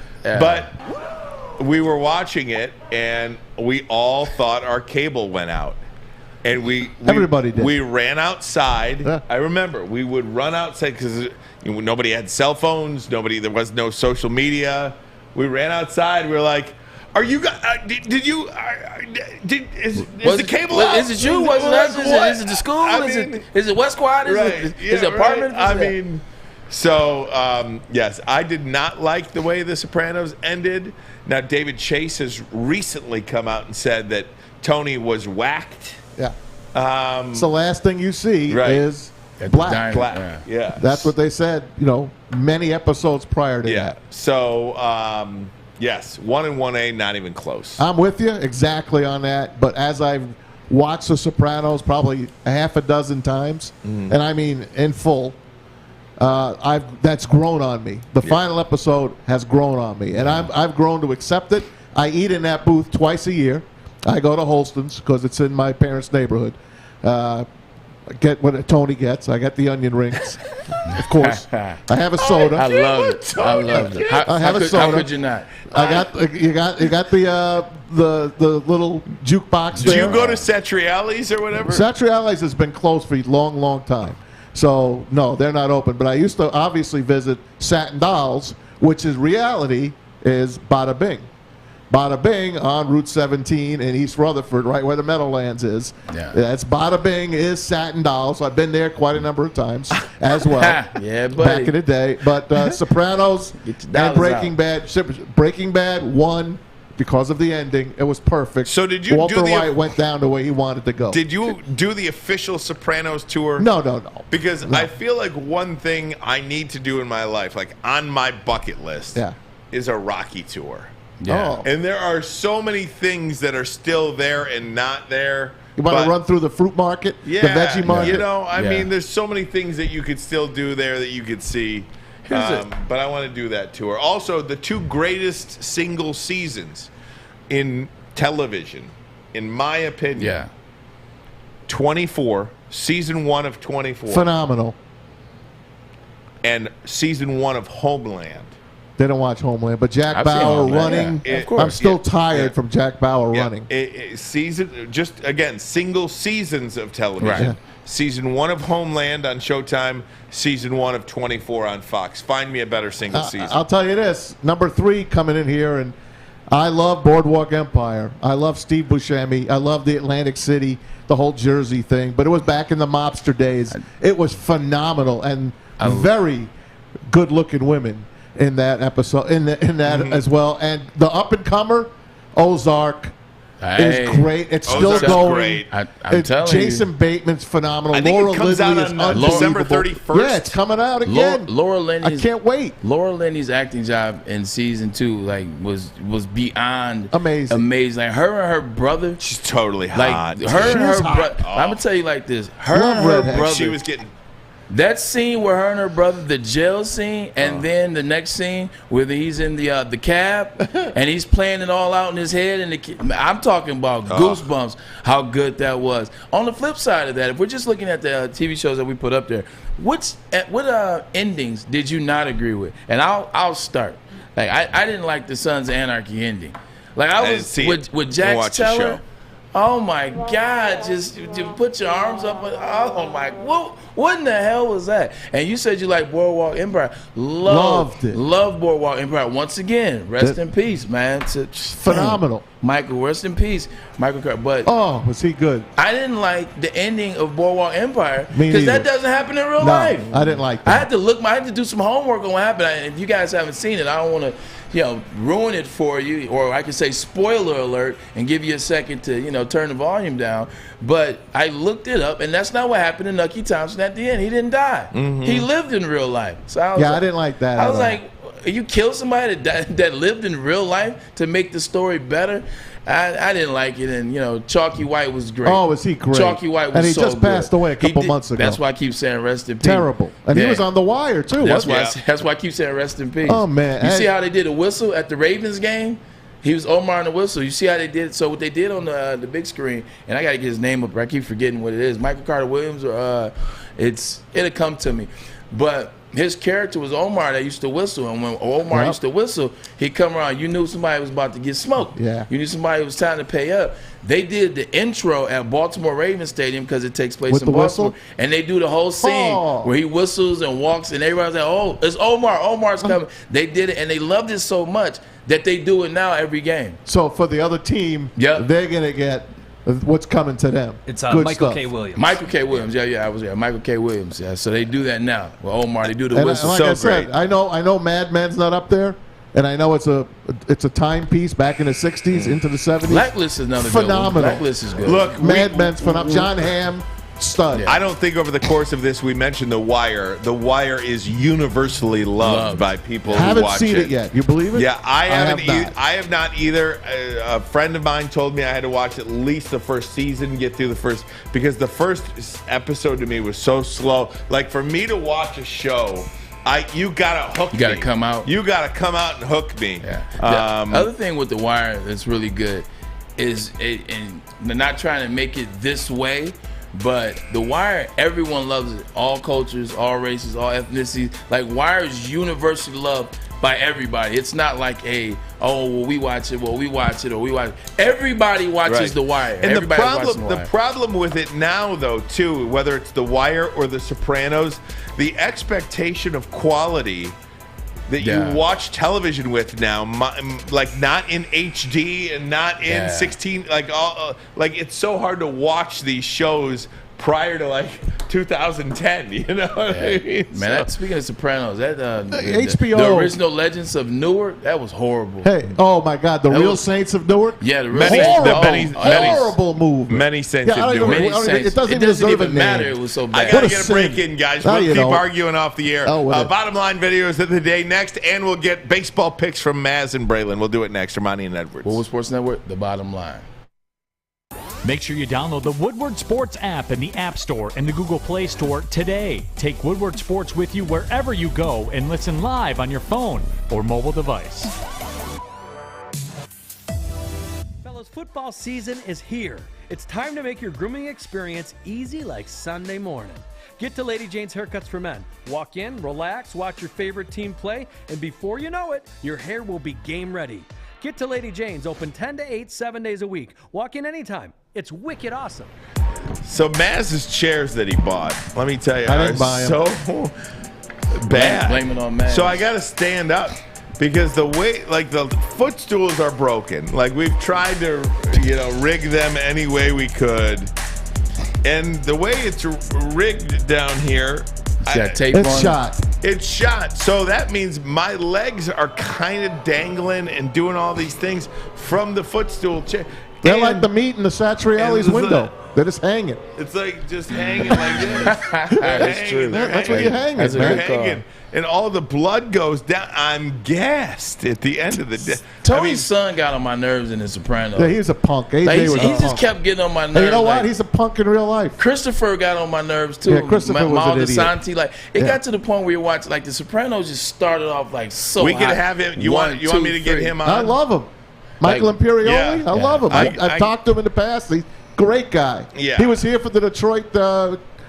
we were watching it, and we all thought our cable went out. And everybody did. We ran outside. Yeah. I remember we would run outside because nobody had cell phones. There was no social media. We ran outside. We were like, "Are you guys? Is the cable out? Is it you? Was it us? Is it the school? Is it West Quad? Is it apartment? Right. Yes, I did not like the way The Sopranos ended. Now, David Chase has recently come out and said that Tony was whacked. Yeah. So the last thing you see is black. Black. Yeah. That's what they said, many episodes prior to that. So, yes, 1 and 1A, not even close. I'm with you exactly on that. But as I've watched The Sopranos probably a half a dozen times, and I mean in full, that's grown on me. The final episode has grown on me, and I've grown to accept it. I eat in that booth twice a year. I go to Holston's because it's in my parents' neighborhood. I get what Tony gets. I got the onion rings, of course. I have a soda. I love it. I love it. I have a soda. How could you not? You got the little jukebox there. Do you go to Satriali's or whatever? Satriali's has been closed for a long, long time. So, no, they're not open. But I used to obviously visit Satin Dolls, which is reality is Bada Bing. Bada Bing on Route 17 in East Rutherford, right where the Meadowlands is. Yeah. That's Bada Bing is Satin Dolls. So I've been there quite a number of times as well. Yeah, buddy. Back in the day. But Sopranos and Breaking Bad. Breaking Bad won because of the ending. It was perfect. So did you Walter White went down the way he wanted to go. Did you do the official Sopranos tour? No. Because I feel like one thing I need to do in my life, like on my bucket list, is a Rocky tour. Yeah. Oh. And there are so many things that are still there and not there. You want to run through the fruit market, the veggie market? I mean, there's so many things that you could still do there that you could see. But I want to do that tour. Also, the 2 greatest single seasons in television, in my opinion, 24, season 1 of 24. Phenomenal. And season 1 of Homeland. They don't watch Homeland, but Jack Bauer running. Yeah, of course. I'm still tired from Jack Bauer running. Single seasons of television. Right. Season 1 of Homeland on Showtime. Season 1 of 24 on Fox. Find me a better single season. I'll tell you this: number 3 coming in here, and I love Boardwalk Empire. I love Steve Buscemi. I love the Atlantic City, the whole Jersey thing. But it was back in the mobster days. It was phenomenal and very good-looking women in that episode, in that as well, and the up and comer Ozark is great. It's Ozark's still going. Great. I'm telling Jason Bateman's phenomenal. I think Laura it comes Linney out is on December 31st. Yeah, it's coming out again. Laura Linney's, I can't wait. Laura Linney's acting job in season 2 was beyond amazing. Like her and her brother, she's totally hot. Like her and her brother. I'm gonna tell you like this: her and her brother. She was getting. That scene where her and her brother, the jail scene, and then the next scene where he's in the cab and he's playing it all out in his head, and I'm talking about goosebumps. How good that was. On the flip side of that, if we're just looking at the TV shows that we put up there, what endings did you not agree with? And I'll start. Like I didn't like the Sons of Anarchy ending. Like I was with Jax Teller. Oh my God! Just put your arms up. Oh my! What in the hell was that? And you said you like Boardwalk Empire. Loved it. Love Boardwalk Empire. Once again, rest in peace, man. Phenomenal. Michael, rest in peace, Michael Carter. But was he good? I didn't like the ending of Boardwalk Empire Me because that neither. doesn't happen in real No, life. I didn't like I that. I had to do some homework on what happened. If you guys haven't seen it, I don't want to, ruin it for you, or I could say spoiler alert and give you a second to, turn the volume down. But I looked it up, and that's not what happened to Nucky Thompson at the end. He didn't die. Mm-hmm. He lived in real life. So I was I didn't like that. I was at all. like, you killed somebody that lived in real life to make the story better? I didn't like it, and Chalky White was great. Oh, was he great? Chalky White was and he so just passed good. away a couple months ago. That's why I keep saying rest in peace. Terrible. And he Yeah. was on The Wire too. That's wasn't he? that's why I keep saying rest in peace. Oh, man. You see how they did a whistle at the Ravens game? He was Omar on the whistle. You see how they did? So what they did on the big screen, and I got to get his name up. I keep forgetting what it is. Michael Carter Williams, or it'll come to me. But his character was Omar that used to whistle, and when Omar used to whistle, he'd come around. You knew somebody was about to get smoked. Yeah. You knew somebody was time to pay up. They did the intro at Baltimore Ravens Stadium because it takes place With in the Baltimore, whistle? and they do the whole scene where he whistles and walks, and everybody's like, "Oh, it's Omar! Omar's coming!" They did it, and they loved it so much that they do it now every game. So for the other team, they're gonna get what's coming to them. It's Good Michael stuff. K. Williams. Michael K. Williams, I was there. Michael K. Williams, so they do that now. Well, Omar, they do the And whistle. like I said, I know Mad Men's not up there, and I know it's a timepiece back in the '60s into the '70s. Blacklist is another phenomenal. good one. Blacklist is good. Look, Mad Men's phenomenal. John Hamm, stud. I don't think over the course of this we mentioned The Wire. The Wire is universally loved by people who Haven't watch seen it yet. You believe it? Yeah, I haven't. have not. I have not either. A friend of mine told me I had to watch at least the first season, get through the first, because the first episode to me was so slow. Like for me to watch a show, you gotta hook me. You gotta come out. You gotta come out and hook me. Yeah. The other thing with The Wire that's really good is, and they're not trying to make it this way, but The Wire, everyone loves it. All cultures, all races, all ethnicities. Like, Wire is universally loved by everybody. It's not like we watch it, or we watch it. Everybody watches The Wire. And Everybody watches the problem with it now, though, too, whether it's The Wire or The Sopranos, the expectation of quality that you watch television with now, like not in HD and not in 16, like it's so hard to watch these shows prior to like 2010. You know what I mean? Man, speaking of Sopranos, that HBO, the original Legends of Newark, that was horrible. Hey, oh my God, the Real Saints of Newark. Yeah, the Real Saints. Horrible movie. Many Saints of Newark. It doesn't even matter. It was so bad. I gotta get a break in, guys. We'll keep arguing off the air. Oh, bottom line videos of the day next, and we'll get baseball picks from Maz and Braylon. We'll do it next. Ermanni and Edwards. Woodward Sports Network, the bottom line. Make sure you download the Woodward Sports app in the App Store and the Google Play Store today. Take Woodward Sports with you wherever you go and listen live on your phone or mobile device. Fellas, football season is here. It's time to make your grooming experience easy like Sunday morning. Get to Lady Jane's Haircuts for Men. Walk in, relax, watch your favorite team play, and before you know it, your hair will be game ready. Get to Lady Jane's, open 10 to 8, 7 days a week. Walk in anytime. It's wicked awesome. So Maz's chairs that he bought, let me tell you, I are didn't buy 'em. so bad. Blame it on Maz. So I got to stand up because the way, like the footstools are broken. Like we've tried to, rig them any way we could, and the way it's rigged down here, It's shot. So that means my legs are kind of dangling and doing all these things from the footstool chair. They're like the meat in the Satriali's window. They're just hanging. It's like just hanging like this. That's true. That's what you're hanging. They're hanging. And all the blood goes down. I'm gassed at the end of the day. Tony's son got on my nerves in The Sopranos. Yeah, he's a punk. AJ Like, was a he punk. just kept getting on my nerves. And you know what? like- He's a punk in real life. Christopher got on my nerves too. Yeah, Christopher was an idiot. DeSanti, like it Yeah. got to the point where you watch like The Sopranos just started off like so. We could hot. have him. You One, want two, me to get three. him on? I love him. Michael Like, Imperioli, yeah. I love him. I I've talked to him in the past. He's a great guy. Yeah. He was here for the Detroit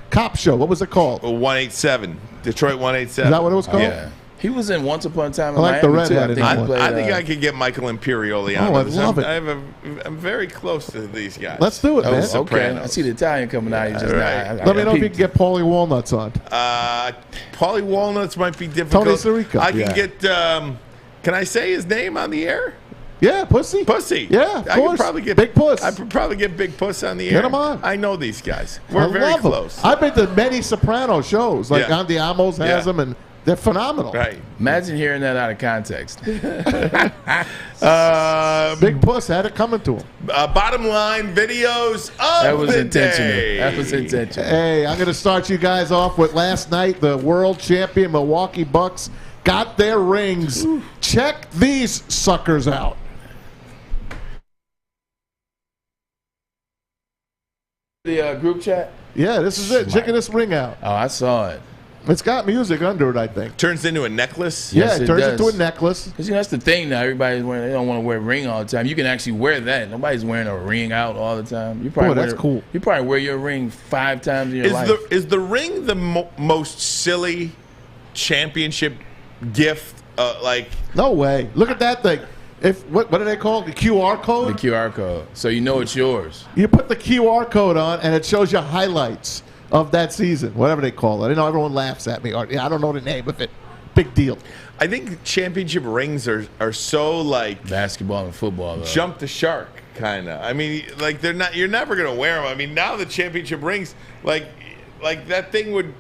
cop show. What was it called? 187. Detroit 187. Is that what it was called? Yeah. He was in Once Upon a Time in I like the Miami, too. redhead in that one. I think I could get Michael Imperioli on Oh, I this. love it. I'm very close to these guys. Let's do it, man. Okay, I see the Italian coming out. Just right. now. Let me know if you can get Paulie Walnuts on. Paulie Walnuts might be difficult. Tony Sirico. I can Yeah. get. Can I say his name on the air? Yeah, Pussy. Pussy. Yeah, of I course. could probably get Big Puss. I could probably get Big Puss on the air. Get him on. I know these guys. I We're very love 'em. close. I've been to many Soprano shows. Like Yeah. Andy Amos has Yeah. them, and they're phenomenal. Right. Imagine hearing that out of context. Big Puss had it coming to him. Bottom line videos of That was the intentional. day. That was intentional. Hey, I'm going to start you guys off with last night. The world champion Milwaukee Bucks got their rings. Check these suckers out. The group chat? Yeah, this is it. Checking this ring out. Oh, I saw it. It's got music under it, I think. Turns into a necklace. Yeah, Yes, it it turns does. into a necklace. Because that's the thing now. Everybody's wearing. They don't want to wear a ring all the time. You can actually wear that. Nobody's wearing a ring out all the time. You probably Boy, that's cool. You probably wear your ring 5 times in your life. Is the ring the most silly championship gift? No way. Look at that thing. What do they call it? The QR code? The QR code. So you know it's yours. You put the QR code on, and it shows you highlights of that season, whatever they call it. I know everyone laughs at me. I don't know the name of it. Big deal. I think championship rings are so like basketball and football. Though. Jump the shark kind of. I mean, like they're not. You're never gonna wear them. I mean, now the championship rings, like that thing wouldn't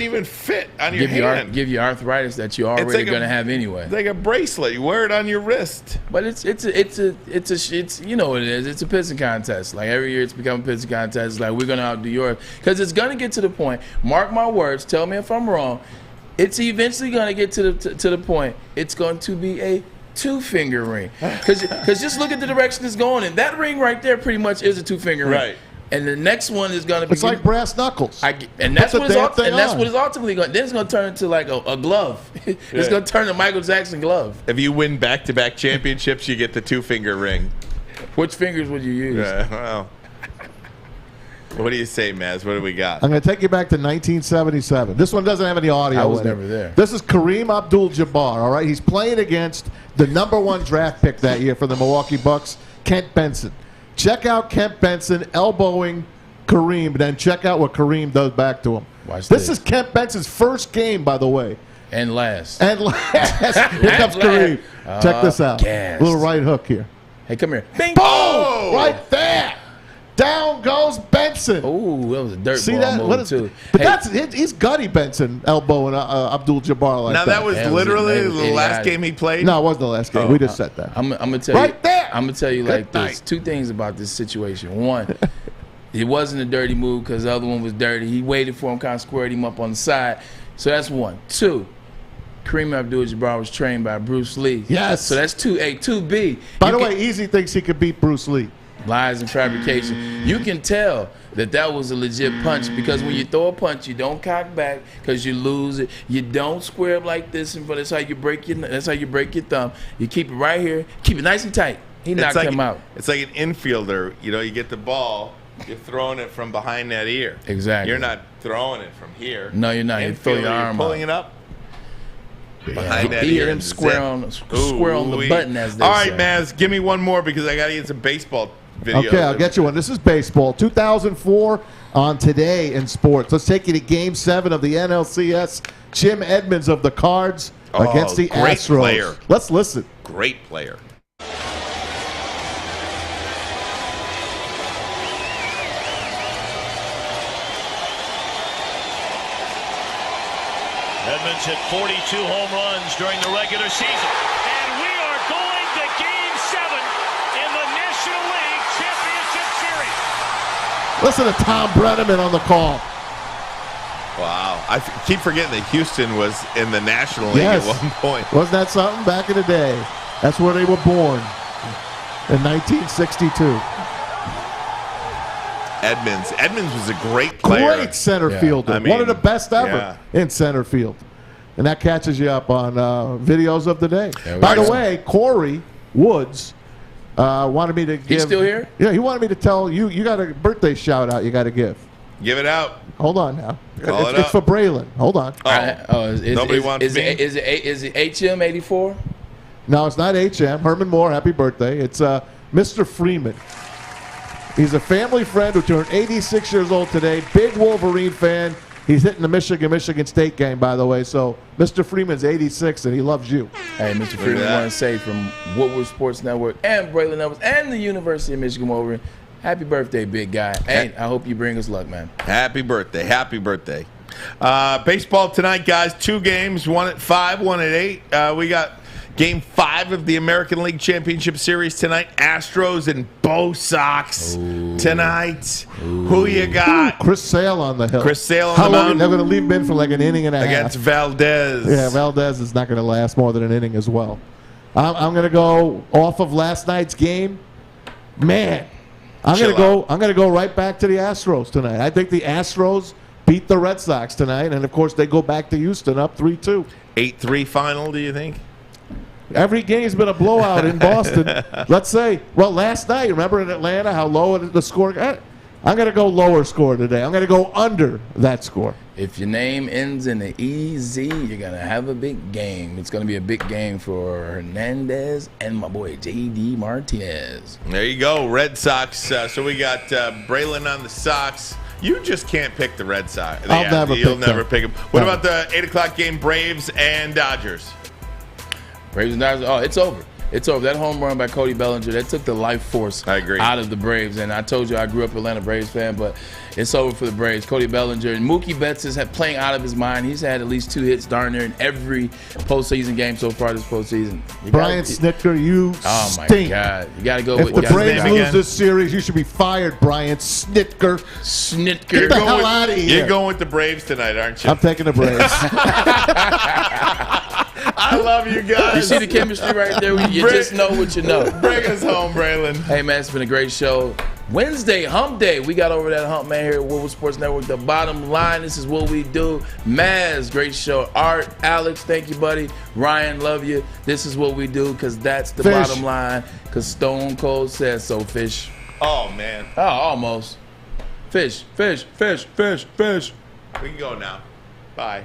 even fit on your hand. Give you arthritis that you're already like going to have anyway. It's like a bracelet. You wear it on your wrist. But it's you know what it is. It's a pissing contest. Like every year, it's become a pissing contest. It's like we're going to outdo yours because it's going to get to the point. Mark my words. Tell me if I'm wrong. It's eventually going to get to the point. It's going to be a 2-finger ring because just look at the direction it's going in. That ring right there pretty much is a 2-finger ring. Right. And the next one is going to be. It's like brass knuckles. And that's what it's ultimately going. Then it's going to turn into like a glove. It's going to turn to Michael Jackson glove. If you win back-to-back championships, you get the 2-finger ring. Which fingers would you use? Well, what do you say, Maz? What do we got? I'm going to take you back to 1977. This one doesn't have any audio. I was in it. never there. This is Kareem Abdul-Jabbar, all right? He's playing against the #1 draft pick that year for the Milwaukee Bucks, Kent Benson. Check out Kent Benson elbowing Kareem, and then check out what Kareem does back to him. This is Kent Benson's first game, by the way. And last. Here comes Kareem. Check this out. Gas. Little right hook here. Hey, come here. Bing! Boom! Right there. Down goes Benson. Oh, that was a dirt See ball that? move, What is, too. But he's Gutty Benson elbowing Abdul-Jabbar like Now, that was literally the last idiotic. game he played? No, it wasn't the last game. We just said that. I'm gonna tell Right you. there. I'm gonna tell you like Good this. 2 things about this situation. One, it wasn't a dirty move because the other one was dirty. He waited for him, kind of squared him up on the side. So that's 1. 2, Kareem Abdul-Jabbar was trained by Bruce Lee. Yes. So that's 2A. 2B. By the way, Easy thinks he could beat Bruce Lee. Lies and fabrication. You can tell that was a legit punch because when you throw a punch, you don't cock back because you lose it. You don't square up like this, and that's how you break your thumb. You keep it right here, keep it nice and tight. He knocked him out. It's like an infielder. You know, you get the ball, you're throwing it from behind that ear. Exactly. You're not throwing it from here. No, you're not. You throw your arm pulling out. it up. Yeah, Behind that he ear. hit him square on the button, as they All right, say. Maz, give me one more because I got to get some baseball videos. Okay, I'll get you one. This is baseball. 2004 on Today in Sports. Let's take you to Game 7 of the NLCS. Jim Edmonds of the Cards against the great Astros. player. Let's listen. Great player. Edmonds hit 42 home runs during the regular season. And we are going to Game 7 in the National League Championship Series. Listen to Tom Brenneman on the call. Wow. I keep forgetting that Houston was in the National League Yes. at one point. Wasn't that something back in the day? That's where they were born in 1962. Edmonds was a great player. Great center fielder. I mean, one of the best ever yeah. in center field. And that catches you up on videos of the day. Yeah, By the way, Corey Woods wanted me to give. He's still here? Yeah, he wanted me to tell you. You got a birthday shout out you got to give. Give it out. Hold on now. Call it It's up. for Braylon. Hold on. Nobody wants is me? Is it HM 84? No, it's not HM. Herman Moore, happy birthday. It's Mr. Freeman. He's a family friend who turned 86 years old today. Big Wolverine fan. He's hitting the Michigan State game, by the way. So Mr. Freeman's 86, and he loves you. Hey, Mr. Freeman, I want to say from Woodward Sports Network and Braylon Edwards and the University of Michigan Wolverine, happy birthday, big guy. Hey, I hope you bring us luck, man. Happy birthday. Happy birthday. Baseball tonight, guys. 2 games, one at 5, one at 8. We got Game 5 of the American League Championship Series tonight. Astros and Bo Sox tonight. Who you got? Chris Sale on the hill. Chris Sale on How the long? mound. They're going to leave him in for like an inning and a Against half. Valdez. Yeah, Valdez is not going to last more than an inning as well. I'm going to go off of last night's game. Man, I'm going to go right back to the Astros tonight. I think the Astros beat the Red Sox tonight, and of course they go back to Houston up 3-2. 8-3 final, do you think? Every game's been a blowout in Boston. Let's say, well, last night, remember in Atlanta how low the score got? I'm going to go lower score today. I'm going to go under that score. If your name ends in an EZ, you're going to have a big game. It's going to be a big game for Hernandez and my boy J.D. Martinez. There you go, Red Sox. So we got Braylon on the Sox. You just can't pick the Red Sox. You'll never pick them. What about the 8 o'clock game, Braves and Dodgers? Braves and Dodgers, it's over. It's over. That home run by Cody Bellinger, that took the life force out of the Braves. And I told you I grew up an Atlanta Braves fan, but it's over for the Braves. Cody Bellinger and Mookie Betts is playing out of his mind. He's had at least 2 hits darn near in every postseason game so far this postseason. Brian Snitker, you Oh, my stink. God. You got to go If with the what's his Braves name lose again? this series, you should be fired, Brian Snitker. Snitker. Get the hell out of here. You're going with the Braves tonight, aren't you? I'm taking the Braves. I love you guys. You see the chemistry right there? You just know what you know. Bring us home, Braylon. Hey, man, it's been a great show. Wednesday, hump day. We got over that hump, man, here at Woodward Sports Network. The bottom line, this is what we do. Maz, great show. Art, Alex, thank you, buddy. Ryan, love you. This is what we do because that's the Fish. bottom line because Stone Cold says so, Fish. Oh, man. Oh, almost. Fish, fish, fish, fish, fish. We can go now. Bye.